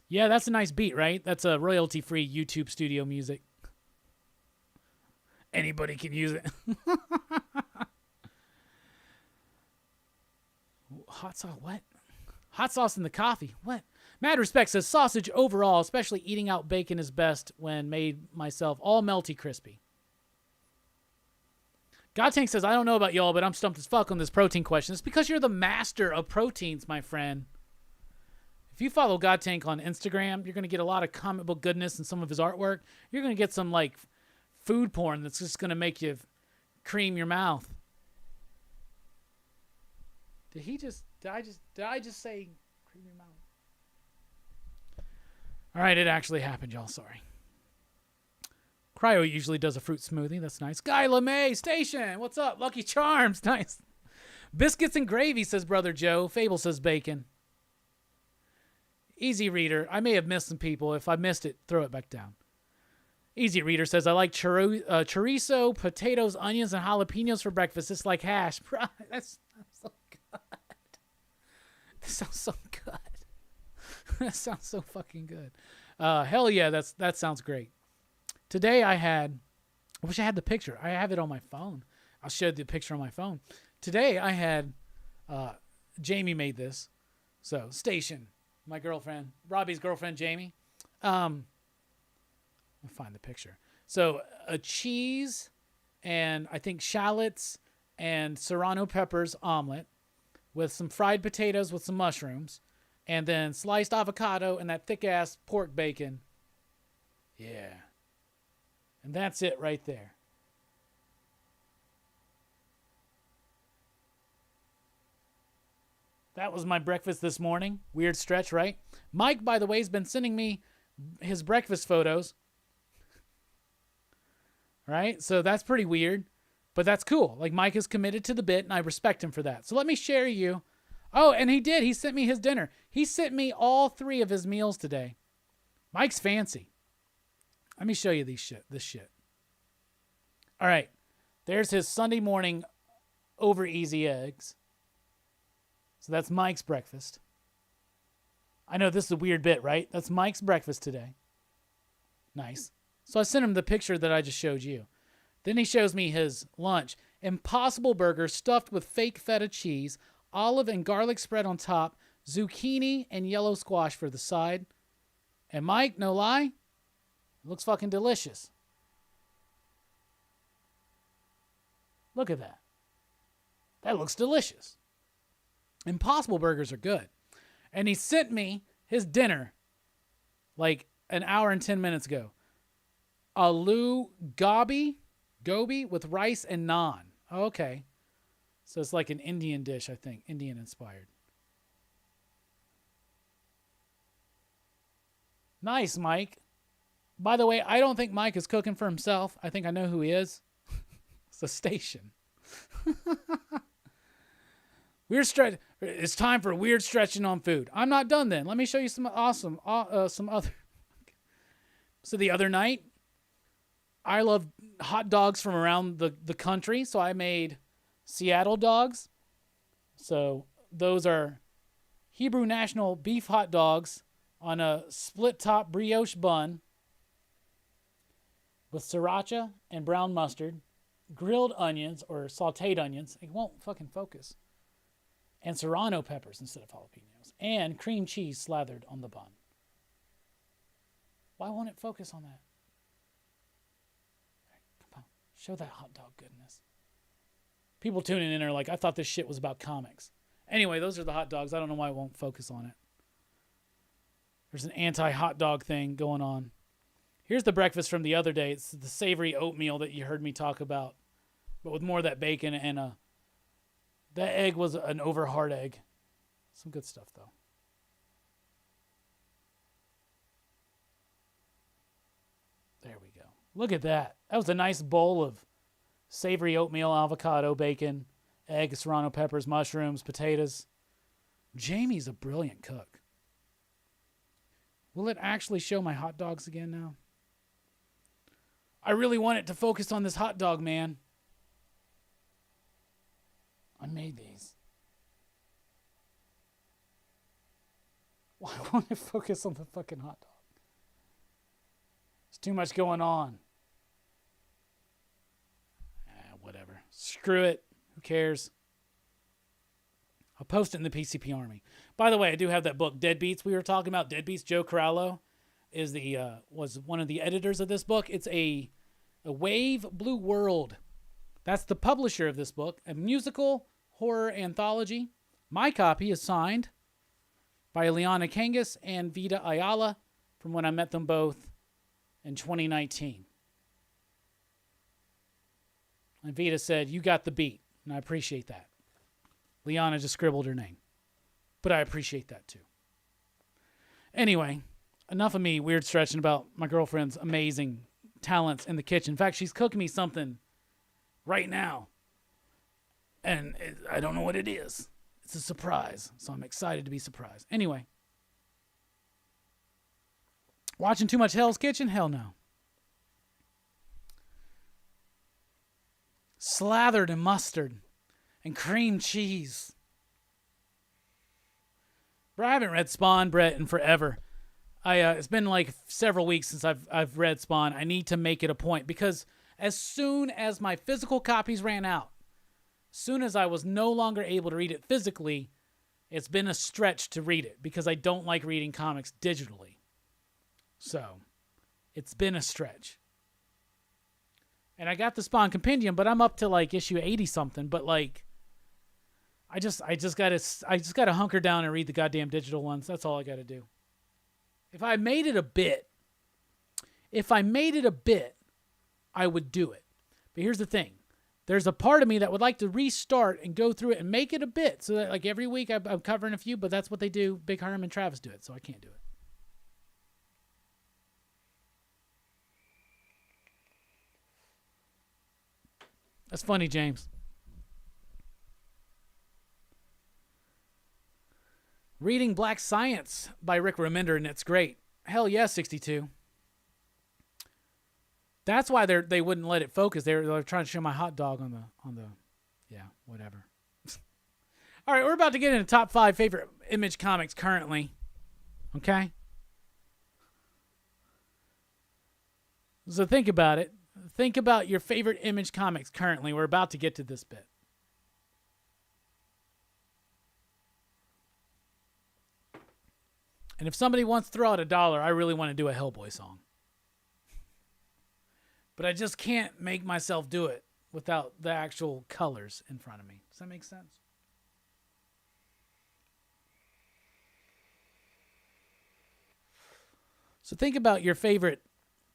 Speaker 1: Yeah, that's a nice beat, right? That's a royalty-free YouTube studio music. Anybody can use it. Hot sauce, what? Hot sauce in the coffee, what? Mad Respect says, sausage overall, especially eating out bacon, is best when made myself, all melty crispy. Godtank says, I don't know about y'all, but I'm stumped as fuck on this protein question. It's because you're the master of proteins, my friend. If you follow Godtank on Instagram, you're going to get a lot of comic book goodness and some of his artwork. You're going to get some, like, food porn that's just going to make you cream your mouth. Did I just say cream your mouth? All right, it actually happened, y'all. Sorry. Cryo usually does a fruit smoothie. That's nice. Guy LeMay, Station. What's up? Lucky Charms. Nice. Biscuits and gravy, says Brother Joe. Fable says bacon. Easy Reader. I may have missed some people. If I missed it, throw it back down. Easy Reader says, I like chorizo, potatoes, onions, and jalapenos for breakfast. It's like hash. That's so good. That sounds so good. That sounds so fucking good. Hell yeah, that sounds great. Today I wish I had the picture. I have it on my phone. I'll show you the picture on my phone. Today I had, Jamie made this. So, Station, my girlfriend, Robbie's girlfriend, Jamie. I'll find the picture. So, a cheese and I think shallots and serrano peppers omelet with some fried potatoes with some mushrooms and then sliced avocado and that thick-ass pork bacon. Yeah. And that's it right there. That was my breakfast this morning. Weird stretch, right? Mike, by the way, has been sending me his breakfast photos. Right? So that's pretty weird. But that's cool. Like, Mike is committed to the bit, and I respect him for that. So let me share you. Oh, and he did. He sent me his dinner. He sent me all 3 of his meals today. Mike's fancy. Let me show you this shit. All right. There's his Sunday morning over easy eggs. So that's Mike's breakfast. I know this is a weird bit, right? That's Mike's breakfast today. Nice. So I sent him the picture that I just showed you. Then he shows me his lunch. Impossible burger stuffed with fake feta cheese, olive and garlic spread on top, zucchini and yellow squash for the side. And Mike, no lie, it looks fucking delicious. Look at that. That looks delicious. Impossible burgers are good. And he sent me his dinner like an hour and 10 minutes ago. Aloo gobi with rice and naan. Oh, okay. So it's like an Indian dish, I think. Indian inspired. Nice, Mike. By the way, I don't think Mike is cooking for himself. I think I know who he is. It's a station. Weird stretch. It's time for weird stretching on food. I'm not done then. Let me show you some awesome, some other. So the other night, I love hot dogs from around the country, so I made Seattle dogs. So those are Hebrew National beef hot dogs on a split top brioche bun with sriracha and brown mustard, grilled onions or sauteed onions. It won't fucking focus. And serrano peppers instead of jalapenos. And cream cheese slathered on the bun. Why won't it focus on that? Come on, show that hot dog goodness. People tuning in are like, I thought this shit was about comics. Anyway, those are the hot dogs. I don't know why it won't focus on it. There's an anti-hot dog thing going on. Here's the breakfast from the other day. It's the savory oatmeal that you heard me talk about, but with more of that bacon and that egg was an over hard egg. Some good stuff, though. There we go. Look at that. That was a nice bowl of savory oatmeal, avocado, bacon, egg, serrano peppers, mushrooms, potatoes. Jamie's a brilliant cook. Will it actually show my hot dogs again now? I really want it to focus on this hot dog, man. I made these. Why won't it focus on the fucking hot dog? There's too much going on. Whatever. Screw it. Who cares? I'll post it in the PCP Army. By the way, I do have that book, Deadbeats. We were talking about Deadbeats. Joe Corallo is was one of the editors of this book. It's a Wave Blue World. That's the publisher of this book, a musical horror anthology. My copy is signed by Liana Kangas and Vida Ayala from when I met them both in 2019. And Vida said, "You got the beat," and I appreciate that. Liana just scribbled her name, but I appreciate that too. Anyway, enough of me weird stretching about my girlfriend's amazing talents in the kitchen. In fact, she's cooking me something right now, and I don't know what it is. It's a surprise, so I'm excited to be surprised. Anyway, watching too much Hell's Kitchen? Hell no. Slathered in mustard and cream cheese. Bro, I haven't read Spawn, Brett, in forever. It's been like several weeks since I've read Spawn. I need to make it a point because as soon as my physical copies ran out, as soon as I was no longer able to read it physically, it's been a stretch to read it because I don't like reading comics digitally. So, it's been a stretch. And I got the Spawn Compendium, but I'm up to like issue 80 something, but like I just gotta hunker down and read the goddamn digital ones. That's all I gotta do. If I made it a bit, I would do it. But here's the thing. there's a part of me that would like to restart and go through it and make it a bit so that like every week I'm covering a few, but that's what they do. Big Herm and Travis do it, so I can't do it. That's funny, James. Reading Black Science by Rick Remender, and it's great. Hell yeah, 62. That's why they wouldn't let it focus. They're trying to show my hot dog on the yeah, whatever. All right, we're about to get into top 5 favorite Image comics currently. Okay? So think about it. Think about your favorite Image comics currently. We're about to get to this bit. And if somebody wants to throw out $1, I really want to do a Hellboy song. But I just can't make myself do it without the actual colors in front of me. Does that make sense? So think about your favorite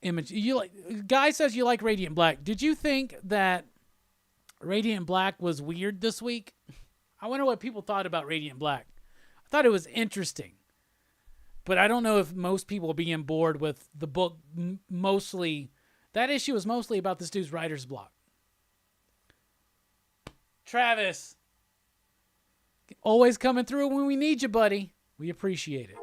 Speaker 1: Image. Guy says you like Radiant Black. Did you think that Radiant Black was weird this week? I wonder what people thought about Radiant Black. I thought it was interesting. But I don't know if most people are being bored with the book. Mostly, that issue is mostly about this dude's writer's block. Travis, always coming through when we need you, buddy. We appreciate it.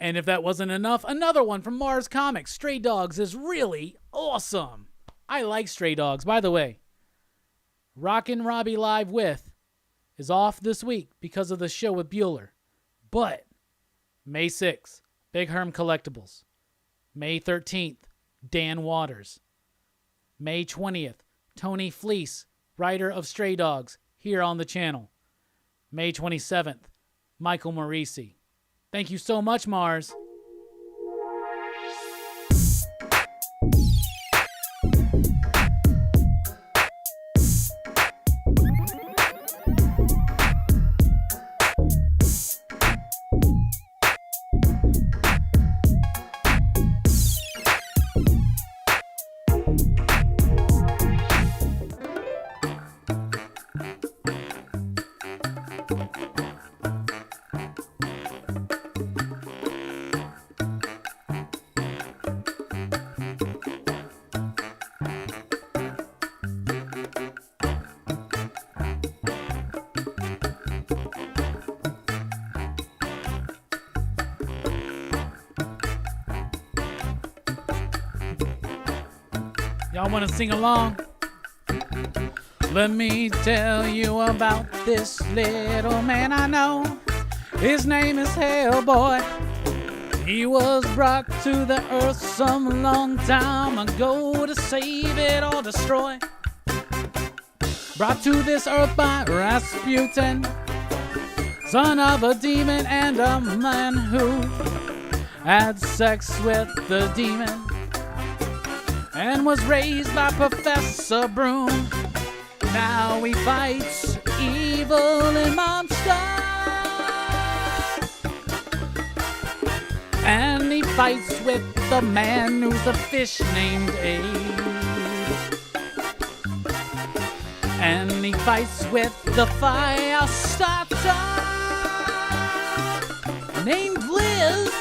Speaker 1: And if that wasn't enough, another one from Mars Comics, Stray Dogs, is really awesome. I like Stray Dogs. By the way, Rockin Robbie Live With is off this week because of the show with Bueller. But May 6th, Big Herm Collectibles. May 13th, Dan Waters. May 20th, Tony Fleece, writer of Stray Dogs, here on the channel. May 27th, Michael Morisi. Thank you so much, Mars. Y'all want to sing along? Let me tell you about this little man I know. His name is Hellboy. He was brought to the earth some long time ago to save it or destroy. Brought to this earth by Rasputin, son of a demon and a man who had sex with the demon, and was raised by Professor Broom. Now he fights evil and monsters, and he fights with the man who's a fish named Abe, and he fights with the fire starter named Liz,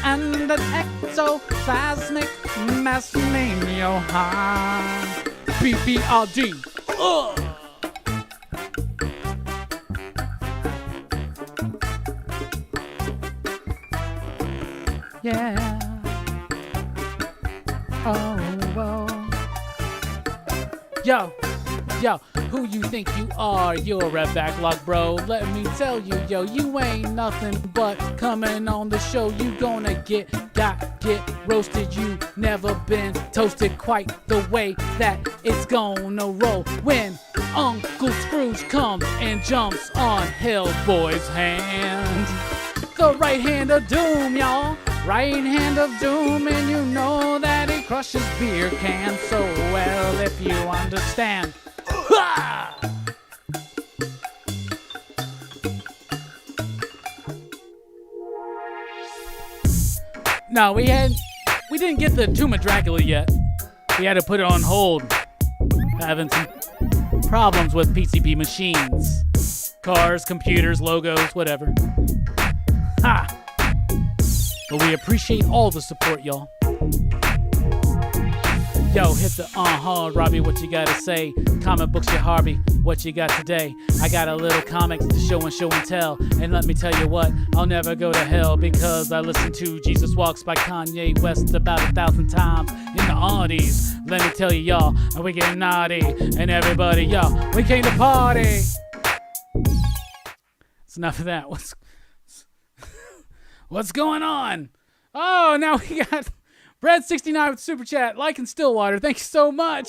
Speaker 1: and an ectoplasmic mass named Johann. BBRD. Yeah. Oh. Yo, who you think you are? You're a backlog, bro. Let me tell you, yo, you ain't nothing but coming on the show. You gonna get roasted. You never been toasted quite the way that it's gonna roll when Uncle Scrooge comes and jumps on Hellboy's hand. The right hand of doom, y'all. right hand of doom, and you know that he crushes beer cans so well, if you understand. No, we didn't get the Tomb of Dracula yet. We had to put it on hold. Having some problems with PCB machines. Cars, computers, logos, whatever. Ha! But we appreciate all the support, y'all. Yo, hit the Robbie, what you gotta say? Comic books, your Harvey, what you got today? I got a little comics to show and tell. And let me tell you what, I'll never go to hell because I listened to Jesus Walks by Kanye West about 1,000 times in the audies. Let me tell you, y'all, we get naughty. And everybody, y'all, we came to party. It's enough of that. What's going on? Oh, now we got Brad69 with Super Chat, liking Stillwater. Thank you so much.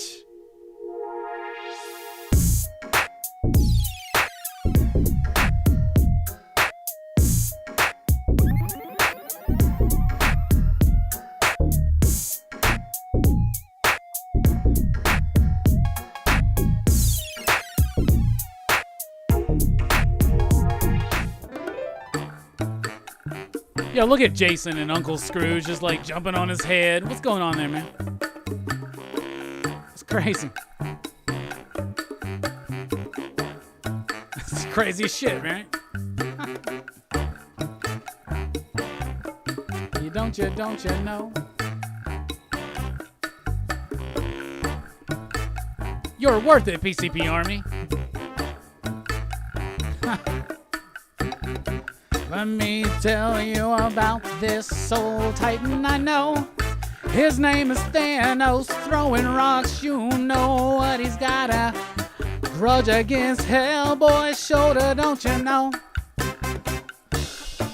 Speaker 1: Yo, look at Jason and Uncle Scrooge just like jumping on his head. What's going on there, man? It's crazy. It's crazy as shit, right? Don't you know? You're worth it, PCP Army. Let me tell you about this old titan I know. His name is Thanos, throwing rocks. You know what he's got a grudge against Hellboy's shoulder, don't you know?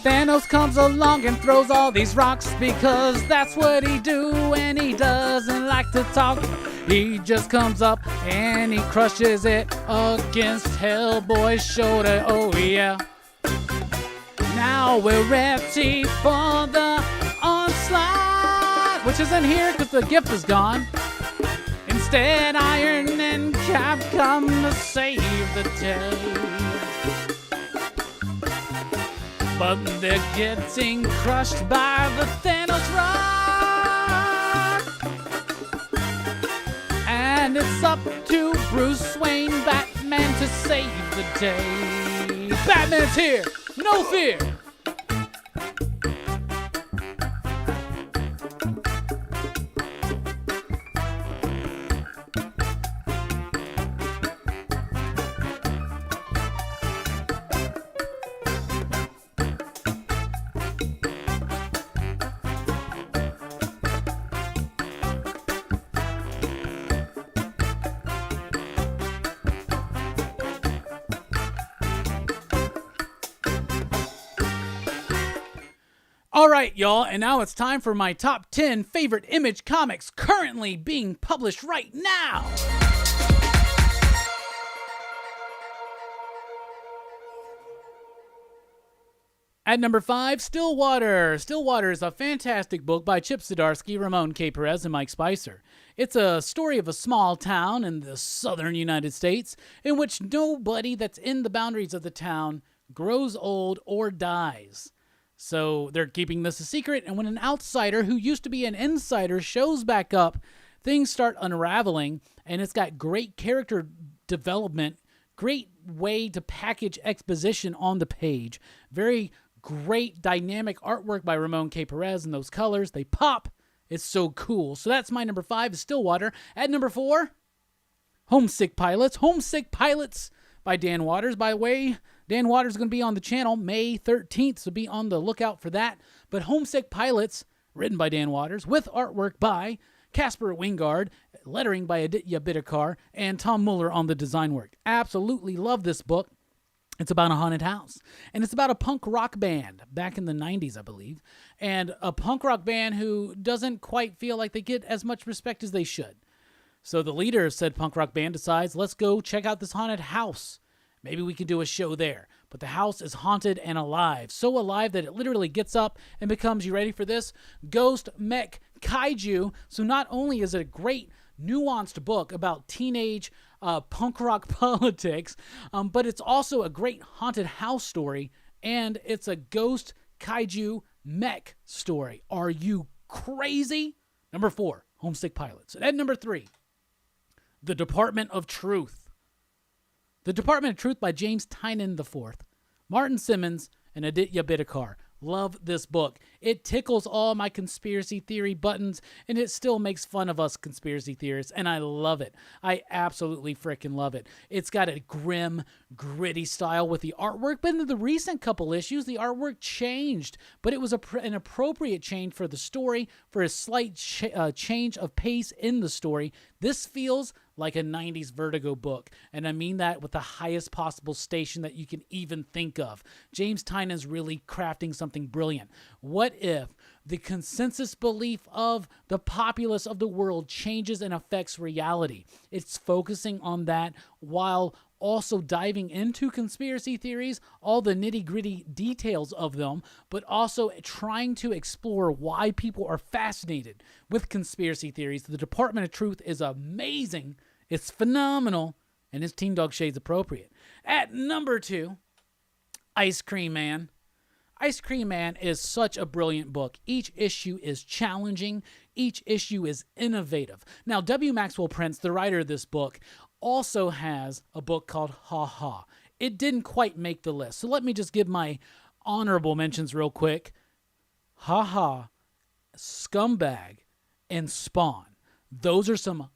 Speaker 1: Thanos comes along and throws all these rocks because that's what he do, and he doesn't like to talk. He just comes up and he crushes it against Hellboy's shoulder, oh yeah. Now we're ready for the onslaught, which isn't here because the gift is gone. Instead, Iron and Cap come to save the day. But they're getting crushed by the Thanos rock. And it's up to Bruce Wayne, Batman, to save the day. Batman's here! No fear! All right, y'all, and now it's time for my top 10 favorite Image comics currently being published right now. At number 5, Stillwater. Stillwater is a fantastic book by Chip Zdarsky, Ramon K. Perez, and Mike Spicer. It's a story of a small town in the southern United States in which nobody that's in the boundaries of the town grows old or dies. So they're keeping this a secret, and when an outsider who used to be an insider shows back up, things start unraveling, and it's got great character development, great way to package exposition on the page, very great dynamic artwork by Ramon K. Perez, and those colors, they pop. It's so cool. So that's my number 5 is Stillwater. At number 4, Homesick Pilots. Homesick Pilots by Dan Waters. By the way, Dan Waters is going to be on the channel May 13th, so be on the lookout for that. But Homesick Pilots, written by Dan Waters, with artwork by Casper Wingard, lettering by Aditya Bidikar, and Tom Muller on the design work. Absolutely love this book. It's about a haunted house, and it's about a punk rock band back in the 90s, I believe, and a punk rock band who doesn't quite feel like they get as much respect as they should. So the leader of said punk rock band decides, let's go check out this haunted house. Maybe we can do a show there. but the house is haunted and alive. So alive that it literally gets up and becomes, you ready for this? Ghost mech kaiju. So not only is it a great nuanced book about teenage punk rock politics, but it's also a great haunted house story, and it's a ghost kaiju mech story. Are you crazy? Number 4, Homesick Pilots. And at number 3, The Department of Truth. The Department of Truth by James Tynion IV, Martin Simmons, and Aditya Bidikar. Love this book. It tickles all my conspiracy theory buttons, and it still makes fun of us conspiracy theorists, and I love it. I absolutely freaking love it. It's got a grim, gritty style with the artwork, but in the recent couple issues, the artwork changed, but it was an appropriate change for the story, for a slight change of pace in the story. This feels like a 90s Vertigo book, and I mean that with the highest possible station that you can even think of. James Tynion's really crafting something brilliant. What if the consensus belief of the populace of the world changes and affects reality? It's focusing on that while also diving into conspiracy theories, all the nitty-gritty details of them, but also trying to explore why people are fascinated with conspiracy theories. The Department of Truth is amazing, it's phenomenal, and it's Teen Dog Shades appropriate. At number 2, Ice Cream Man. Ice Cream Man is such a brilliant book. Each issue is challenging. Each issue is innovative. Now, W. Maxwell Prince, the writer of this book, also has a book called Ha Ha. It didn't quite make the list, so let me just give my honorable mentions real quick. Ha Ha, Scumbag, and Spawn. Those are some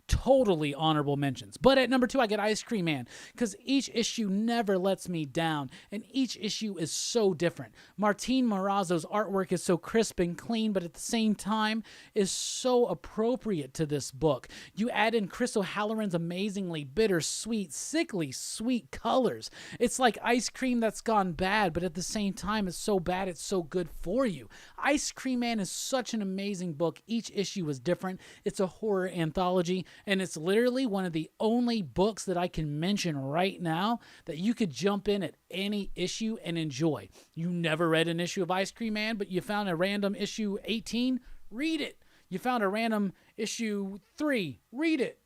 Speaker 1: totally honorable mentions. But at number 2, I get Ice Cream Man, because each issue never lets me down, and each issue is so different. Martin Morazzo's artwork is so crisp and clean, but at the same time is so appropriate to this book. You add in Chris O'Halloran's amazingly bittersweet, sickly sweet colors. It's like ice cream that's gone bad, but at the same time it's so bad it's so good for you. Ice Cream Man is such an amazing book. Each issue is different. It's a horror anthology, and it's literally one of the only books that I can mention right now that you could jump in at any issue and enjoy. You never read an issue of Ice Cream Man, but you found a random issue 18, read it. You found a random issue 3, read it.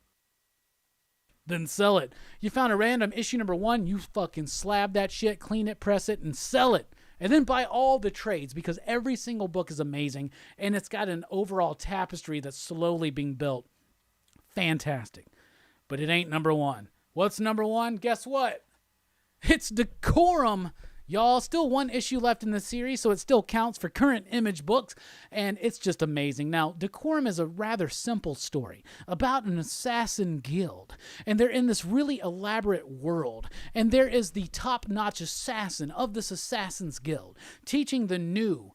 Speaker 1: Then sell it. You found a random issue number 1, you fucking slab that shit, clean it, press it, and sell it. And then buy all the trades, because every single book is amazing, and it's got an overall tapestry that's slowly being built. Fantastic. But it ain't number 1. What's number 1? Guess what? It's Decorum. Y'all, still 1 issue left in the series, so it still counts for current Image books, and it's just amazing. Now, Decorum is a rather simple story about an assassin guild, and they're in this really elaborate world, and there is the top-notch assassin of this assassin's guild, teaching the new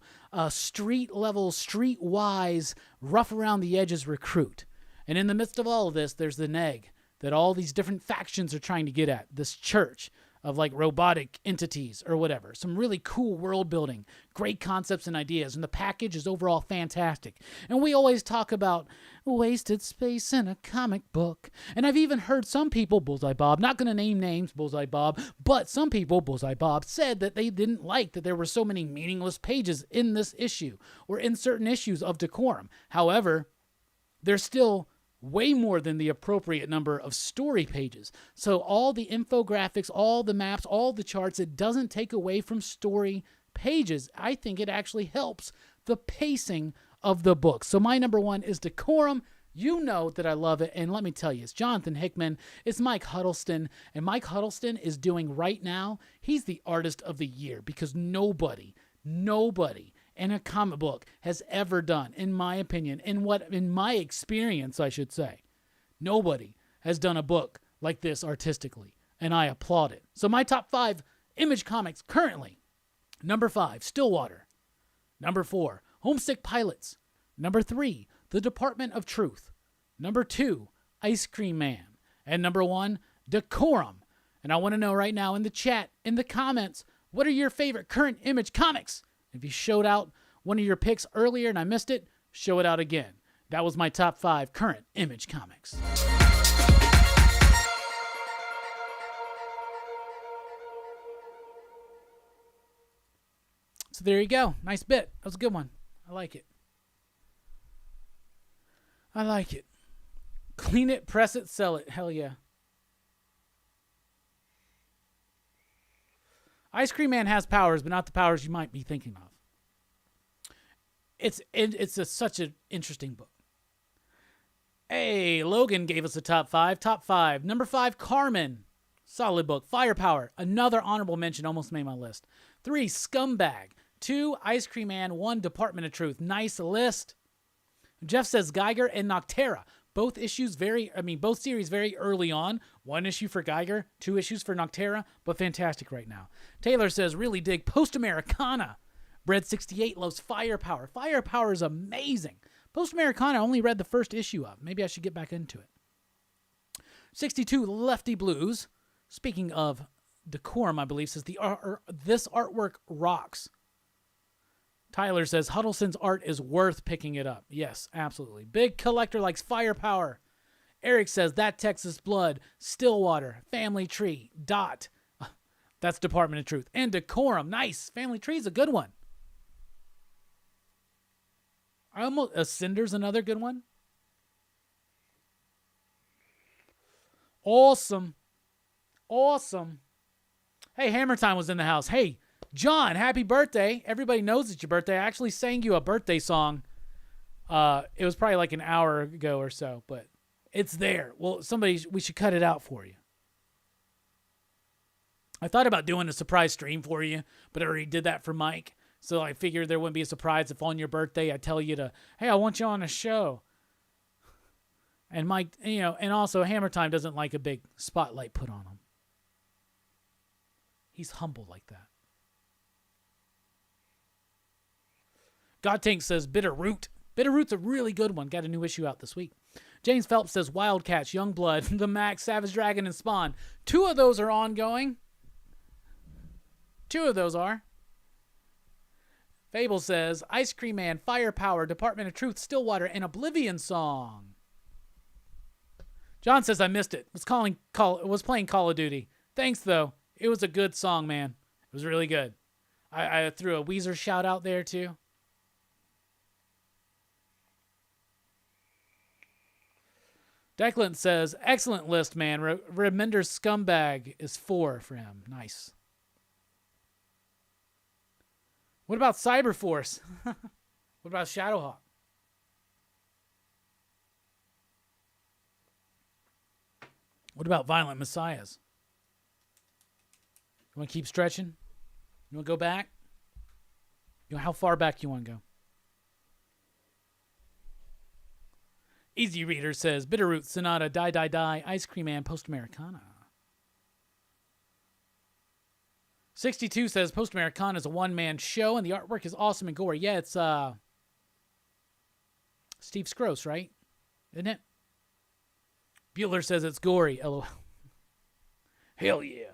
Speaker 1: street-level, street-wise, rough-around-the-edges recruit. And in the midst of all of this, there's the neg that all these different factions are trying to get at, this church of like robotic entities or whatever. Some really cool world building, great concepts and ideas, and the package is overall fantastic. And we always talk about wasted space in a comic book. And I've even heard some people, Bullseye Bob, not going to name names, Bullseye Bob, but some people, Bullseye Bob, said that they didn't like that there were so many meaningless pages in this issue or in certain issues of Decorum. However, there's still way more than the appropriate number of story pages. So all the infographics, all the maps, all the charts, it doesn't take away from story pages. I think it actually helps the pacing of the book. So my number 1 is Decorum. You know that I love it, and let me tell you, it's Jonathan Hickman, it's Mike Huddleston, and Mike Huddleston is doing right now, he's the artist of the year, because nobody in a comic book has ever done, in my opinion, in my experience, I should say. Nobody has done a book like this artistically, and I applaud it. So my top 5 Image comics currently: number 5, Stillwater; number 4, Homesick Pilots; number 3, The Department of Truth; number 2, Ice Cream Man; and number 1, Decorum. And I want to know right now in the chat, in the comments, what are your favorite current Image comics? If you showed out one of your picks earlier and I missed it, show it out again. That was my top 5 current Image comics. So there you go. Nice bit. That was a good one. I like it. I like it. Clean it, press it, sell it. Hell yeah. Ice Cream Man has powers, but not the powers you might be thinking of. It's such an interesting book. Hey, Logan gave us a top 5. Top 5. Number 5, Carmen. Solid book. Firepower. Another honorable mention. Almost made my list. 3, Scumbag. 2, Ice Cream Man. 1, Department of Truth. Nice list. Jeff says Geiger and Noctera. Both series very early on. 1 issue for Geiger, 2 issues for Noctera, but fantastic right now. Taylor says, really dig Post-Americana. Bread68 loves Firepower. Firepower is amazing. Post-Americana I only read the first issue of. Maybe I should get back into it. 62, Lefty Blues. Speaking of Decorum, I believe, says this artwork rocks. Tyler says Huddleston's art is worth picking it up. Yes, absolutely. Big Collector likes Firepower. Eric says that Texas Blood, Stillwater, Family Tree, Dot. That's Department of Truth. And Decorum. Nice. Family Tree's a good one. Cinder's another good one. Awesome. Awesome. Hey, Hammer Time was in the house. Hey, John, happy birthday. Everybody knows it's your birthday. I actually sang you a birthday song. It was probably like an hour ago or so, but it's there. Well, we should cut it out for you. I thought about doing a surprise stream for you, but I already did that for Mike. So I figured there wouldn't be a surprise if on your birthday I tell you hey, I want you on a show. And Mike, and also Hammer Time doesn't like a big spotlight put on him. He's humble like that. God Tank says Bitter Root. Bitter Root's a really good one. Got a new issue out this week. James Phelps says Wildcats, Youngblood, The Max, Savage Dragon, and Spawn. 2 of those are ongoing. 2 of those are. Fable says Ice Cream Man, Firepower, Department of Truth, Stillwater, and Oblivion Song. John says I missed it. Was playing Call of Duty. Thanks though. It was a good song, man. It was really good. I threw a Weezer shout out there too. Declan says, excellent list, man. Remender's Scumbag is 4 for him. Nice. What about Cyberforce? What about Shadowhawk? What about Violent Messiahs? You want to keep stretching? You want to go back? How far back you want to go? Easy Reader says, Bitterroot, Sonata, Die, Die, Die, Ice Cream Man, Post-Americana. 62 says, Post-Americana is a one-man show, and the artwork is awesome and gory. Yeah, it's Steve Scroce, right? Isn't it? Bueller says it's gory. LOL. Hell yeah.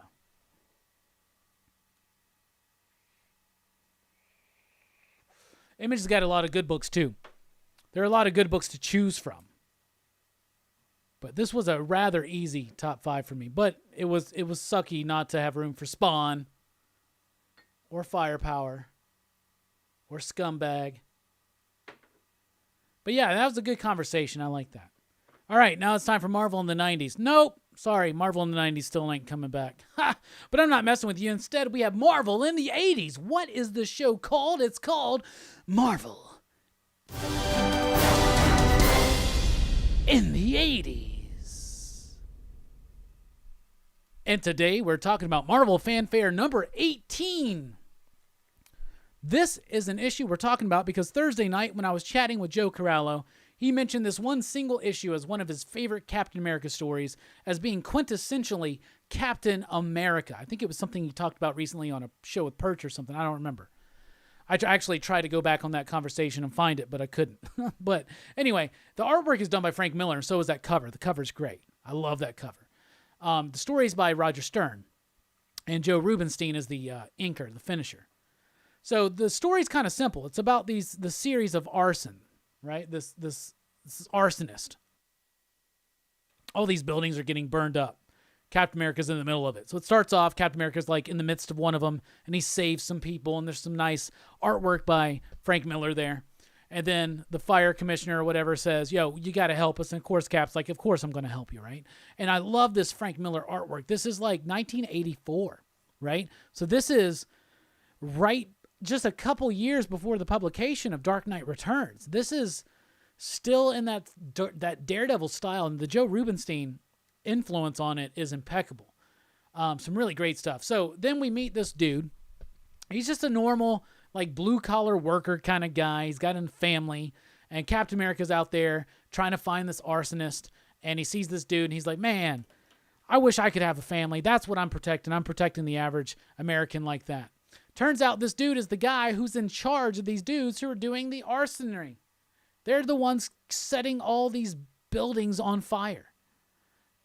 Speaker 1: Image has got a lot of good books, too. There are a lot of good books to choose from. But this was a rather easy top 5 for me. But it was sucky not to have room for Spawn or Firepower or Scumbag. But yeah, that was a good conversation. I like that. All right, now it's time for Marvel in the 90s. Nope. Sorry, Marvel in the 90s still ain't coming back. Ha! But I'm not messing with you. Instead, we have Marvel in the 80s. What is the show called? It's called Marvel in the 80s. And today we're talking about Marvel Fanfare number 18. This is an issue we're talking about because Thursday night when I was chatting with Joe Corallo, he mentioned this one single issue as one of his favorite Captain America stories as being quintessentially Captain America. I think it was something he talked about recently on a show with Perch or something. I don't remember. I actually tried to go back on that conversation and find it, but I couldn't. But anyway, the artwork is done by Frank Miller, and so is that cover. The cover's great. I love that cover. The story is by Roger Stern, and Joe Rubinstein is the inker, the finisher. So the story's kind of simple. It's about the series of arson, right? This arsonist. All these buildings are getting burned up. Captain America's in the middle of it. So it starts off, Captain America's like in the midst of one of them, and he saves some people, and there's some nice artwork by Frank Miller there. And then the fire commissioner or whatever says, yo, you got to help us. And of course, Cap's like, of course I'm going to help you, right? And I love this Frank Miller artwork. This is like 1984, right? So this is right just a couple years before the publication of Dark Knight Returns. This is still in that Daredevil style, and the Joe Rubinstein influence on it is impeccable. Some really great stuff. So then we meet this dude. He's just a normal, like, blue-collar worker kind of guy. He's got a family, and Captain America's out there trying to find this arsonist, and he sees this dude, and he's like, man, I wish I could have a family. That's what I'm protecting. I'm protecting the average American like that. Turns out this dude is the guy who's in charge of these dudes who are doing the arsonry. They're the ones setting all these buildings on fire.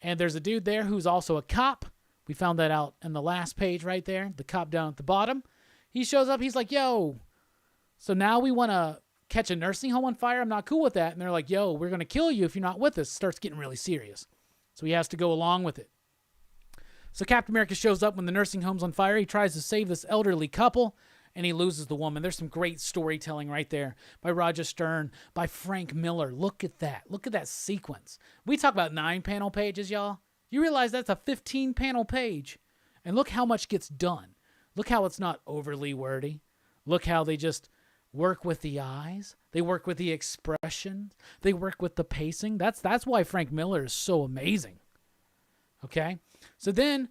Speaker 1: And there's a dude there who's also a cop. We found that out in the last page right there. The cop down at the bottom. He shows up. He's like, yo, so now we want to catch a nursing home on fire? I'm not cool with that. And they're like, yo, we're going to kill you if you're not with us. It starts getting really serious. So he has to go along with it. So Captain America shows up when the nursing home's on fire. He tries to save this elderly couple, and he loses the woman. There's some great storytelling right there by Roger Stern, by Frank Miller. Look at that. Look at that sequence. We talk about 9-panel pages, y'all. You realize that's a 15-panel page. And look how much gets done. Look how it's not overly wordy. Look how they just work with the eyes. They work with the expression. They work with the pacing. That's why Frank Miller is so amazing. Okay? So then,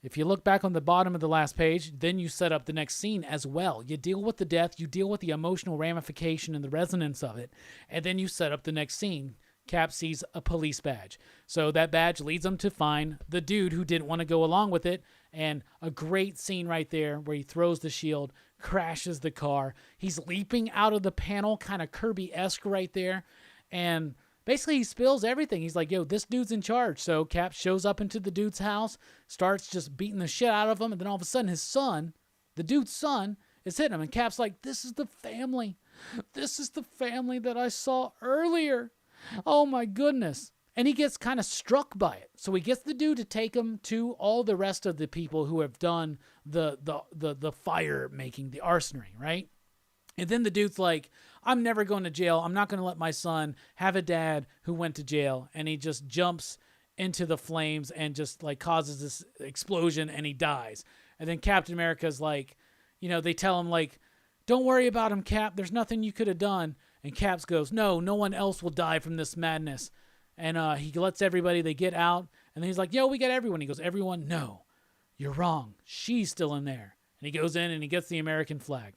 Speaker 1: if you look back on the bottom of the last page, then you set up the next scene as well. You deal with the death, you deal with the emotional ramification and the resonance of it, and then you set up the next scene. Cap sees a police badge. So that badge leads him to find the dude who didn't want to go along with it, and a great scene right there where he throws the shield, crashes the car. He's leaping out of the panel, kind of Kirby-esque right there, and basically he spills everything. He's like, yo, this dude's in charge. So Cap shows up into the dude's house, starts just beating the shit out of him, and then all of a sudden his son, the dude's son, is hitting him, and Cap's like, this is the family. This is the family that I saw earlier. Oh my goodness. And he gets kind of struck by it. So he gets the dude to take him to all the rest of the people who have done the fire making, the arsonry, right? And then the dude's like, I'm never going to jail. I'm not going to let my son have a dad who went to jail. And he just jumps into the flames and just like causes this explosion, and he dies. And then Captain America's like, you know, they tell him like, don't worry about him, Cap. There's nothing you could have done. And Caps goes, no one else will die from this madness. And he lets everybody, they get out. And then he's like, yo, we got everyone. He goes, everyone? No, you're wrong. She's still in there. And he goes in and he gets the American flag.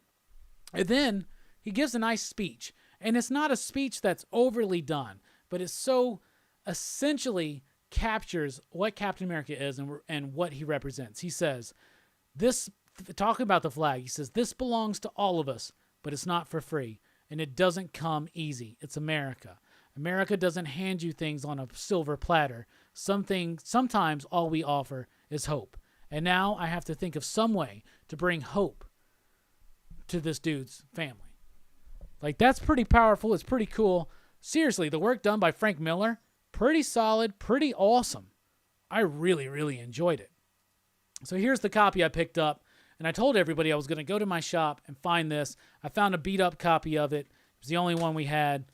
Speaker 1: And then he gives a nice speech. And it's not a speech that's overly done, but it so essentially captures what Captain America is and what he represents. He says, talking about the flag, he says, this belongs to all of us, but it's not for free. And it doesn't come easy. It's America. America doesn't hand you things on a silver platter. Sometimes all we offer is hope. And now I have to think of some way to bring hope to this dude's family. Like, that's pretty powerful. It's pretty cool. Seriously, the work done by Frank Miller, pretty solid, pretty awesome. I really, really enjoyed it. So here's the copy I picked up. And I told everybody I was going to go to my shop and find this. I found a beat-up copy of it. It was the only one we had.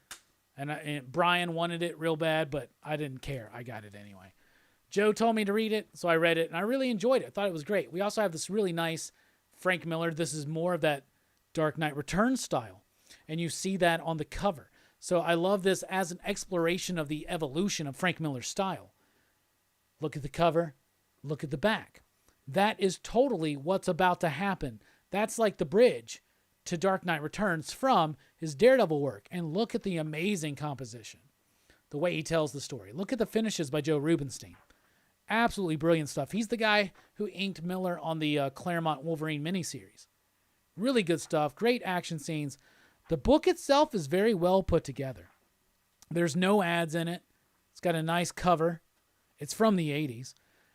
Speaker 1: And Brian wanted it real bad, but I didn't care. I got it anyway. Joe told me to read it, so I read it, and I really enjoyed it. I thought it was great. We also have this really nice Frank Miller. This is more of that Dark Knight Returns style, and you see that on the cover. So I love this as an exploration of the evolution of Frank Miller's style. Look at the cover. Look at the back. That is totally what's about to happen. That's like the bridge to Dark Knight Returns from his Daredevil work. And look at the amazing composition. The way he tells the story. Look at the finishes by Joe Rubinstein. Absolutely brilliant stuff. He's the guy who inked Miller on the Claremont Wolverine miniseries. Really good stuff. Great action scenes. The book itself is very well put together. There's no ads in it. It's got a nice cover. It's from the 80s.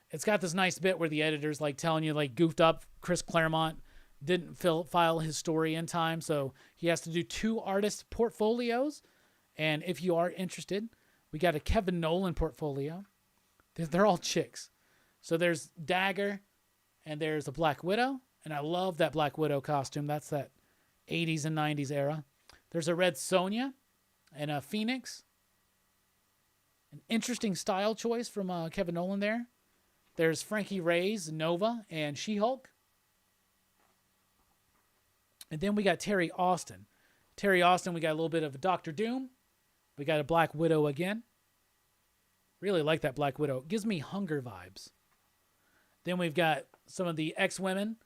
Speaker 1: It's got this nice bit where the editor's like telling you, like, goofed up Chris Claremont didn't file his story in time, so he has to do 2 artist portfolios. And if you are interested, we got a Kevin Nolan portfolio. They're all chicks. So there's Dagger, and there's a Black Widow, and I love that Black Widow costume. That's that 80s and 90s era. There's a Red Sonja and a Phoenix. An interesting style choice from Kevin Nolan there. There's Frankie Reyes, Nova, and She-Hulk. And then we got Terry Austin. Terry Austin, we got a little bit of a Doctor Doom. We got a Black Widow again. Really like that Black Widow. It gives me Hunger vibes. Then we've got some of the X-Women.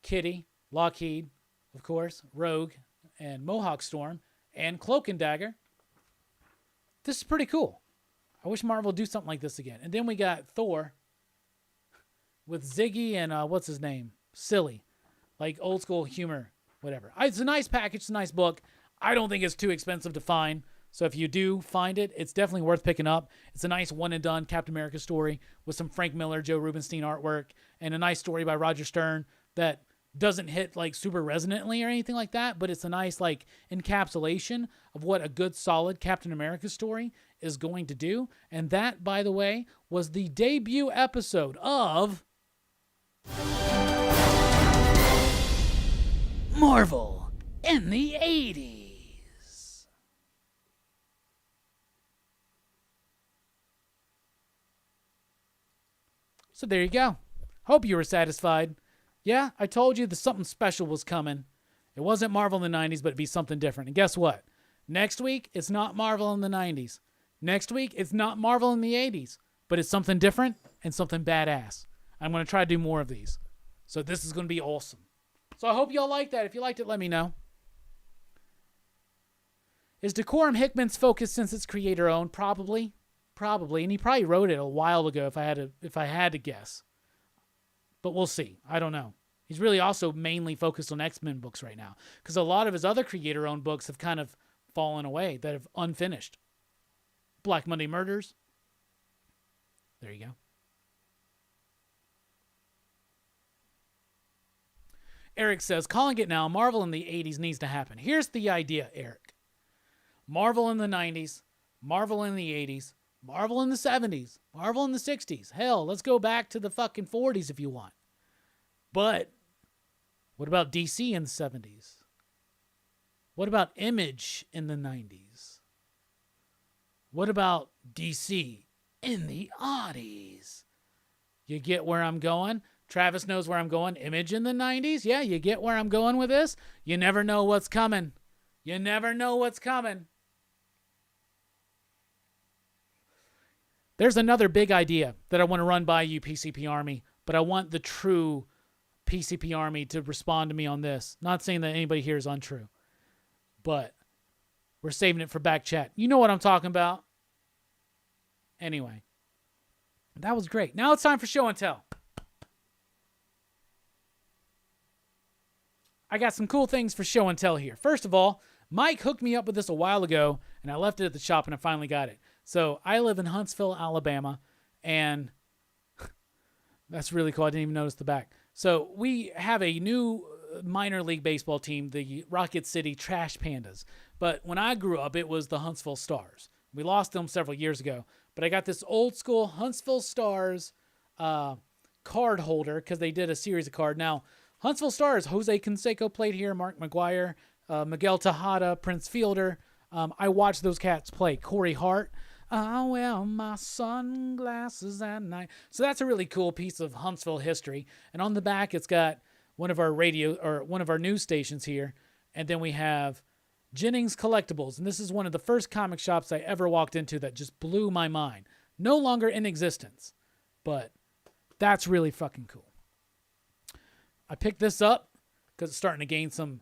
Speaker 1: Kitty, Lockheed, of course, Rogue, and Mohawk Storm, and Cloak and Dagger. This is pretty cool. I wish Marvel would do something like this again. And then we got Thor with Ziggy and what's his name? Silly. Like old school humor, whatever. It's a nice package. It's a nice book. I don't think it's too expensive to find. So if you do find it, it's definitely worth picking up. It's a nice one and done Captain America story with some Frank Miller, Joe Rubenstein artwork, and a nice story by Roger Stern that doesn't hit like super resonantly or anything like that, but it's a nice like encapsulation of what a good solid Captain America story is going to do. And that, by the way, was the debut episode of Marvel in the 80s. So there you go. Hope you were satisfied. Yeah, I told you that something special was coming. It wasn't Marvel in the 90s, but it'd be something different. And guess what? Next week, it's not Marvel in the 90s. Next week, it's not Marvel in the 80s, but it's something different and something badass. I'm going to try to do more of these. So this is going to be awesome. So I hope y'all like that. If you liked it, let me know. Is Decorum Hickman's focus since its creator owned? Probably. And he probably wrote it a while ago if I had to guess. But we'll see. I don't know. He's really also mainly focused on X-Men books right now because a lot of his other creator-owned books have kind of fallen away, that have unfinished. Black Monday Murders. There you go. Eric says, calling it now, Marvel in the 80s needs to happen. Here's the idea, Eric. Marvel in the 90s, Marvel in the 80s, Marvel in the 70s, Marvel in the 60s. Hell, let's go back to the fucking 40s if you want. But what about DC in the 70s? What about Image in the 90s? What about DC in the oddies? You get where I'm going? Travis knows where I'm going. Image in the 90s? Yeah, you get where I'm going with this? You never know what's coming. You never know what's coming. There's another big idea that I want to run by you, PCP Army, but I want the true PCP Army to respond to me on this. Not saying that anybody here is untrue, but we're saving it for back chat. You know what I'm talking about. Anyway, that was great. Now it's time for show and tell. I got some cool things for show and tell here. First of all, Mike hooked me up with this a while ago, and I left it at the shop, and I finally got it. So I live in Huntsville, Alabama, and that's really cool. I didn't even notice the back. So we have a new minor league baseball team, the Rocket City Trash Pandas. But when I grew up, it was the Huntsville Stars. We lost them several years ago. But I got this old school Huntsville Stars card holder because they did a series of cards. Now, Huntsville Stars, Jose Canseco played here, Mark McGuire, Miguel Tejada, Prince Fielder. I watched those cats play. Corey Hart. I wear my sunglasses at night. So that's a really cool piece of Huntsville history. And on the back, it's got one of our one of our news stations here. And then we have Jennings Collectibles. And this is one of the first comic shops I ever walked into that just blew my mind. No longer in existence, but that's really fucking cool. I picked this up because it's starting to gain some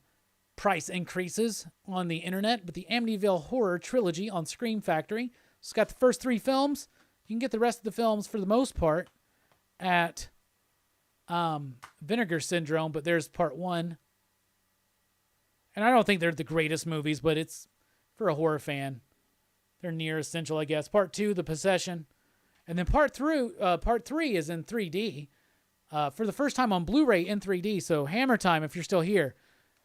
Speaker 1: price increases on the internet, but the Amityville Horror Trilogy on Scream Factory. It's got the first 3 films. You can get the rest of the films for the most part at Vinegar Syndrome, but there's part 1. And I don't think they're the greatest movies, but it's for a horror fan. They're near essential, I guess. Part 2, The Possession. And then part 3 is in 3D. For the first time on Blu-ray in 3D. So Hammer Time, if you're still here.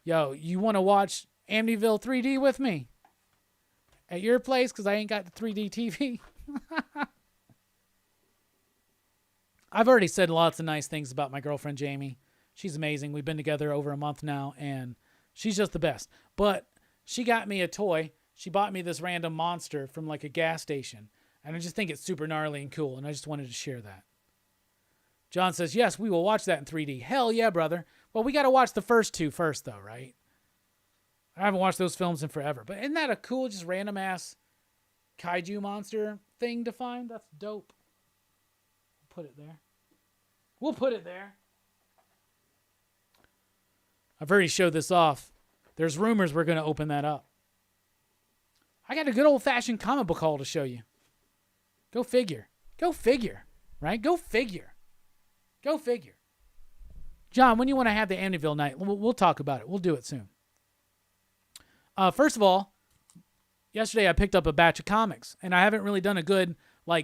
Speaker 1: Yo, you want to watch Amityville 3D with me? At your place, because I ain't got the 3D TV. I've already said lots of nice things about my girlfriend, Jamie. She's amazing. We've been together over a month now, and she's just the best. But she got me a toy. She bought me this random monster from like a gas station, and I just think it's super gnarly and cool, and I just wanted to share that. John says, yes, we will watch that in 3D. Hell yeah, brother. Well, we got to watch the first two first, though, right? I haven't watched those films in forever. But isn't that a cool, just random-ass kaiju monster thing to find? That's dope. We'll put it there. We'll put it there. I've already showed this off. There's rumors we're going to open that up. I got a good old-fashioned comic book haul to show you. Go figure. Go figure. Right? Go figure. Go figure. John, when you want to have the Amityville night, we'll talk about it. We'll do it soon. First of all, yesterday I picked up a batch of comics, and I haven't really done a good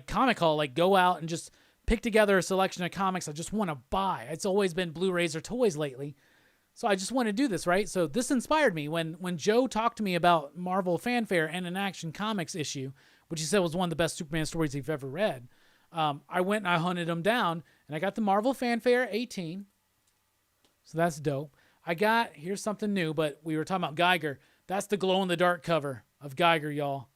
Speaker 1: comic haul, go out and just pick together a selection of comics I just want to buy. It's always been Blu-rays or toys lately, so I just want to do this, right? So this inspired me when Joe talked to me about Marvel Fanfare and an Action Comics issue, which he said was one of the best Superman stories he've ever read. I went and I hunted them down, and I got the Marvel Fanfare 18. So that's dope. Here's something new, but we were talking about Geiger. That's the glow-in-the-dark cover of Geiger, y'all.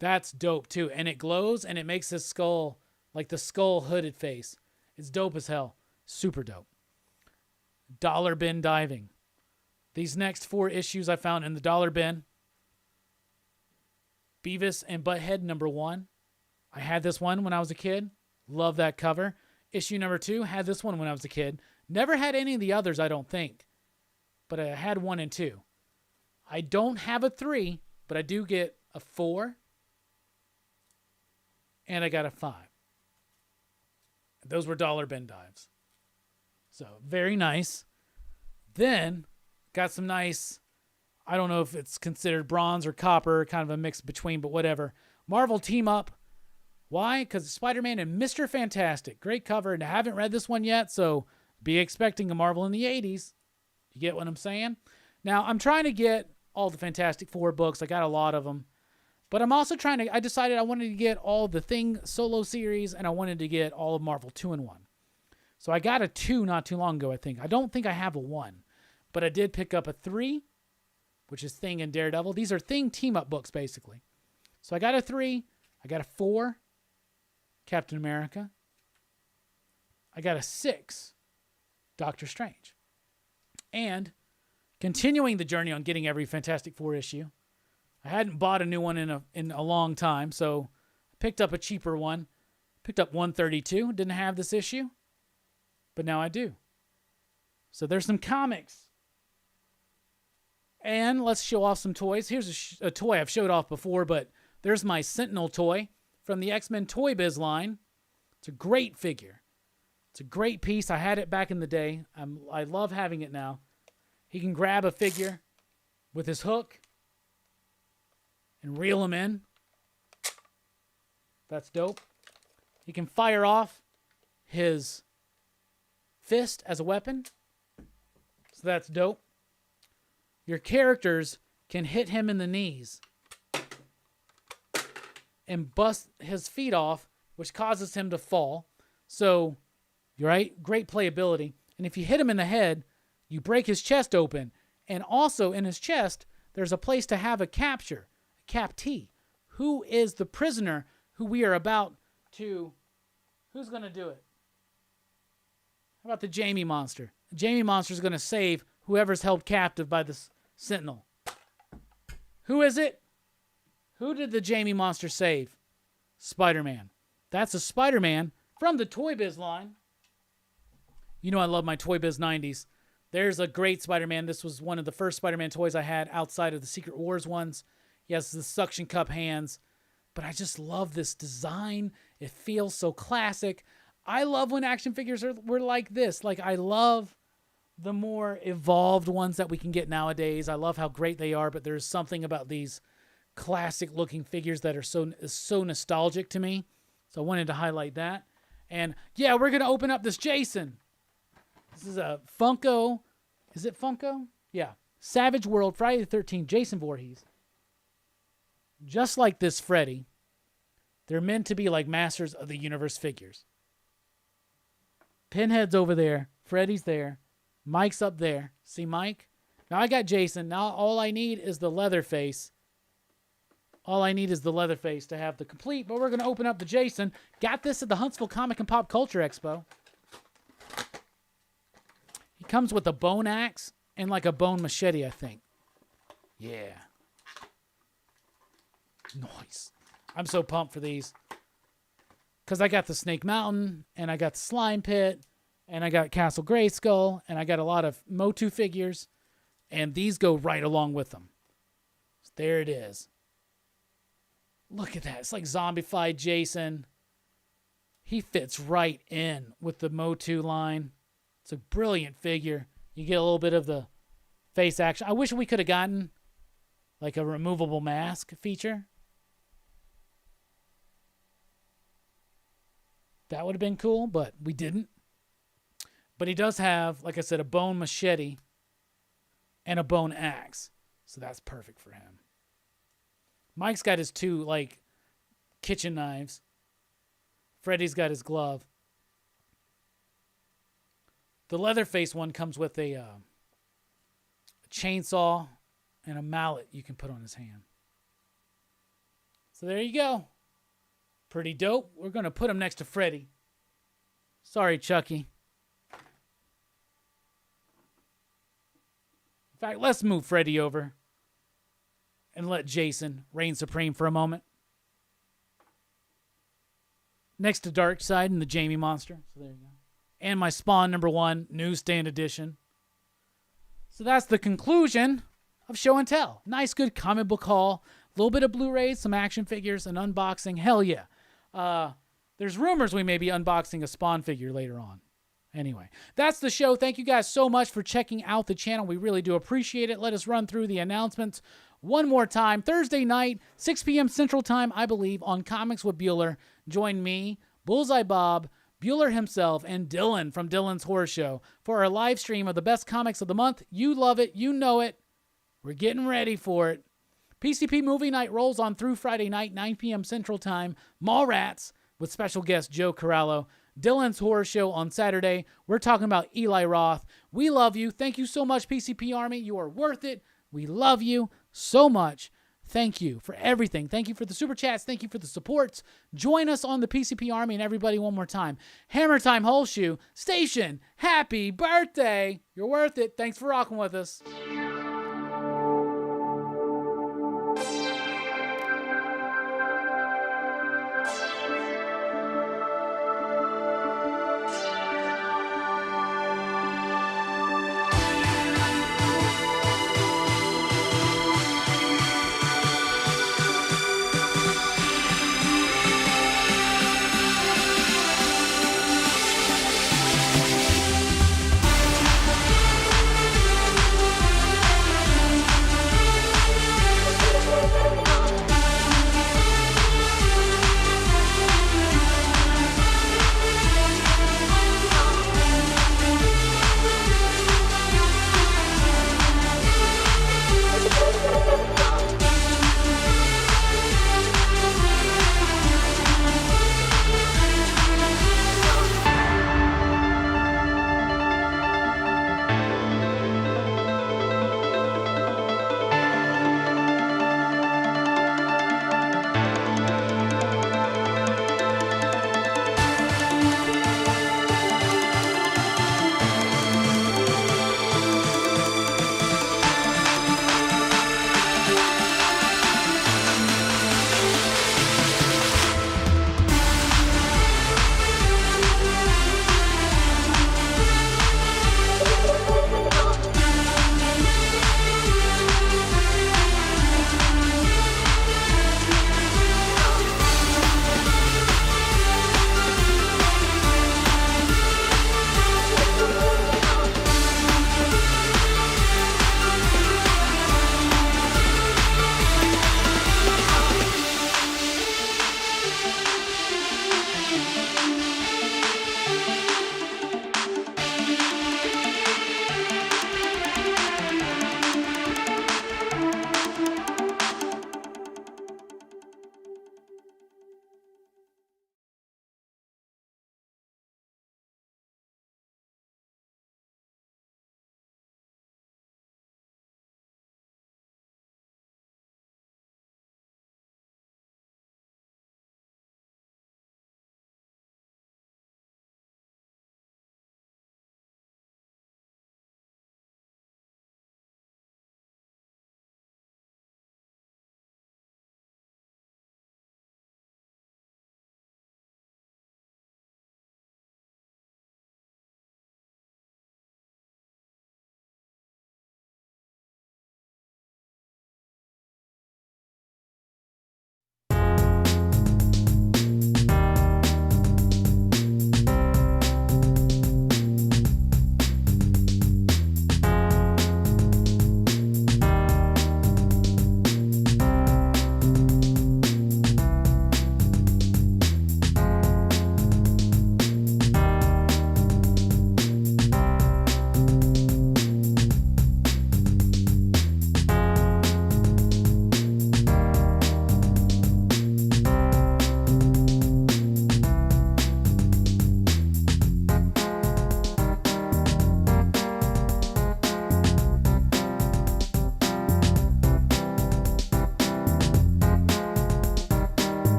Speaker 1: That's dope, too. And it glows, and it makes his skull, like the skull hooded face. It's dope as hell. Super dope. Dollar Bin Diving. These next 4 issues I found in the Dollar Bin. Beavis and Butthead #1. I had this one when I was a kid. Love that cover. Issue #2. Had this one when I was a kid. Never had any of the others, I don't think. But I had 1 and 2. I don't have a 3, but I do get a 4. And I got a 5. Those were Dollar Bin dives. So, very nice. Then, got some nice, I don't know if it's considered bronze or copper, kind of a mix between, but whatever. Marvel Team Up. Why? Because Spider-Man and Mr. Fantastic. Great cover, and I haven't read this one yet, so be expecting a Marvel in the 80s. You get what I'm saying? Now, I'm trying to get all the Fantastic Four books. I got a lot of them. But I'm also I decided I wanted to get all the Thing solo series, and I wanted to get all of Marvel 2-in-1. So I got a 2 not too long ago, I think. I don't think I have a 1. But I did pick up a 3, which is Thing and Daredevil. These are Thing team-up books, basically. So I got a 3. I got a 4, Captain America. I got a 6, Doctor Strange. And continuing the journey on getting every Fantastic Four issue, I hadn't bought a new one in a long time, so I picked up a cheaper one. Picked up 132. Didn't have this issue, but now I do. So there's some comics. And let's show off some toys. Here's a toy I've showed off before, but there's my Sentinel toy from the X-Men Toy Biz line. It's a great figure. It's a great piece. I had it back in the day. I love having it now. He can grab a figure with his hook and reel him in. That's dope. He can fire off his fist as a weapon. So that's dope. Your characters can hit him in the knees and bust his feet off, which causes him to fall. So, right, great playability. And if you hit him in the head, you break his chest open. And also in his chest, there's a place to have a capture, a captee. Who is the prisoner who we are about to... Who's going to do it? How about the Jamie Monster? The Jamie Monster is going to save whoever's held captive by the Sentinel. Who is it? Who did the Jamie Monster save? Spider-Man. That's a Spider-Man from the Toy Biz line. You know I love my Toy Biz 90s. There's a great Spider-Man. This was one of the first Spider-Man toys I had outside of the Secret Wars ones. He has the suction cup hands. But I just love this design. It feels so classic. I love when action figures were like this. Like, I love the more evolved ones that we can get nowadays. I love how great they are, but there's something about these classic-looking figures that are so nostalgic to me. So I wanted to highlight that. And, yeah, we're going to open up this Jason. This is a Funko. Is it Funko? Yeah. Savage World, Friday the 13th, Jason Voorhees. Just like this Freddy, they're meant to be like Masters of the Universe figures. Pinhead's over there. Freddy's there. Mike's up there. See Mike? Now I got Jason. Now all I need is the Leatherface. All I need is the Leatherface to have the complete, but we're going to open up the Jason. Got this at the Huntsville Comic and Pop Culture Expo. He comes with a bone axe and like a bone machete, I think. Yeah. Nice. I'm so pumped for these. Because I got the Snake Mountain, and I got the Slime Pit, and I got Castle Grayskull, and I got a lot of Motu figures, and these go right along with them. So there it is. Look at that. It's like zombified Jason. He fits right in with the Motu line. It's a brilliant figure. You get a little bit of the face action. I wish we could have gotten like a removable mask feature. That would have been cool, but we didn't. But he does have, like I said, a bone machete and a bone axe. So that's perfect for him. Mike's got his two, like, kitchen knives. Freddy's got his glove. The Leatherface one comes with a chainsaw and a mallet you can put on his hand. So there you go. Pretty dope. We're going to put him next to Freddy. Sorry, Chucky. In fact, let's move Freddy over and let Jason reign supreme for a moment. Next to Darkseid and the Jamie Monster. So there you go. And my Spawn #1 newsstand edition. So that's the conclusion of Show and Tell. Nice, good comic book haul. A little bit of Blu-rays, some action figures, an unboxing. Hell yeah. There's rumors we may be unboxing a Spawn figure later on. Anyway, that's the show. Thank you guys so much for checking out the channel. We really do appreciate it. Let us run through the announcements one more time. Thursday night, 6 p.m. Central Time, I believe, on Comics with Bueller. Join me, Bullseye Bob, Bueller himself, and Dylan from Dylan's Horror Show for our live stream of the best comics of the month. You love it. You know it. We're getting ready for it. PCP Movie Night rolls on through Friday night, 9 p.m. Central Time. Mallrats with special guest Joe Corallo. Dylan's Horror Show on Saturday. We're talking about Eli Roth. We love you. Thank you so much, PCP Army. You are worth it. We love you so much. Thank you for everything. Thank you for the super chats. Thank you for the supports. Join us on the PCP Army and everybody one more time. Hammer Time Whole Shoe Station. Happy birthday. You're worth it. Thanks for rocking with us.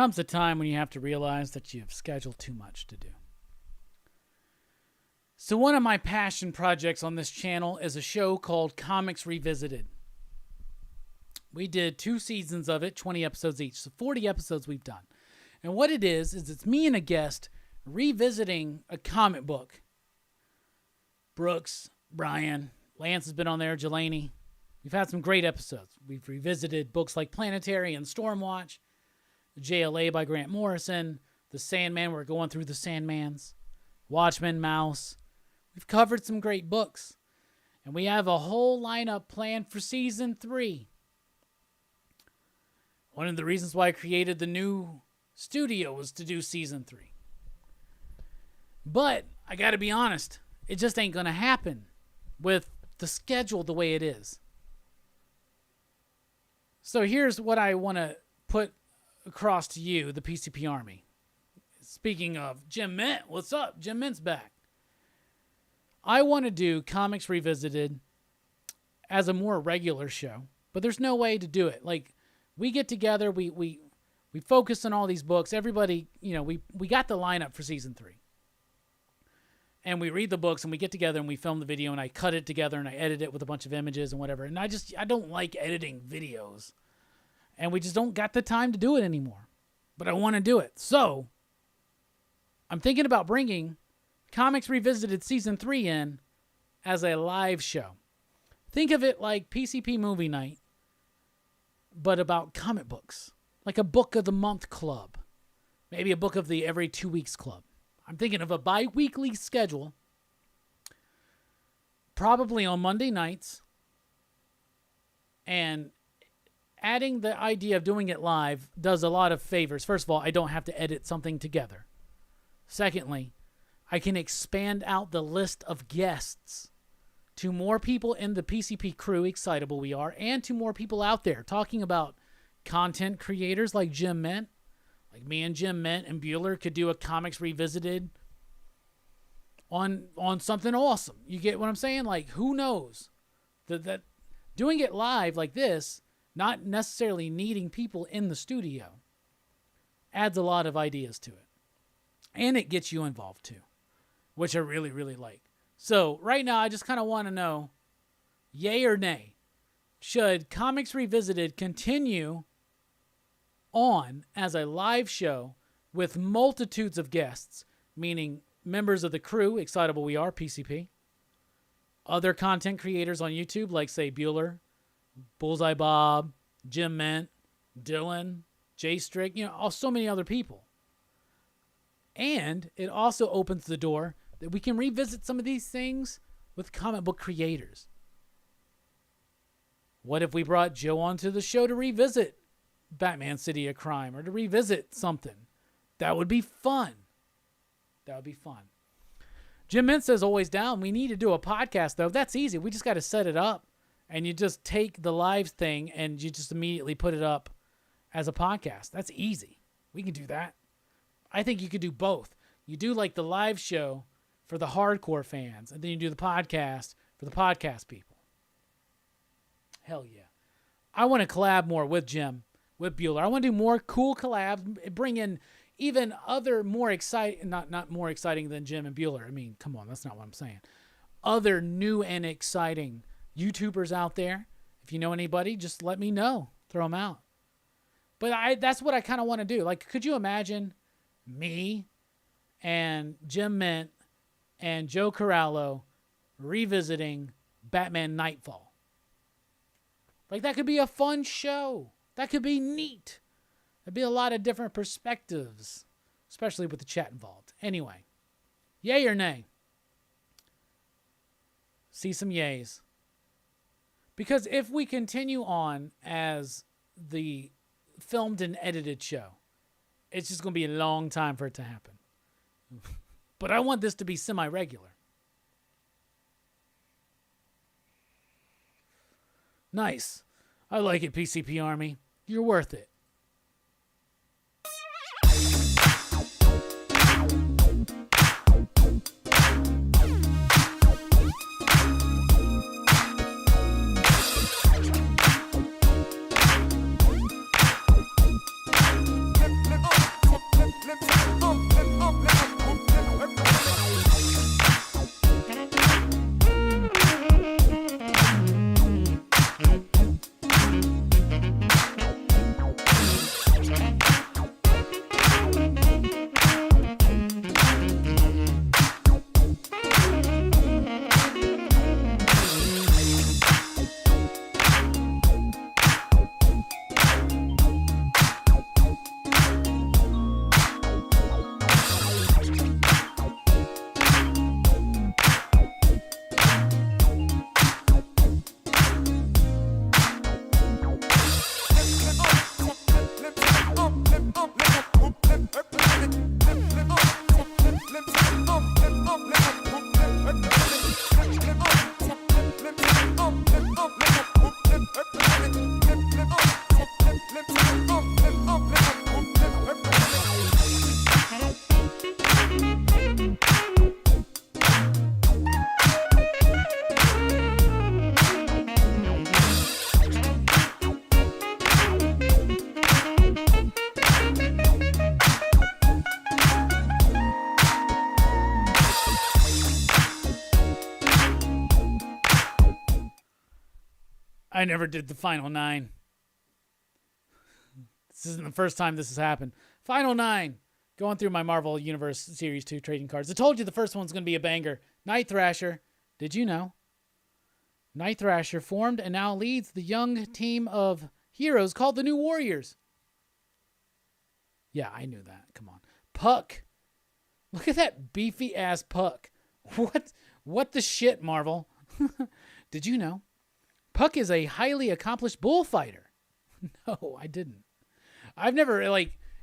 Speaker 1: comes a time when you have to realize that you've scheduled too much to do. So one of my passion projects on this channel is a show called Comics Revisited. We did 2 seasons of it, 20 episodes each. So 40 episodes we've done. And what it is it's me and a guest revisiting a comic book. Brooks, Brian, Lance has been on there, Jelani. We've had some great episodes. We've revisited books like Planetary and Stormwatch, JLA by Grant Morrison, The Sandman, we're going through the Sandmans, Watchmen, Mouse. We've covered some great books. And we have a whole lineup planned for season 3. One of the reasons why I created the new studio was to do season 3. But I got to be honest, it just ain't going to happen with the schedule the way it is. So here's what I want to put across to you, the PCP Army. Speaking of Jim Mint, what's up? Jim Mint's back. I want to do Comics Revisited as a more regular show, but there's no way to do it. Like, we get together, we focus on all these books. Everybody, we got the lineup for season 3. And we read the books and we get together and we film the video and I cut it together and I edit it with a bunch of images and whatever. And I don't like editing videos. And we just don't got the time to do it anymore. But I want to do it. So I'm thinking about bringing Comics Revisited Season 3 in as a live show. Think of it like PCP Movie Night, but about comic books. Like a Book of the Month club. Maybe a Book of the Every 2 Weeks club. I'm thinking of a bi-weekly schedule, probably on Monday nights, and adding the idea of doing it live does a lot of favors. First of all, I don't have to edit something together. Secondly, I can expand out the list of guests to more people in the PCP crew, excitable we are, and to more people out there talking about content creators like Jim Mint. Like me and Jim Mint and Bueller could do a Comics Revisited on something awesome. You get what I'm saying? Like, who knows? That doing it live like this, not necessarily needing people in the studio, adds a lot of ideas to it. And it gets you involved too, which I really, really like. So right now, I just kind of want to know, yay or nay, should Comics Revisited continue on as a live show with multitudes of guests, meaning members of the crew, excitable we are, PCP, other content creators on YouTube, like, say, Bueller, Bullseye Bob, Jim Mint, Dylan, Jay Strick, so many other people. And it also opens the door that we can revisit some of these things with comic book creators. What if we brought Joe onto the show to revisit Batman City of Crime or to revisit something? That would be fun. That would be fun. Jim Mint says always down. We need to do a podcast, though. That's easy. We just got to set it up, and you just take the live thing and you just immediately put it up as a podcast. That's easy. We can do that. I think you could do both. You do like the live show for the hardcore fans, and then you do the podcast for the podcast people. Hell yeah. I want to collab more with Jim, with Bueller. I want to do more cool collabs, bring in even other more exciting, not more exciting than Jim and Bueller. I mean, come on, that's not what I'm saying. Other new and exciting YouTubers out there. If you know anybody, just let me know. Throw them out. But that's what I kind of want to do. Like, could you imagine me and Jim Mint and Joe Corallo revisiting Batman Nightfall? Like, that could be a fun show. That could be neat. There'd be a lot of different perspectives, especially with the chat involved. Anyway, yay or nay? See some yays. Because if we continue on as the filmed and edited show, it's just going to be a long time for it to happen. But I want this to be semi-regular. Nice. I like it, PCP Army. You're worth it. I never did the Final 9. This isn't the first time this has happened. Final 9. Going through my Marvel Universe Series 2 trading cards. I told you the first one's going to be a banger. Night Thrasher. Did you know? Night Thrasher formed and now leads the young team of heroes called the New Warriors. Yeah, I knew that. Come on. Puck. Look at that beefy-ass Puck. What the shit, Marvel? Did you know? Puck is a highly accomplished bullfighter. No, I didn't. I've never,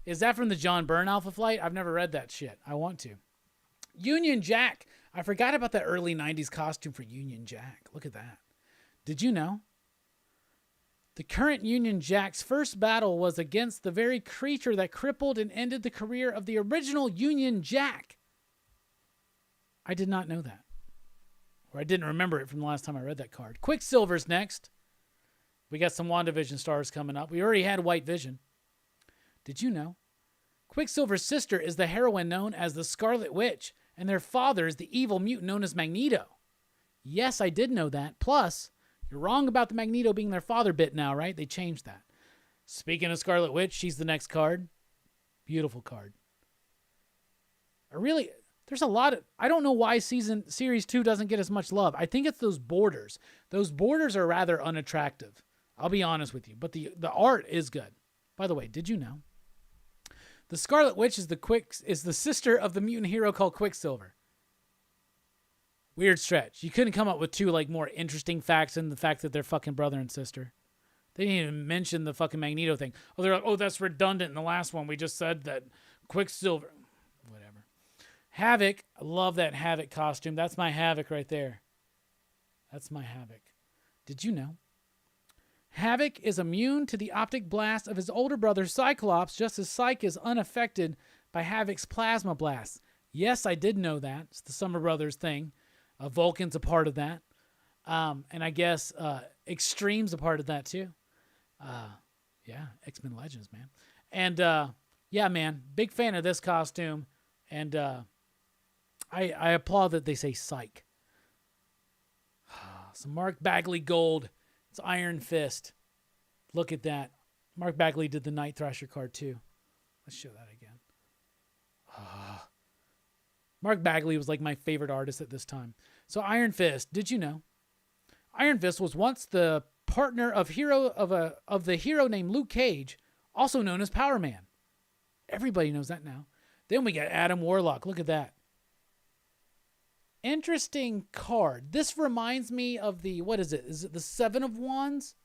Speaker 1: is that from the John Byrne Alpha Flight? I've never read that shit. I want to. Union Jack. I forgot about that early 90s costume for Union Jack. Look at that. Did you know? The current Union Jack's first battle was against the very creature that crippled and ended the career of the original Union Jack. I did not know that. Or I didn't remember it from the last time I read that card. Quicksilver's next. We got some WandaVision stars coming up. We already had White Vision. Did you know? Quicksilver's sister is the heroine known as the Scarlet Witch, and their father is the evil mutant known as Magneto. Yes, I did know that. Plus, you're wrong about the Magneto being their father bit now, right? They changed that. Speaking of Scarlet Witch, she's the next card. Beautiful card. There's a lot of, I don't know why Series 2 doesn't get as much love. I think it's those borders. Those borders are rather unattractive. I'll be honest with you. But the art is good. By the way, did you know? The Scarlet Witch is the sister of the mutant hero called Quicksilver. Weird stretch. You couldn't come up with two more interesting facts than the fact that they're fucking brother and sister. They didn't even mention the fucking Magneto thing. Oh, they're like, oh, that's redundant in the last one. We just said that Quicksilver. Whatever. Havoc. I love that Havoc costume. That's my Havoc right there. That's my Havoc. Did you know? Havoc is immune to the optic blast of his older brother Cyclops, just as Psyche is unaffected by Havoc's plasma blast. Yes, I did know that. It's the Summer Brothers thing. Vulcan's a part of that. And I guess Extreme's a part of that too. Yeah, X-Men Legends, man. And yeah, man, big fan of this costume. And I applaud that they say Psyche. Some Mark Bagley gold. It's Iron Fist. Look at that. Mark Bagley did the Night Thrasher card too. Let's show that again. Mark Bagley was my favorite artist at this time. So Iron Fist, did you know? Iron Fist was once the partner of the hero named Luke Cage, also known as Power Man. Everybody knows that now. Then we got Adam Warlock. Look at that. Interesting card. This reminds me of the, what is it? Is it the Seven of Wands?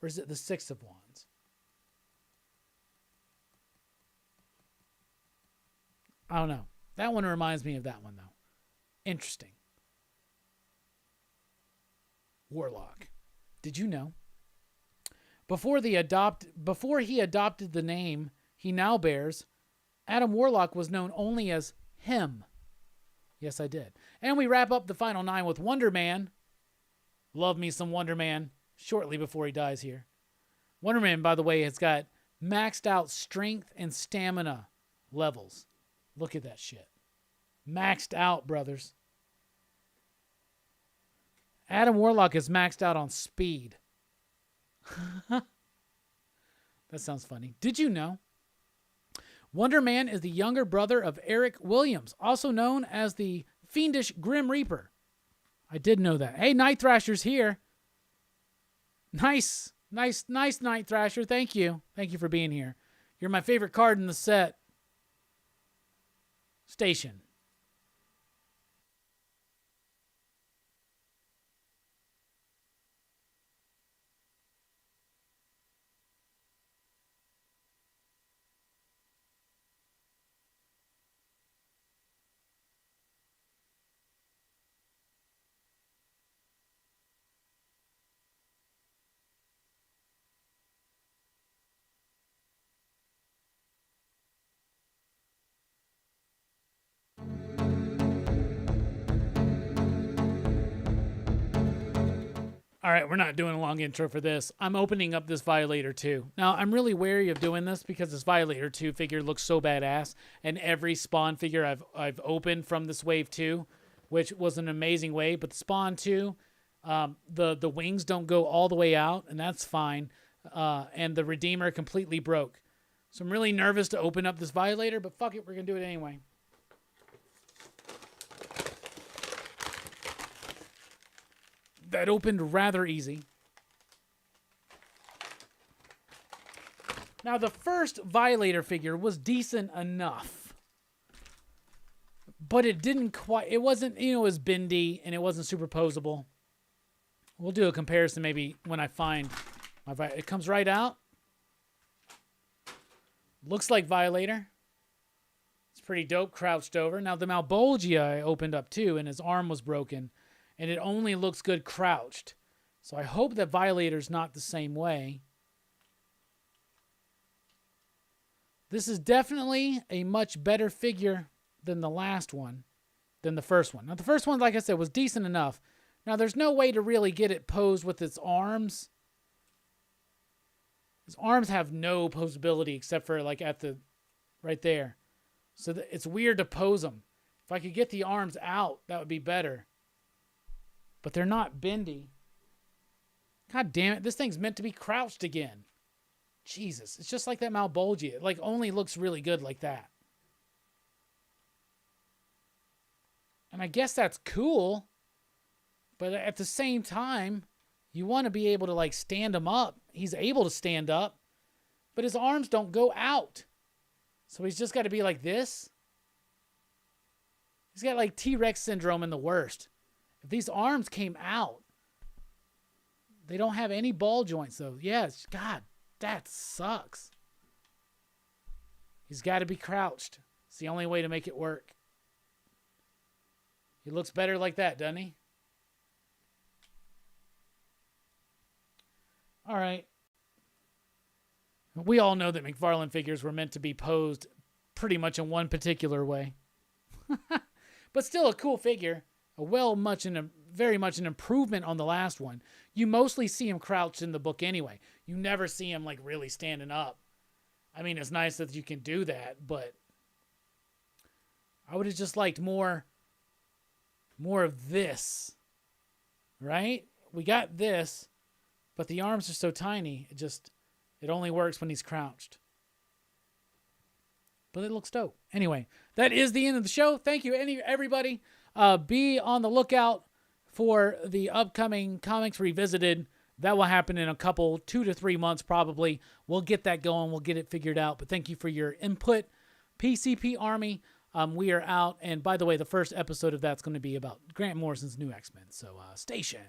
Speaker 1: Or is it the Six of Wands? I don't know. That one reminds me of that one, though. Interesting. Warlock. Did you know? Before he adopted the name he now bears, Adam Warlock was known only as him. Yes, I did. And we wrap up the final 9 with Wonder Man. Love me some Wonder Man shortly before he dies here. Wonder Man, by the way, has got maxed out strength and stamina levels. Look at that shit. Maxed out, brothers. Adam Warlock is maxed out on speed. That sounds funny. Did you know Wonder Man is the younger brother of Eric Williams, also known as the Fiendish Grim Reaper? I did know that. Hey, Night Thrasher's here. Nice Night Thrasher. Thank you. Thank you for being here. You're my favorite card in the set. Station. All right, we're not doing a long intro for this. I'm opening up this Violator 2. Now, I'm really wary of doing this because this Violator 2 figure looks so badass, and every Spawn figure I've opened from this wave 2, which was an amazing wave, but the Spawn 2, the wings don't go all the way out, and that's fine, and the Redeemer completely broke. So I'm really nervous to open up this Violator, but fuck it, we're going to do it anyway. That opened rather easy. Now, the first Violator figure was decent enough, but it didn't quite, it wasn't, it was bendy and it wasn't superposable. We'll do a comparison maybe when I find my Violator. It comes right out. Looks like Violator. It's pretty dope, crouched over. Now, the Malbolgia I opened up too, and his arm was broken. And it only looks good crouched. So I hope that Violator's not the same way. This is definitely a much better figure than the last one, than the first one. Now, the first one, like I said, was decent enough. Now, there's no way to really get it posed with its arms. His arms have no posability except for like at the, right there. So it's weird to pose them. If I could get the arms out, that would be better. But they're not bendy. God damn it. This thing's meant to be crouched again. Jesus. It's just like that Malbolgia. It like only looks really good like that. And I guess that's cool. But at the same time, you want to be able to like stand him up. He's able to stand up. But his arms don't go out. So he's just got to be like this. He's got like T-Rex syndrome in the worst. If these arms came out, they don't have any ball joints, though. Yes, God, that sucks. He's got to be crouched. It's the only way to make it work. He looks better like that, doesn't he? All right. We all know that McFarlane figures were meant to be posed pretty much in one particular way. But still a cool figure. Very much an improvement on the last one. You mostly see him crouched in the book anyway. You never see him like really standing up. I mean, it's nice that you can do that, but I would have just liked more of this, right? We got this, but the arms are so tiny. It only works when he's crouched. But it looks dope. Anyway, that is the end of the show. Thank you, everybody. Be on the lookout for the upcoming Comics Revisited. That will happen in a couple, 2 to 3 months probably. We'll get that going. We'll get it figured out. But thank you for your input. PCP Army, we are out. And by the way, the first episode of that's going to be about Grant Morrison's new X-Men. So, station.